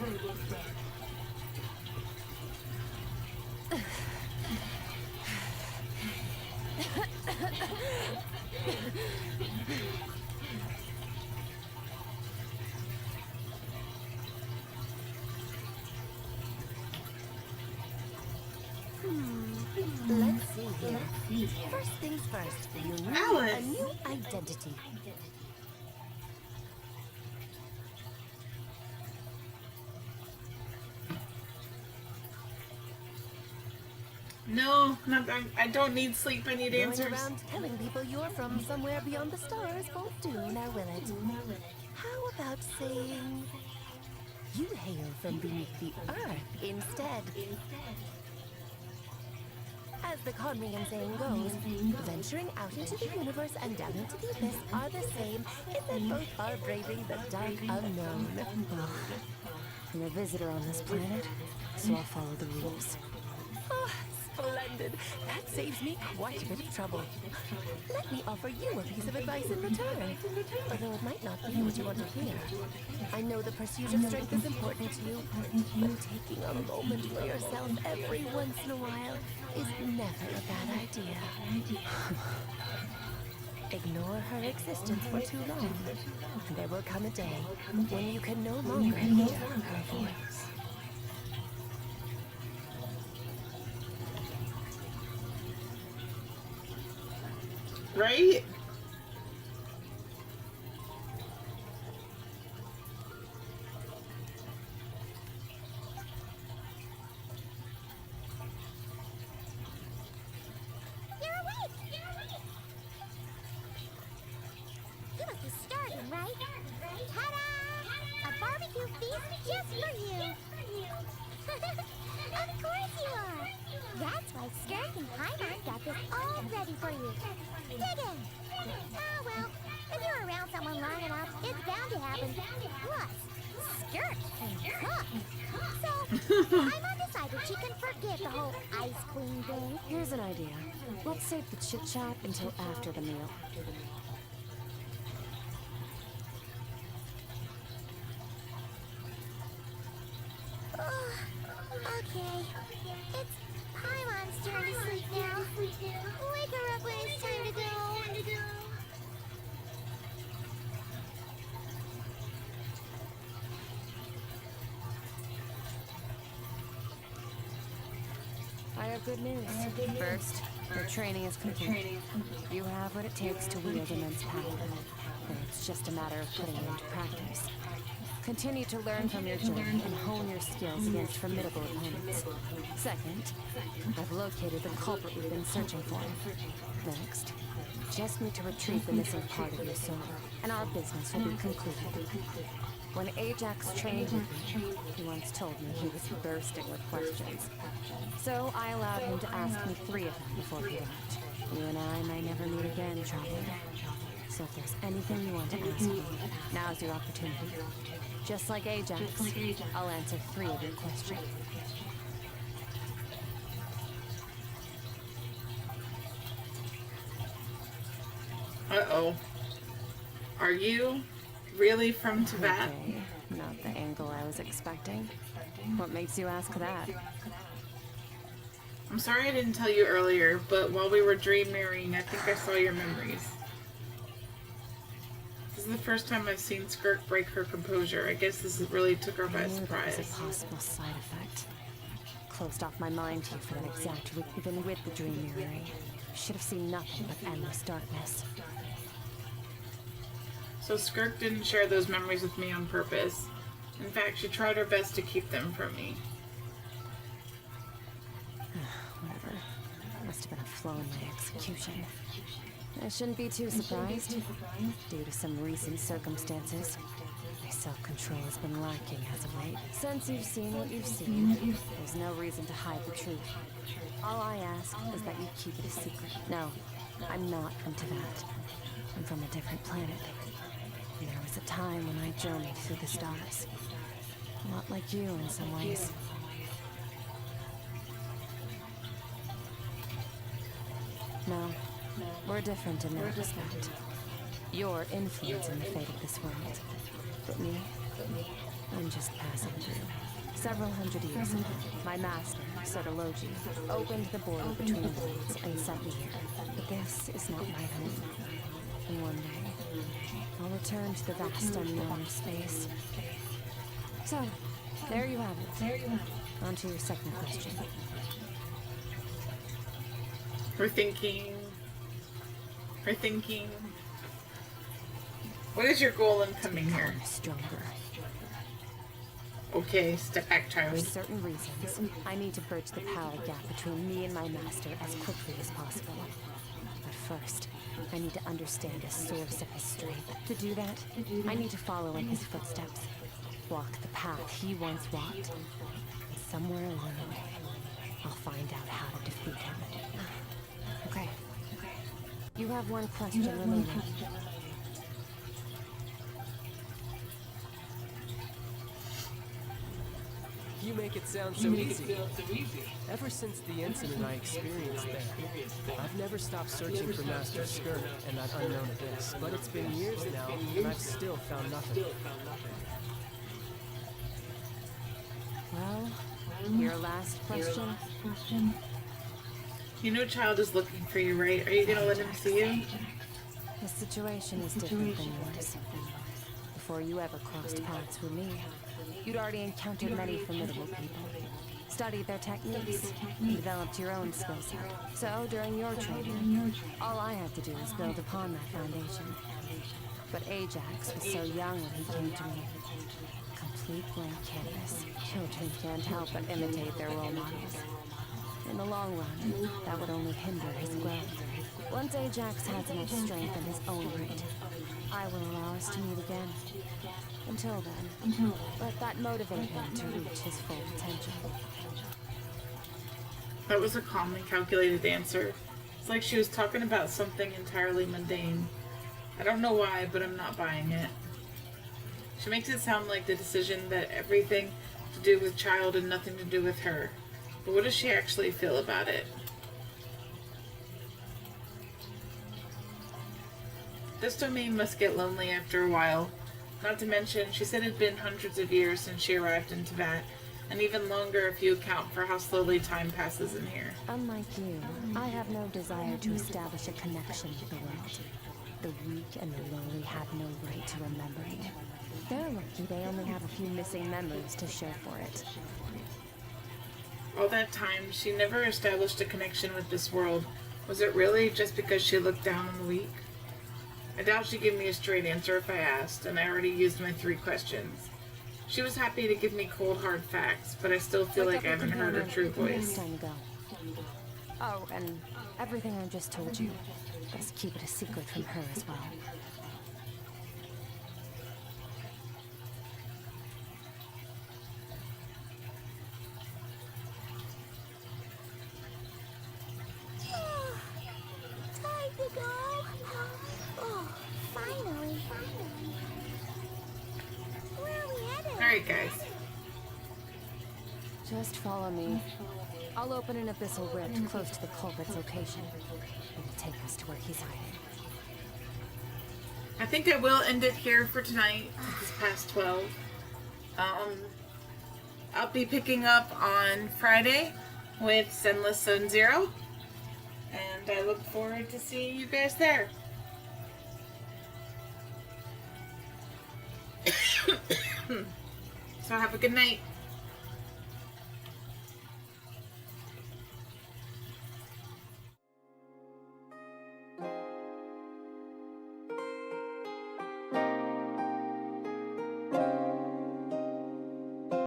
Let's see here. First things first, you need a new identity. No, not that. I don't need sleep. I need Going answers. around telling people you're from somewhere beyond the stars won't do, now will it? How about saying you hail from beneath the earth instead? As the Conringan saying goes, venturing out into the universe and down into the abyss are the same in that both are braving the dark unknown. Well, I'm a visitor on this planet, so I'll follow the rules. Oh, splendid. That saves me quite a bit of trouble. Let me offer you a piece of advice in return, although it might not be what you want to hear. I know the pursuit of strength is important to you, but taking a moment for yourself every once in a while is never a bad idea. Ignore her existence for too long, and there will come a day when you can no longer hear her voice. Right? You're awake! You must be starving, right? Ta-da! A barbecue feast just for you! Of course you are! That's why Skirk and Paimon got this all ready for you. Dig in! Ah, well, if you're around someone long enough, it's bound to happen. Plus, Skirk can cook! So, Paimon decided she can forget the whole Ice Queen thing. Here's an idea. Let's save the chit-chat until after the meal. Okay. It's Paimon's turn to sleep now. Wake her up when it's time to go. I have good news. First, your training is complete. You have what it takes to wield immense power. And it's just a matter of putting it into practice. Continue to learn from your journey and hone your skills against formidable opponents. Second, I've located the culprit we've been searching for. Next, just need to retrieve the missing part of your soul, and our business will be concluded. When Ajax trained with me, he once told me he was bursting with questions. So I allowed him to ask me 3 of them before he left. You and I may never meet again, traveler. So if there's anything you want to ask me, now's your opportunity. Just like Ajax, I'll answer 3 of your questions. Uh-oh. Are you really from Tibet? Okay, not the angle I was expecting. What makes you ask that? I'm sorry I didn't tell you earlier, but while we were dream mirroring, I think I saw your memories. This is the first time I've seen Skirk break her composure. I guess this really took her by surprise. That was a possible side effect. Closed off my mind to you for that exact reason. Even with the dream mirroring, should have seen nothing but endless darkness. So Skirk didn't share those memories with me on purpose. In fact, she tried her best to keep them from me. Whatever. Must have been a flaw in my execution. I shouldn't be too surprised. Due to some recent circumstances, my self-control has been lacking as of late. Since you've seen what you've seen, there's no reason to hide the truth. All I ask is that you keep it a secret. No, I'm not from Tibet. I'm from a different planet. And there was a time when I journeyed through the stars. A lot like you in some ways. No, we're different in that respect. You're influencing the fate of this world. But me, I'm just passing through. Several hundred years ago, my master, Sotologi, opened the border between worlds and sent me here. But this is not my home. And one day, I'll return to the vast unknown of space. So, there you have it. On to your second question. We're thinking... What is your goal in coming here? Stronger. Okay, step back, For child. certain reasons, I need to bridge the power gap between me and my master as quickly as possible. But first, I need to understand the source of his strength. To do that, I need to follow in his footsteps. Walk the path he once walked. And somewhere along the way, I'll find out how to defeat him. Okay. You have one question remaining. You make it sound so easy. Ever since the incident I experienced there, I've never stopped searching for Master Skirk and that unknown abyss. But it's been years now, and I've still found nothing. Well, your last question? You know child is looking for you, right? Are you gonna let him see you? The situation is different than yours. Before you ever crossed paths with me, you'd already encountered many formidable people, studied their techniques, and developed your own skill set. So, during your training, all I had to do was build upon that foundation. But Ajax was so young when he came to me. Complete blank canvas. Children can't help but imitate their role models. In the long run, that would only hinder his growth. Once Ajax has enough strength in his own right, I will allow us to meet again. Until then, let that motivate him to reach his full potential. That was a calm and calculated answer. It's like she was talking about something entirely mundane. I don't know why, but I'm not buying it. She makes it sound like the decision that everything to do with child and nothing to do with her. But what does she actually feel about it? This domain must get lonely after a while. Not to mention, she said it had been hundreds of years since she arrived in Tibet, and even longer if you account for how slowly time passes in here. Unlike you, I have no desire to establish a connection with the world. The weak and the lowly have no right to remember me. They're lucky they only have a few missing members to show for it. All that time, she never established a connection with this world. Was it really just because she looked down on the weak? I doubt she'd give me a straight answer if I asked, and I already used my 3 questions. She was happy to give me cold, hard facts, but I still feel like I haven't heard her true voice. Time to go. Oh, and everything I just told you, best keep it a secret from her as well. Time to go. Oh, finally. Where are we headed? Alright, guys. Just follow me. I'll open an abyssal rift close to the culprit's location. It will take us to where he's hiding. I think I will end it here for tonight. It's past 12. I'll be picking up on Friday with Zenless Zone 0. And I look forward to seeing you guys there. So have a good night.